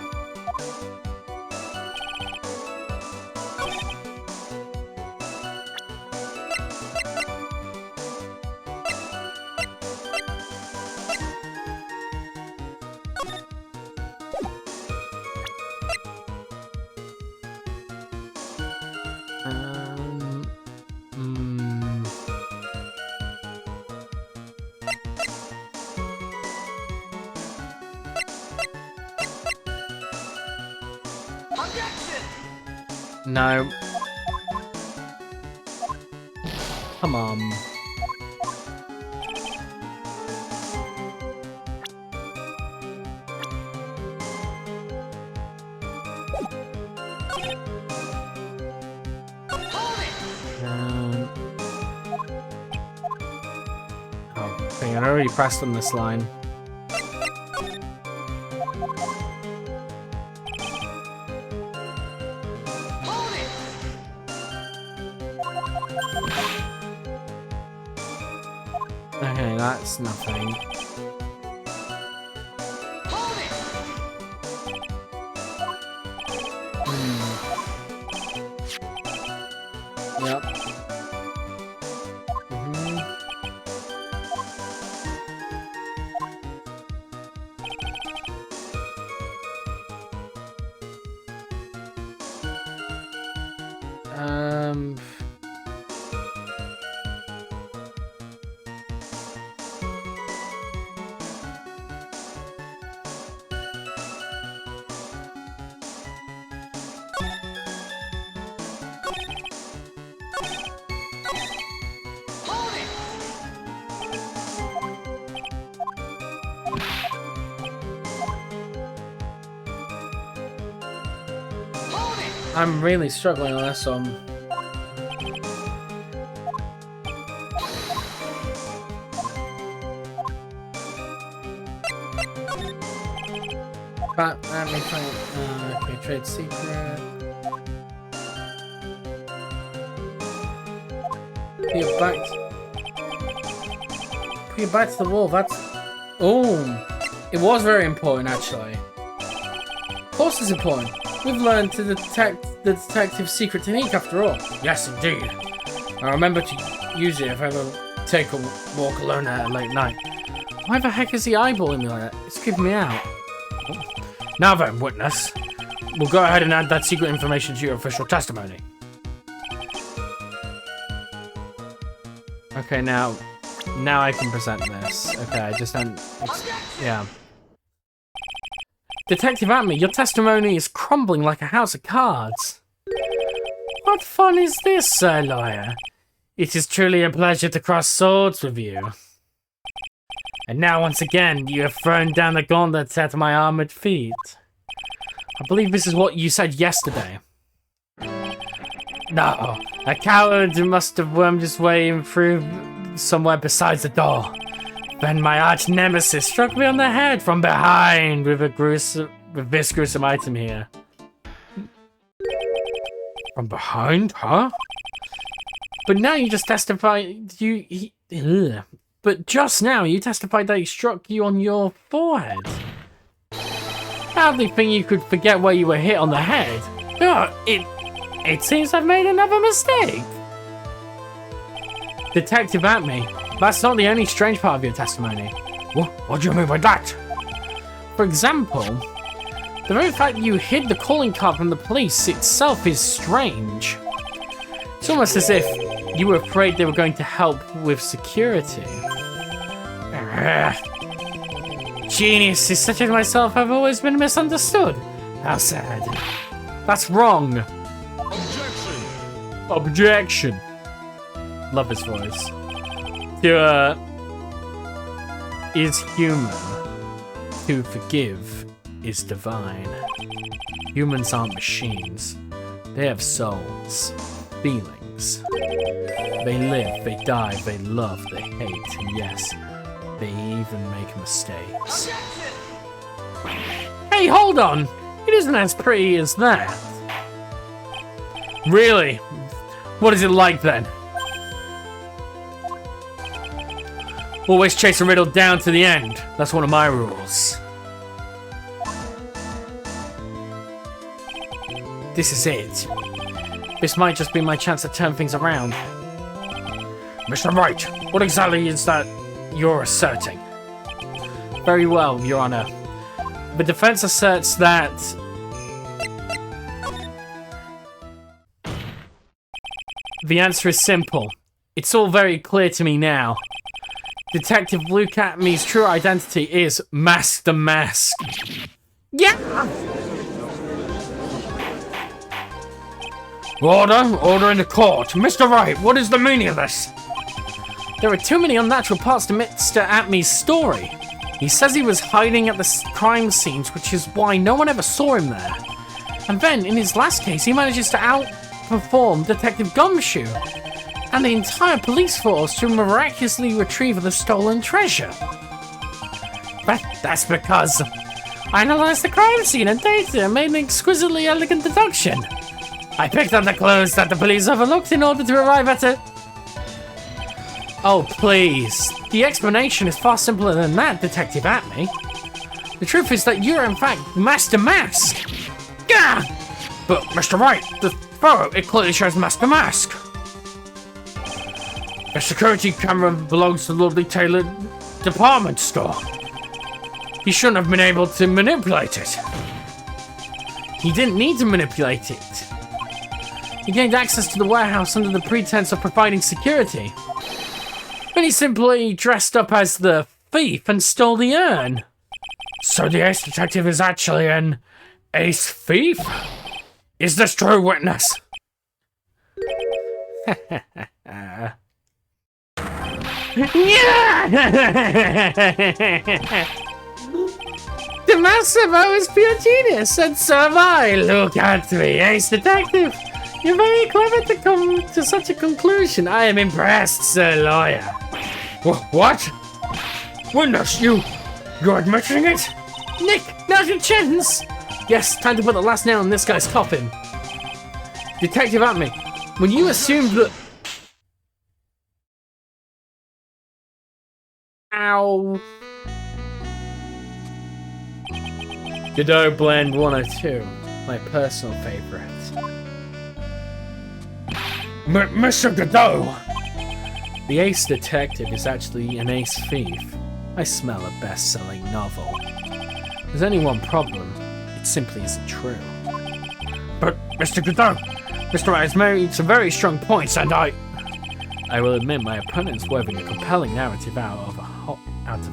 No. Come on. Oh, dang, I already pressed on this line. Okay, that's nothing. Yep. Um... I'm really struggling on this one. But let me try. Okay, trade secret. Put your back. Put your back to the wall. That's. Oh, it was very important actually. Of course, it's important. We've learned to detect the detective's secret technique after all. Yes, indeed. I remember to use it if I ever take a walk alone at a late night. Why the heck is he eyeballing me like that? It's creeping me out. Now then, witness, we'll go ahead and add that secret information to your official testimony. Okay, now I can present this. Okay, I just don't... Yeah. Detective Atme, your testimony is crumbling like a house of cards. What fun is this, Sir Lawyer? It is truly a pleasure to cross swords with you. And now, once again, you have thrown down the gauntlets at my armored feet. I believe this is what you said yesterday. No, a coward must have wormed his way in through somewhere besides the door. Then my arch nemesis struck me on the head from behind with this gruesome item here. From behind, huh? But now you just testified But just now you testified that he struck you on your forehead. Hardly think you could forget where you were hit on the head. Oh, it seems I've made another mistake. Detective Atme, that's not the only strange part of your testimony. What do you mean by that? For example, the very fact you hid the calling card from the police itself is strange. It's almost as if you were afraid they were going to help with security. Geniuses such as myself have always been misunderstood. How sad. That's wrong. Objection! Objection. Love his voice. To, is human. To forgive is divine. Humans aren't machines. They have souls, feelings. They live, they die, they love, they hate, and yes, they even make mistakes. Hey, hold on! It isn't as pretty as that. Really? What is it like then? Always chase a riddle down to the end. That's one of my rules. This is it. This might just be my chance to turn things around. Mr. Wright, what exactly is that you're asserting? Very well, Your Honor. The defense asserts that... The answer is simple. It's all very clear to me now. Detective Luke Atme's true identity is Master Mask. Yeah! Order in the court. Mr. Wright, what is the meaning of this? There are too many unnatural parts to Mr. Atme's story. He says he was hiding at the crime scenes, which is why no one ever saw him there. And then, in his last case, he manages to outperform Detective Gumshoe and the entire police force to miraculously retrieve the stolen treasure. But that's because I analyzed the crime scene and data and made an exquisitely elegant deduction. I picked up the clues that the police overlooked in order to arrive at it. Oh, please. The explanation is far simpler than that, Detective Atme. The truth is that you're in fact Master Mask. Gah! But, Mr. Wright, the photo, it clearly shows Master Mask. The security camera belongs to the lovely Taylor department store. He shouldn't have been able to manipulate it. He didn't need to manipulate it. He gained access to the warehouse under the pretense of providing security. But he simply dressed up as the thief and stole the urn. So the ace detective is actually an ace thief? Is this true, witness? The master is pure genius, and so am I. Look at me, ace detective. You're very clever to come to such a conclusion. I am impressed, sir lawyer. What? Witness, you're admitting it? Nick, now's your chance. Yes, time to put the last nail in this guy's coffin. Detective Atme, when you assumed that... Ow. Godot Blend 102, my personal favorite. Mr. Godot! The ace detective is actually an ace thief. I smell a best-selling novel. There's only one problem. It simply isn't true. But, Mr. Godot, Mr. Wright has made some very strong points, and I will admit my opponent's weaving a compelling narrative out of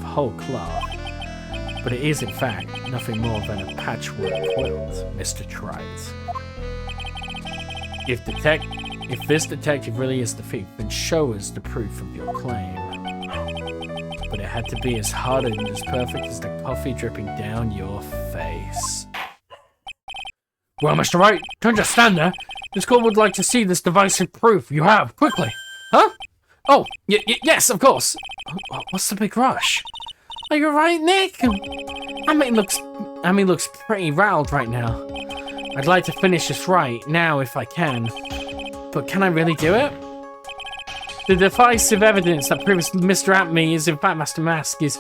whole cloth. But it is, in fact, nothing more than a patchwork quilt, Mr. Trite. If this detective really is the thief, then show us the proof of your claim. But it had to be as hard and as perfect as the coffee dripping down your face. Well, Mr. Wright, don't just stand there. This court would like to see this divisive proof you have, quickly. Huh? Oh, yes, of course. What's the big rush? Are you alright, Nick? Amy looks pretty riled right now. I'd like to finish this right now if I can. But can I really do it? The decisive evidence that proves Mr. Atme is in fact Master Mask is...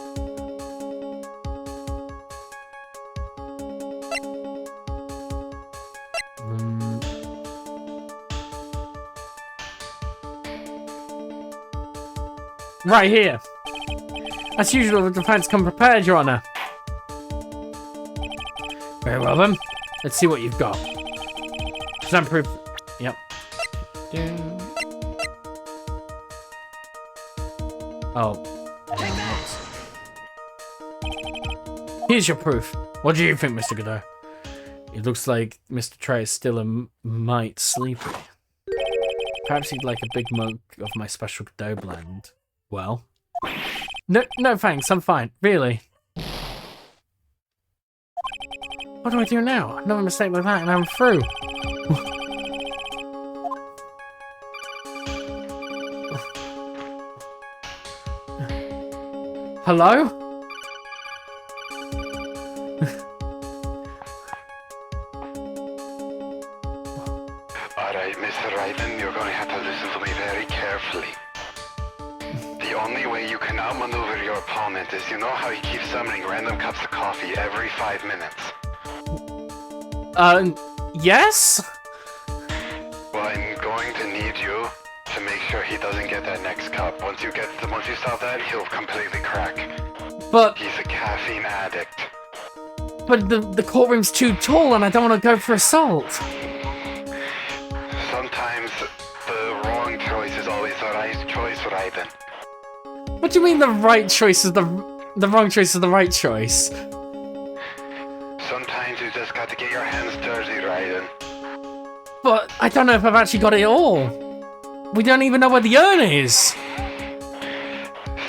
Right here. As usual, the defense come prepared, Your Honor. Very well then. Let's see what you've got. Present proof. Yep. Oh. Here's your proof. What do you think, Mr. Godot? It looks like Mr. Trey is still a mite sleepy. Perhaps he'd like a big mug of my special Godot blend. Well? No thanks, I'm fine. Really. What do I do now? Another mistake like that and I'm through. Hello? Alright, Mr. Raiden, you're going to have to listen to me very carefully. The only way you can outmaneuver your opponent is, you know how he keeps summoning random cups of coffee every 5 minutes? Yes? Well, I'm going to need you to make sure he doesn't get that next cup. Once you stop that, he'll completely crack. But... He's a caffeine addict. But the courtroom's too tall and I don't want to go for assault. Sometimes the wrong choice is always the right choice, Raiden. What do you mean the right choice is the wrong choice is the right choice? Sometimes you just got to get your hands dirty, Raiden. But I don't know if I've actually got it all. We don't even know where the urn is.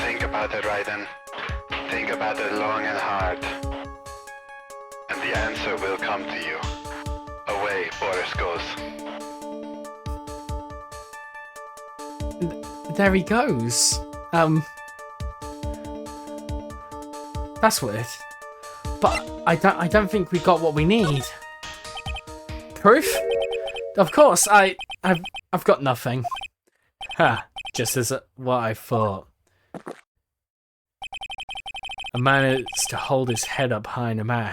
Think about it, Raiden. Think about it long and hard. And the answer will come to you. Away, Boris goes. There he goes. That's weird. But I don't think we got what we need. Proof? Of course, I've got nothing. Ha, just as what I thought. A man is to hold his head up high no matter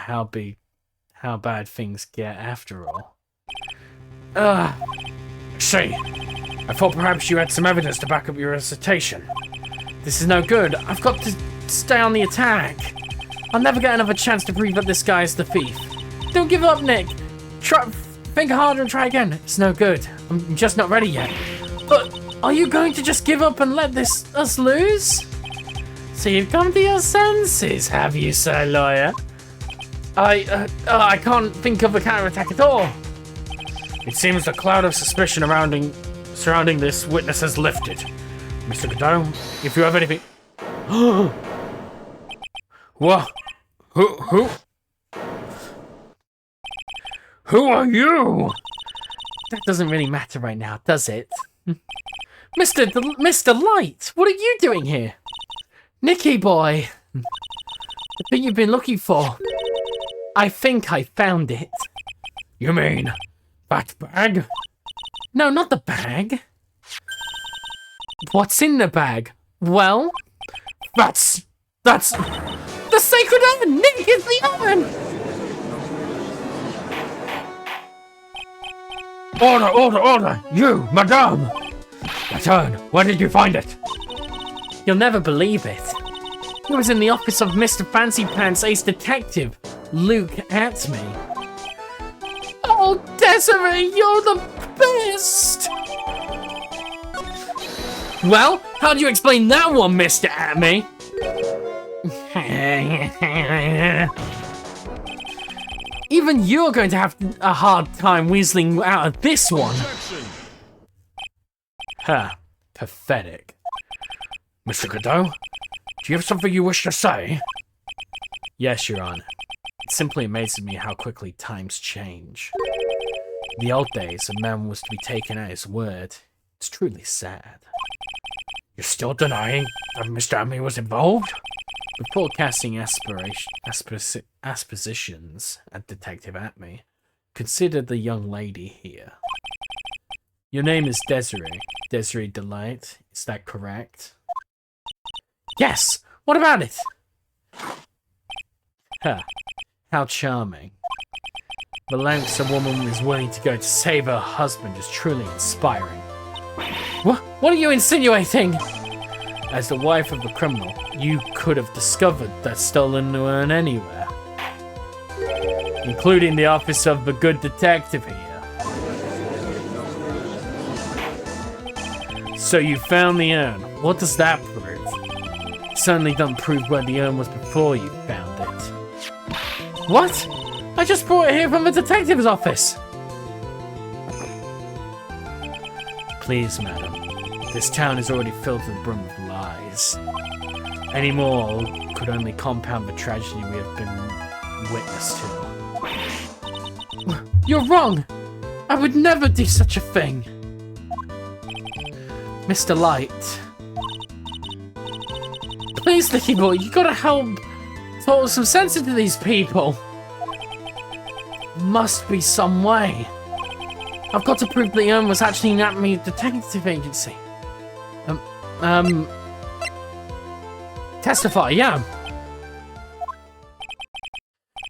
how bad things get after all. See, I thought perhaps you had some evidence to back up your recitation. This is no good. I've got to stay on the attack. I'll never get another chance to prove that this guy is the thief. Don't give up, Nick. Think harder and try again. It's no good. I'm just not ready yet. But are you going to just give up and let us lose? So you've come to your senses, have you, Sir Lawyer? I can't think of a counterattack at all. It seems the cloud of suspicion surrounding this witness has lifted. Mr. Godot, if you have anything... What? Who are you? That doesn't really matter right now, does it? Mr. Light, what are you doing here? Nicky boy, the thing you've been looking for. I think I found it. You mean that bag? No, not the bag. What's in the bag? Well, That's... the sacred urn! Nick is the urn! Order! You, madame! That urn, where did you find it? You'll never believe it. It was in the office of Mr. Fancy Pants Ace Detective, Luke Atme. Oh, Desiree, you're the best! Well, how do you explain that one, Mr. Atme? Even you're going to have a hard time weaseling out of this one. Huh, pathetic. Mr. Godot, do you have something you wish to say? Yes, Your Honor. It simply amazes me how quickly times change. In the old days, a man was to be taken at his word. It's truly sad. You're still denying that Mr. Amy was involved? Before casting aspersions at Detective Atme, consider the young lady here. Your name is Desiree Delight, is that correct? Yes! What about it? Huh. How charming. The lengths a woman is willing to go to save her husband is truly inspiring. What are you insinuating? As the wife of a criminal, you could have discovered that stolen urn anywhere. Including the office of the good detective here. So you found the urn. What does that prove? It certainly doesn't prove where the urn was before you found it. What? I just brought it here from the detective's office. Please, madam. This town is already filled to the brim with lies. Any more could only compound the tragedy we have been witness to. You're wrong! I would never do such a thing! Mr. Light. Please, Nicky boy, you gotta help talk some sense into these people. Must be some way. I've got to prove the urn was actually an Atme detective agency. Testify, yeah.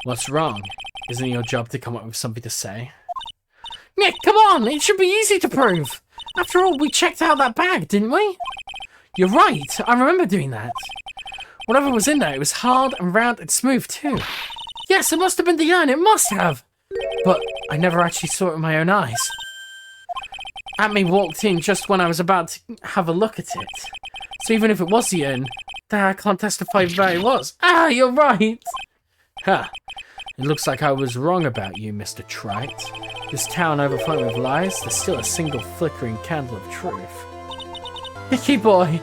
What's wrong? Isn't it your job to come up with something to say? Nick, come on! It should be easy to prove! After all, we checked out that bag, didn't we? You're right, I remember doing that. Whatever was in there, it was hard and round and smooth too. Yes, it must have been the urn, it must have! But I never actually saw it with my own eyes. Atme walked in just when I was about to have a look at it. So even if it was the urn, I can't testify that it was. Ah, you're right! Huh. It looks like I was wrong about you, Mr. Trite. This town overflowing with lies, there's still a single flickering candle of truth. Nicky boy!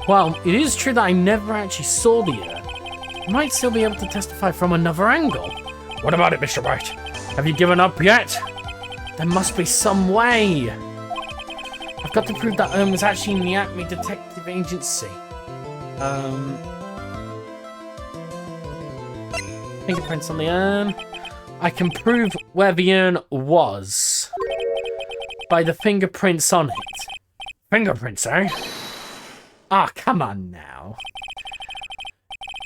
Well, it is true that I never actually saw the urn. I might still be able to testify from another angle. What about it, Mr. White? Have you given up yet? There must be some way. I've got to prove that urn was actually in the Acme Detective Agency. Fingerprints on the urn. I can prove where the urn was by the fingerprints on it. Fingerprints, eh? Ah, come on now.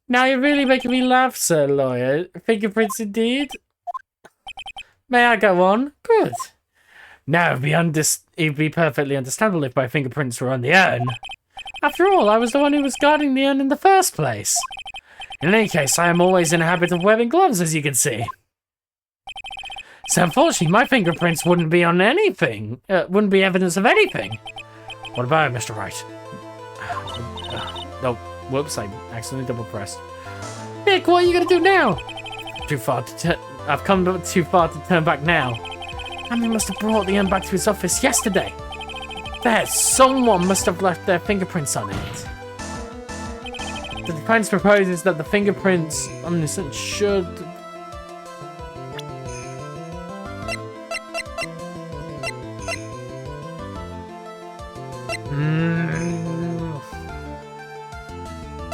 Now you're really making me laugh, Sir Lawyer. Fingerprints indeed. May I go on? Good. Now, it'd be perfectly understandable if my fingerprints were on the urn. After all, I was the one who was guarding the urn in the first place. In any case, I am always in a habit of wearing gloves, as you can see. So unfortunately, my fingerprints wouldn't be on anything. Wouldn't be evidence of anything. What about it, Mr. Wright? Oh, whoops, I accidentally double pressed. Nick, what are you gonna do now? I've come too far to turn back now. Amy must have brought the urn back to his office yesterday. Someone must have left their fingerprints on it. The defense proposes that the fingerprints on this should...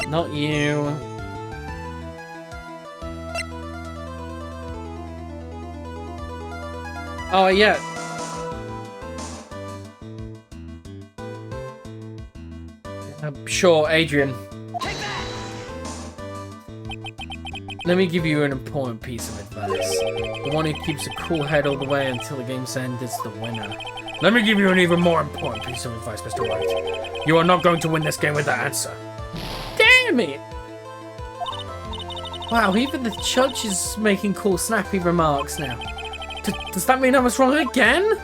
Not you. Oh, yeah. Sure, Adrian. Let me give you an important piece of advice. The one who keeps a cool head all the way until the game's end is the winner. Let me give you an even more important piece of advice, Mr. White. You are not going to win this game with that answer. Damn it! Wow, even the judge is making cool, snappy remarks now. Does that mean I was wrong again?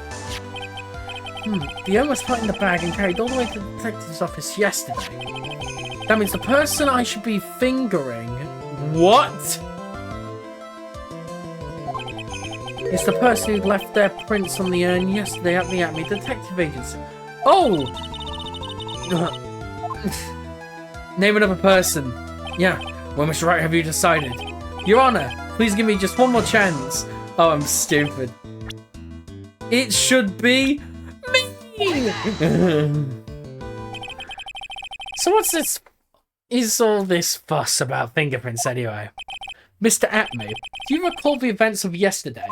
The urn was put in the bag and carried all the way to the detective's office yesterday. That means the person I should be fingering... What? It's the person who left their prints on the urn yesterday at the Acme Detective Agency. Oh! Name another person. Yeah. Well, Mr. Wright, have you decided? Your Honor, please give me just one more chance. Oh, I'm stupid. It should be me! So what's this... Is all this fuss about fingerprints anyway? Mr. Atme, do you recall the events of yesterday?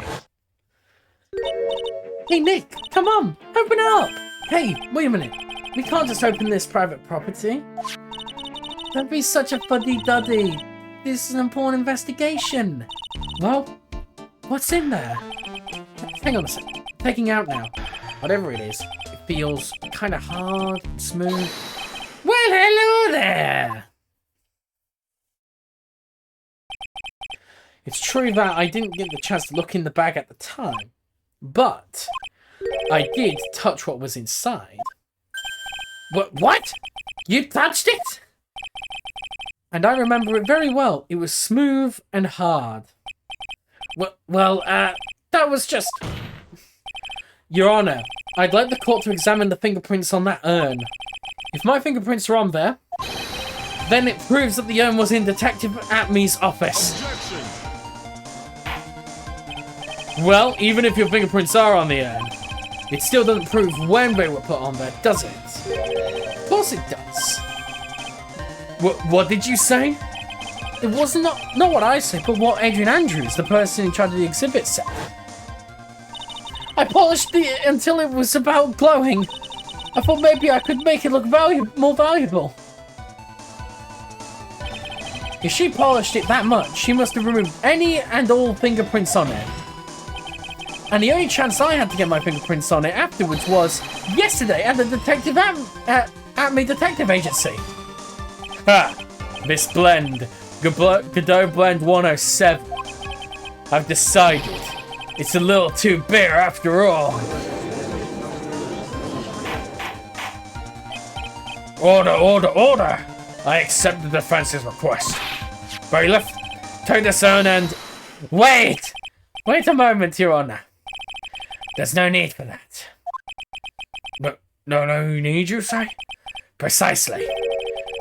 Hey, Nick, come on, open it up! Hey, wait a minute. We can't just open this private property. Don't be such a fuddy-duddy. This is an important investigation. Well, what's in there? Hang on a sec. Taking out now. Whatever it is, it feels kind of hard, smooth. Well, hello there! It's true that I didn't get the chance to look in the bag at the time, but I did touch what was inside. What? You touched it? And I remember it very well. It was smooth and hard. Well, that was just... Your Honor, I'd like the court to examine the fingerprints on that urn. If my fingerprints are on there, then it proves that the urn was in Detective Atme's office. Objection. Well, even if your fingerprints are on the urn, it still doesn't prove when they were put on there, does it? Of course it does. What did you say? It was not what I said, but what Adrian Andrews, the person in charge of the exhibit, said. I polished it until it was about glowing. I thought maybe I could make it look more valuable. If she polished it that much, she must have removed any and all fingerprints on it. And the only chance I had to get my fingerprints on it afterwards was yesterday at the Detective Acme Detective Agency. Ha! This blend, Godot Blend 107. I've decided it's a little too bitter after all. Order! I accept the defense's request. Bailiff, take this urn and... Wait a moment, Your Honor. There's no need for that. But no need, you say? Precisely.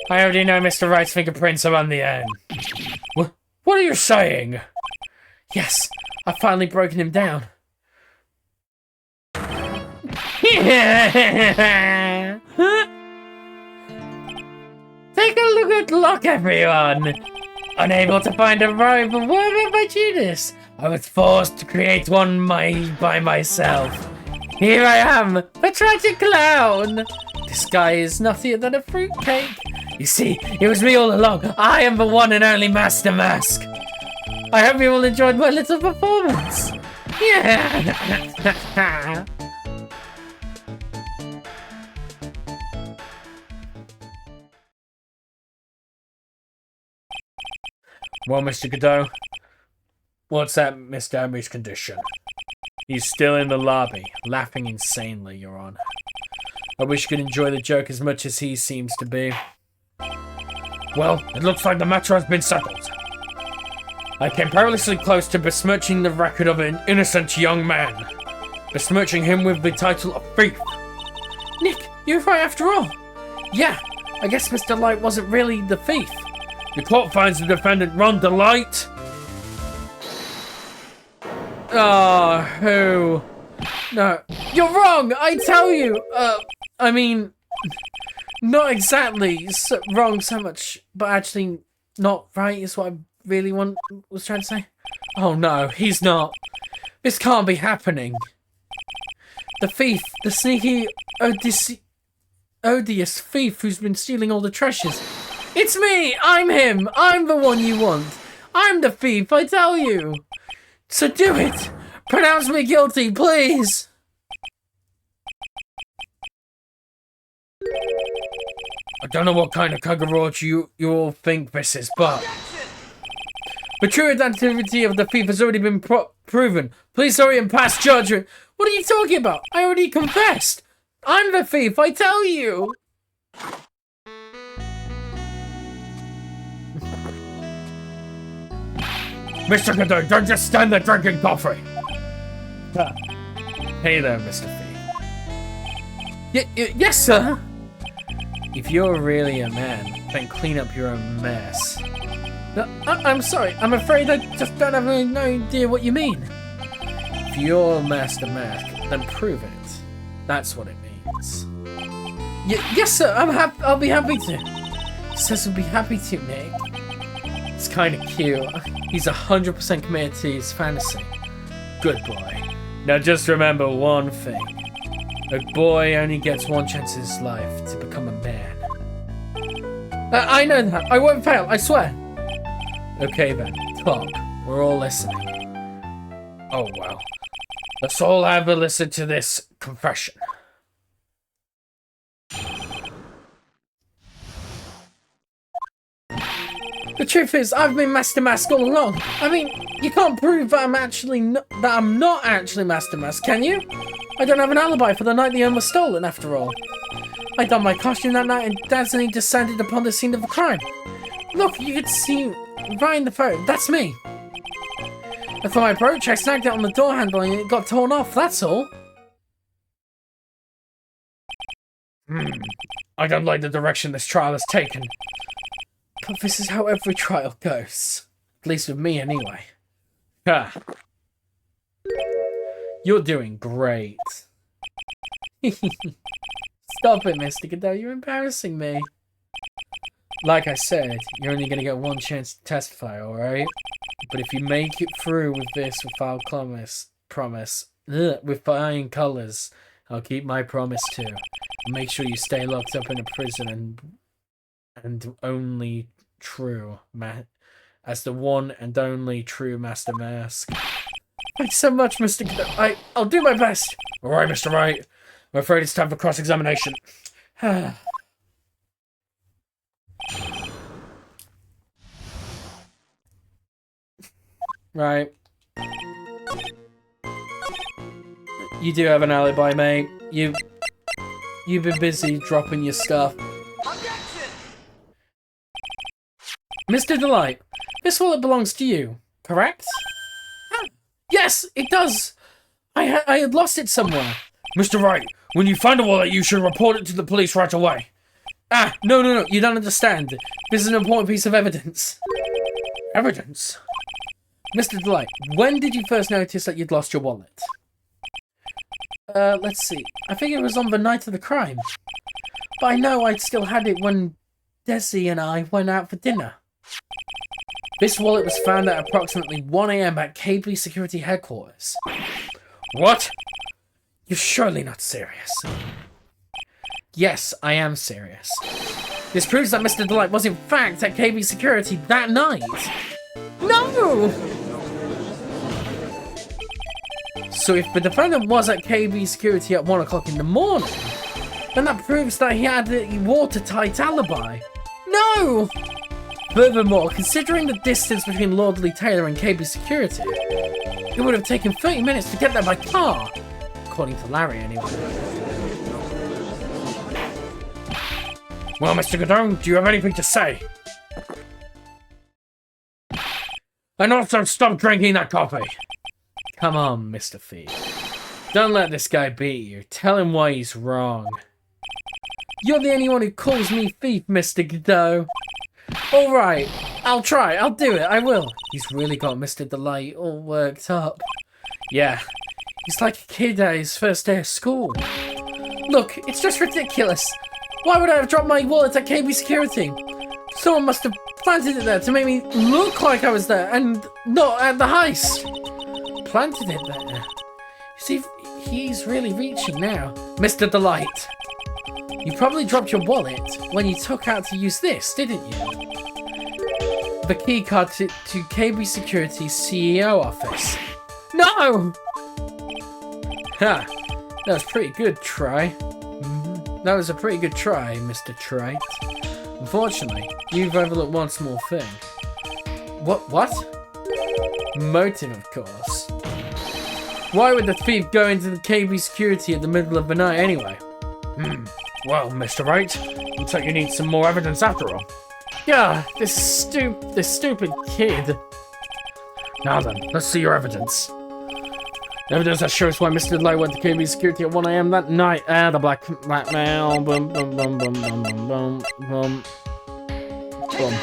I already know Mr. Wright's fingerprints are on the urn. What are you saying? Yes, I've finally broken him down. Take a look, everyone! Unable to find a rhyme for word of my genius, I was forced to create one by myself. Here I am, the tragic clown! This guy is nuttier than a fruitcake. You see, it was me all along. I am the one and only Master Mask. I hope you all enjoyed my little performance. Yeah! Well, Mr. Godot, what's that Mr. Emery's condition? He's still in the lobby, laughing insanely, Your Honor. I wish you could enjoy the joke as much as he seems to be. Well, it looks like the matter has been settled. I came perilously close to besmirching the record of an innocent young man. Besmirching him with the title of thief. Nick, you're right after all. Yeah, I guess Mr. Light wasn't really the thief. The court finds the defendant Ron Delight. Oh, who? No, you're wrong, I tell you. I mean, not exactly wrong so much, but actually not right is what I really was trying to say. Oh no, he's not. This can't be happening. The thief, the sneaky, odious thief who's been stealing all the treasures. It's me! I'm him! I'm the one you want! I'm the thief, I tell you! So do it! Pronounce me guilty, please! I don't know what kind of cockroach you all think this is, but... The true identity of the thief has already been proven. Please hurry and pass judgment. What are you talking about? I already confessed. I'm the thief, I tell you. Mr. Godot, don't just stand there drinking coffee. Hey there, Mr. Thief. Yes, sir. If you're really a man, then clean up your own mess. No, I'm sorry. I'm afraid I just don't have no idea what you mean. If you're Master Mask, then prove it. That's what it means. Yes, sir. I'll be happy to. Says I'll be happy to, Nick. It's kind of cute. He's 100% committed to his fantasy. Good boy. Now just remember one thing. A boy only gets one chance in his life to become a man. I know that. I won't fail. I swear. Okay then, talk. We're all listening. Oh well. Let's all have a listen to this confession. The truth is, I've been Master Mask all along. I mean, you can't prove that I'm not actually Master Mask, can you? I don't have an alibi for the night the urn was stolen, after all. I donned my costume that night and dazzlingly descended upon the scene of the crime. Look, you could see right in the photo. That's me. And for my brooch, I snagged it on the door handle and it got torn off, that's all. I don't like the direction this trial has taken. But this is how every trial goes. At least with me, anyway. Ha! You're doing great. Stop it, Mr. Godot. You're embarrassing me. Like I said, you're only going to get one chance to testify, alright? But if you make it through with this without with flying colours, I'll keep my promise too. Make sure you stay locked up in a prison and only true, as the one and only true Master Mask. Thanks so much, Mr. Godot. I'll do my best. Alright, Mr. Wright. I'm afraid it's time for cross-examination. Right. You do have an alibi, mate. You've been busy dropping your stuff. Mr. Delight, this wallet belongs to you, correct? Yes, it does. I had lost it somewhere. Mr. Wright, when you find a wallet, you should report it to the police right away. No, you don't understand. This is an important piece of evidence. Evidence? Mr. Delight, when did you first notice that you'd lost your wallet? Let's see. I think it was on the night of the crime. But I know I'd still had it when Desi and I went out for dinner. This wallet was found at approximately 1 AM at KB Security Headquarters. What? You're surely not serious. Yes, I am serious. This proves that Mr. Delight was in fact at KB Security that night. No! So if the defendant was at KB Security at 1 o'clock in the morning, then that proves that he had a watertight alibi. No! Furthermore, considering the distance between Lordly Taylor and KB Security, it would have taken 30 minutes to get there by car. According to Larry, anyway. Well, Mr. Godot, do you have anything to say? And also, stop drinking that coffee. Come on, Mr. Thief. Don't let this guy beat you. Tell him why he's wrong. You're the only one who calls me thief, Mr. Godot. Alright, I'll try. I'll do it. I will. He's really got Mr. Delight all worked up. Yeah, he's like a kid at his first day of school. Look, it's just ridiculous. Why would I have dropped my wallet at KB Security? Someone must have planted it there to make me look like I was there and not at the heist. Planted it there. You see, he's really reaching now. Mr. Delight. You probably dropped your wallet when you took out to use this, didn't you? The keycard to KB Security's CEO office. No! Ha! That was pretty good try. That was a pretty good try, Mr. Trite. Unfortunately, you've overlooked one small thing. What? Motive, of course. Why would the thief go into the KB Security at the middle of the night anyway? Well, Mr. Wright, looks like you need some more evidence after all. Yeah, this stupid kid. Now then, let's see your evidence. Evidence that shows why Mr. Delight went to KB Security at 1 AM that night. The blackmail. Boom, boom, boom, boom, boom, boom, boom, boom. Boom.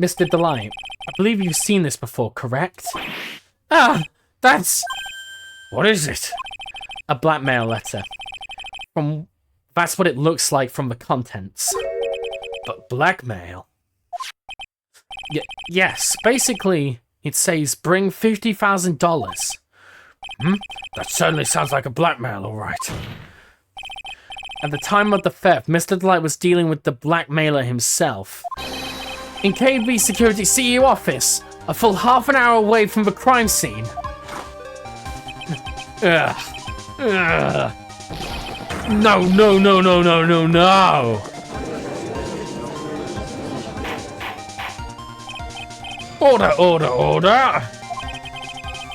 Mr. Delight, I believe you've seen this before, correct? That's... What is it? A blackmail letter. That's what it looks like from the contents. But blackmail? Yes, basically, it says bring $50,000. That certainly sounds like a blackmail, all right. At the time of the theft, Mr. Delight was dealing with the blackmailer himself. In KB Security CEO office, a full half an hour away from the crime scene. Ugh. No. Order.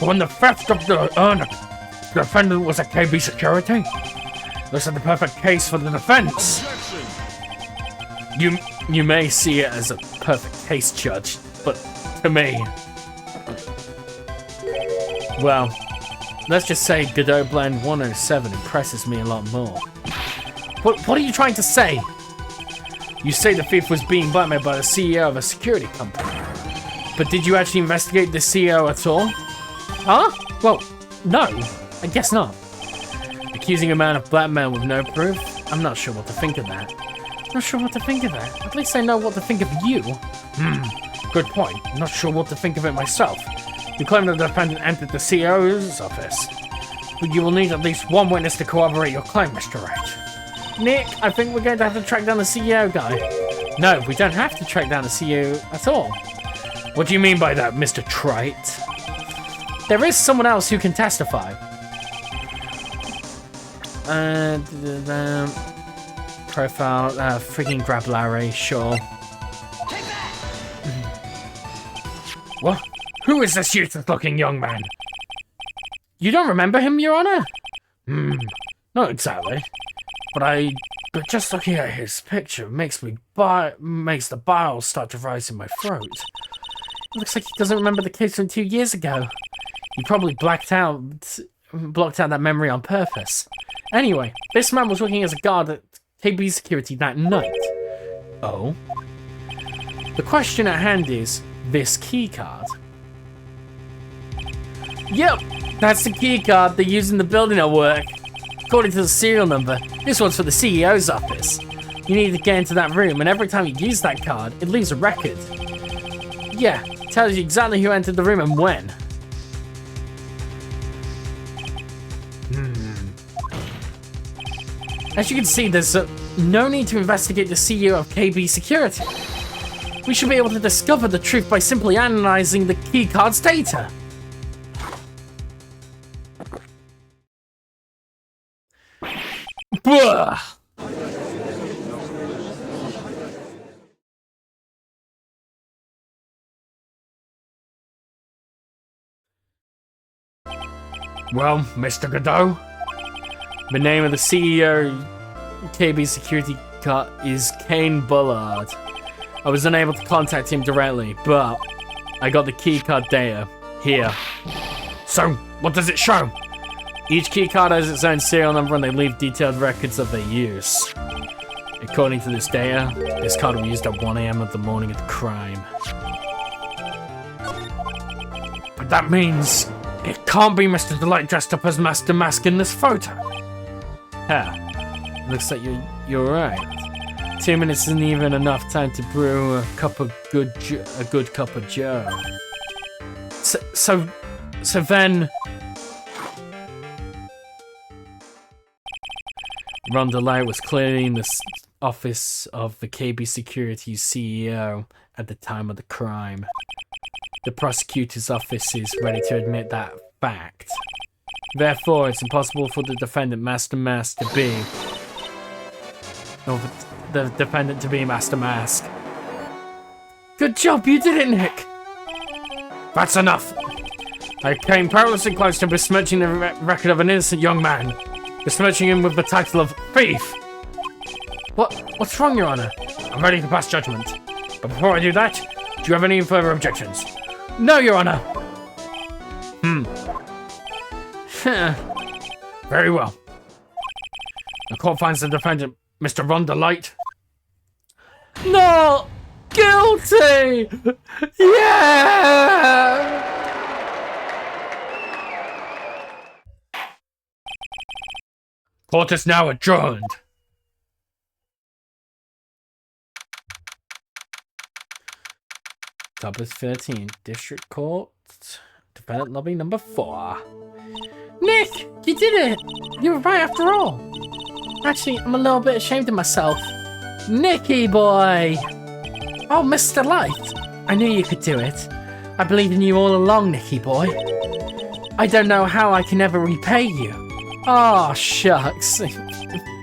When the theft of the defendant was at KB Security, this is the perfect case for the defense. You may see it as a perfect case, Judge, but to me... Well, let's just say Godot Blend 107 impresses me a lot more. What are you trying to say? You say the thief was being blackmailed by the CEO of a security company. But did you actually investigate the CEO at all? Huh? Well, no. I guess not. Accusing a man of blackmail with no proof? I'm not sure what to think of that. At least I know what to think of you. Good point. Not sure what to think of it myself. You claim that the defendant entered the CEO's office, but you will need at least one witness to corroborate your claim, Mr. Wright. Nick, I think we're going to have to track down the CEO guy. No, we don't have to track down the CEO at all. What do you mean by that, Mr. Trite? There is someone else who can testify. Profile, freaking grab Larry, sure. What? Who is this useless-looking young man? You don't remember him, Your Honor? Not exactly. But just looking at his picture makes the bile start to rise in my throat. It looks like he doesn't remember the case from 2 years ago. He probably blocked out that memory on purpose. Anyway, this man was working as a guard at KB Security that night. Oh? The question at hand is, this keycard. Yep, that's the keycard they use in the building at work. According to the serial number, this one's for the CEO's office. You need to get into that room, and every time you use that card, it leaves a record. Yeah, it tells you exactly who entered the room and when. As you can see, there's no need to investigate the CEO of KB Security. We should be able to discover the truth by simply analyzing the keycard's data. Blah. Well, Mr. Godot? The name of the CEO KB Security Card is Kane Bullard. I was unable to contact him directly, but I got the keycard data here. So, what does it show? Each keycard has its own serial number and they leave detailed records of their use. According to this data, this card was used at 1 AM of the morning of the crime. But that means it can't be Mr. Delight dressed up as Master Mask in this photo. Looks like you're right. 2 minutes isn't even enough time to brew a good cup of joe. So then... Ron DeLay was clearly in the office of the KB Security's CEO at the time of the crime. The prosecutor's office is ready to admit that fact. Therefore, it's impossible for the defendant Master Mask to be... the defendant to be Master Mask. Good job, you did it, Nick. That's enough. I came perilously close to besmirching the record of an innocent young man. Besmirching him with the title of thief. What's wrong, Your Honor? I'm ready to pass judgment. But before I do that, do you have any further objections? No, Your Honor. Very well. The court finds the defendant, Mr. Ron DeLight. Not guilty! Yeah! Court is now adjourned. Top 13, District Court, Defendant Lobby number 4. Nick, you did it! You were right after all. Actually, I'm a little bit ashamed of myself. Nicky boy! Oh, Mr. Light. I knew you could do it. I believed in you all along, Nicky boy. I don't know how I can ever repay you. Oh, shucks.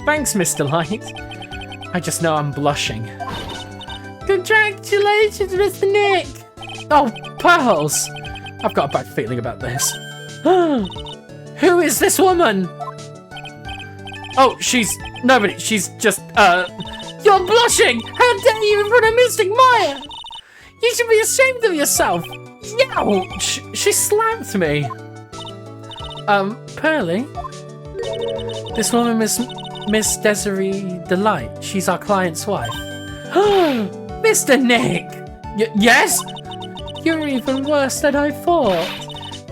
Thanks, Mr. Light. I just know I'm blushing. Congratulations, Mr. Nick! Oh, Pearls! I've got a bad feeling about this. Who is this woman? Oh, she's nobody. She's just, You're blushing! How dare you in front of Mystic Maya! You should be ashamed of yourself! Ouch! She slapped me. Pearly? This woman is Miss Desiree Delight. She's our client's wife. Mr. Nick! Yes? You're even worse than I thought.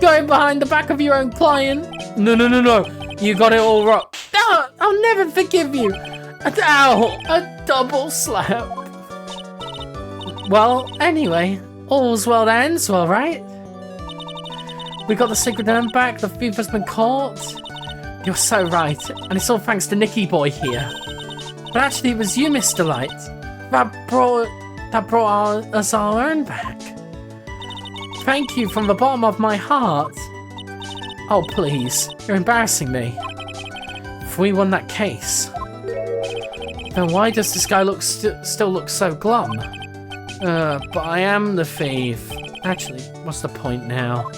Going behind the back of your own client? No. You got it all wrong. Oh, I'll never forgive you. Ow! A double slap. Well, anyway, all's well that ends well, right? We got the Sacred Urn back, the thief has been caught. You're so right, and it's all thanks to Nicky Boy here. But actually, it was you, Mr. Light, that brought us our urn back. Thank you from the bottom of my heart. Oh, please, you're embarrassing me. If we won that case, then why does this guy still look so glum? But I am the thief. Actually, what's the point now?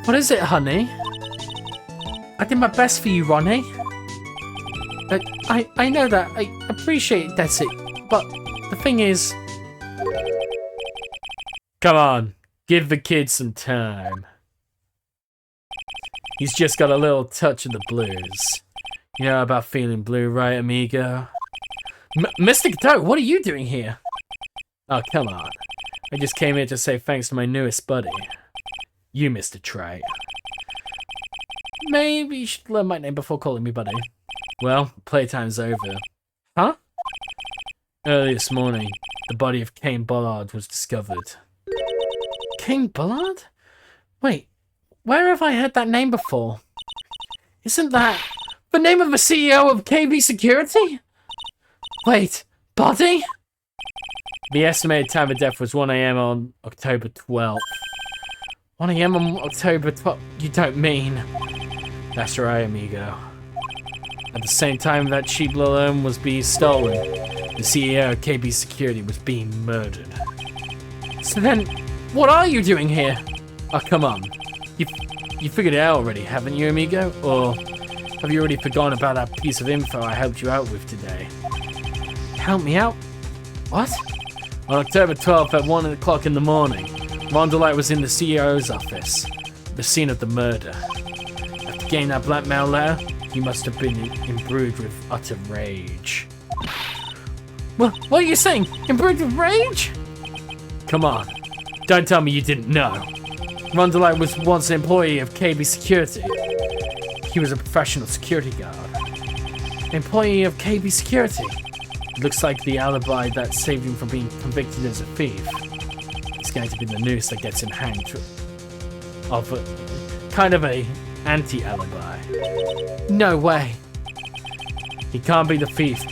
What is it, honey? I did my best for you, Ronnie. I know that. I appreciate it, Desi. But the thing is... Come on, give the kid some time. He's just got a little touch of the blues. You know about feeling blue, right, amigo? Mr. Godot, what are you doing here? Oh, come on. I just came here to say thanks to my newest buddy. You, Mr. Trite. Maybe you should learn my name before calling me buddy. Well, playtime's over. Huh? Early this morning, the body of Kane Bullard was discovered. Kane Bullard? Wait, where have I heard that name before? Isn't that the name of the CEO of KB Security? Wait, body? The estimated time of death was 1 AM on October 12th. 1 AM on October 12th? You don't mean... That's right, amigo. At the same time that cheap little urn was being stolen, the CEO of KB Security was being murdered. So then, what are you doing here? Oh, come on. You figured it out already, haven't you, amigo? Or have you already forgotten about that piece of info I helped you out with today? Help me out? What? On October 12th at 1 o'clock in the morning, Rondelite was in the CEO's office, the scene of the murder. After getting that blackmail letter, he must have been imbued with utter rage. What are you saying? Imbued with rage? Come on, don't tell me you didn't know. Rondelite was once an employee of KB Security. He was a professional security guard. Employee of KB Security? Looks like the alibi that saved him from being convicted as a thief. It's going to be the noose that gets him hanged of a kind of a anti-alibi. No way. He can't be the thief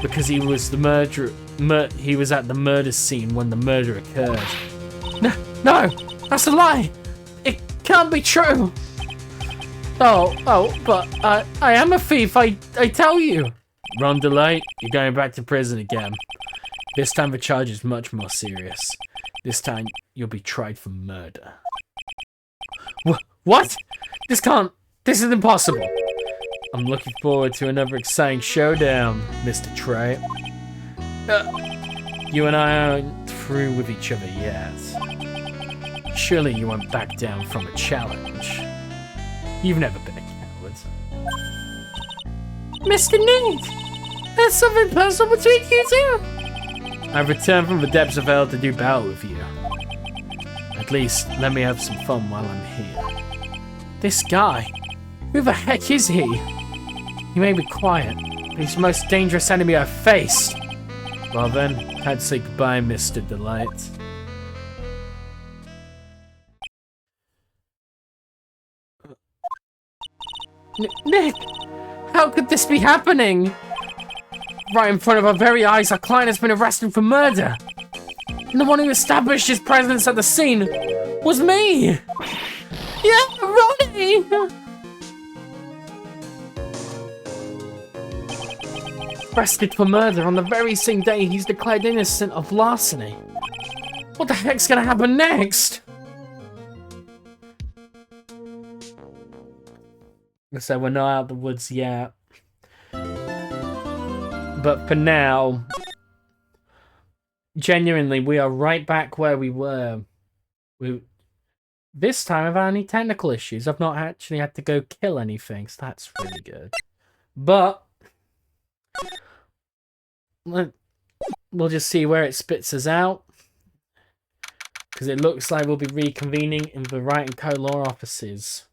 because he was the murderer. He was at the murder scene when the murder occurred. No, that's a lie. It can't be true. But I am a thief. I tell you. Rondelite, you're going back to prison again. This time the charge is much more serious. This time you'll be tried for murder. What? This is impossible. I'm looking forward to another exciting showdown, Mr. Trey. You and I aren't through with each other yet. Surely you won't back down from a challenge. You've never been a coward. Mr. Nick! There's something personal between you two! I've returned from the depths of hell to do battle with you. At least, let me have some fun while I'm here. This guy? Who the heck is he? He may be quiet, but he's the most dangerous enemy I've faced. Well then, I'd say goodbye, Mr. Delight. Nick! How could this be happening? Right in front of our very eyes, our client has been arrested for murder. And the one who established his presence at the scene was me! Yeah, Ronnie! Arrested for murder on the very same day he's declared innocent of larceny. What the heck's gonna happen next? So we're not out of the woods yet. But for now, genuinely, we are right back where we were. This time without any technical issues. I've not actually had to go kill anything, so that's really good. But we'll just see where it spits us out. Because it looks like we'll be reconvening in the Right and Co law offices.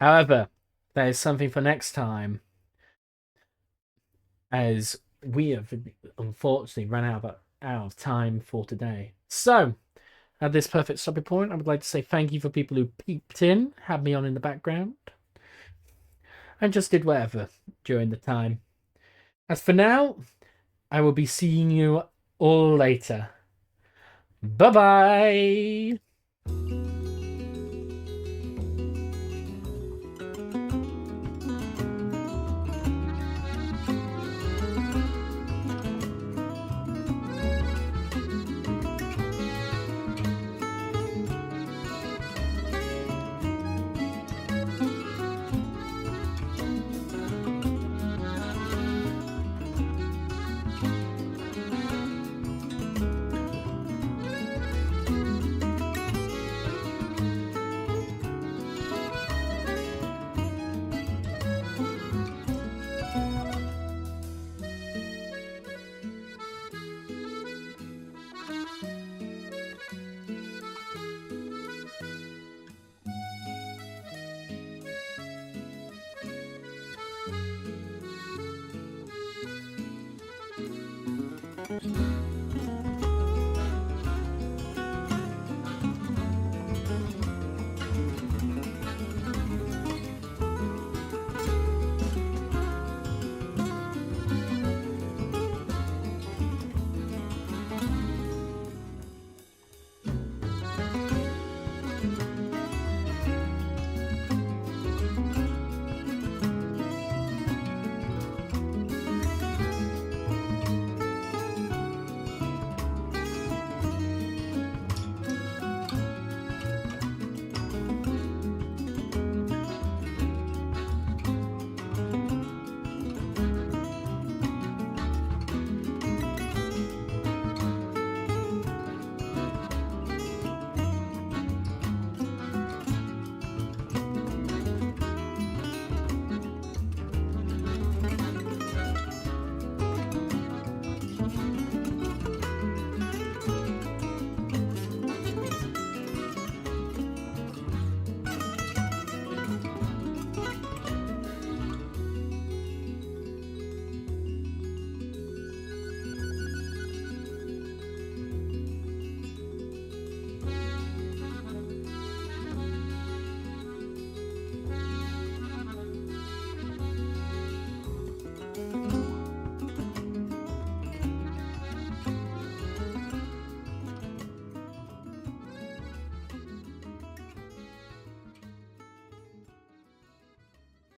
However, that is something for next time. As we have unfortunately run out of time for today. So, at this perfect stopping point, I would like to say thank you for people who peeped in, had me on in the background, and just did whatever during the time. As for now, I will be seeing you all later. Bye-bye!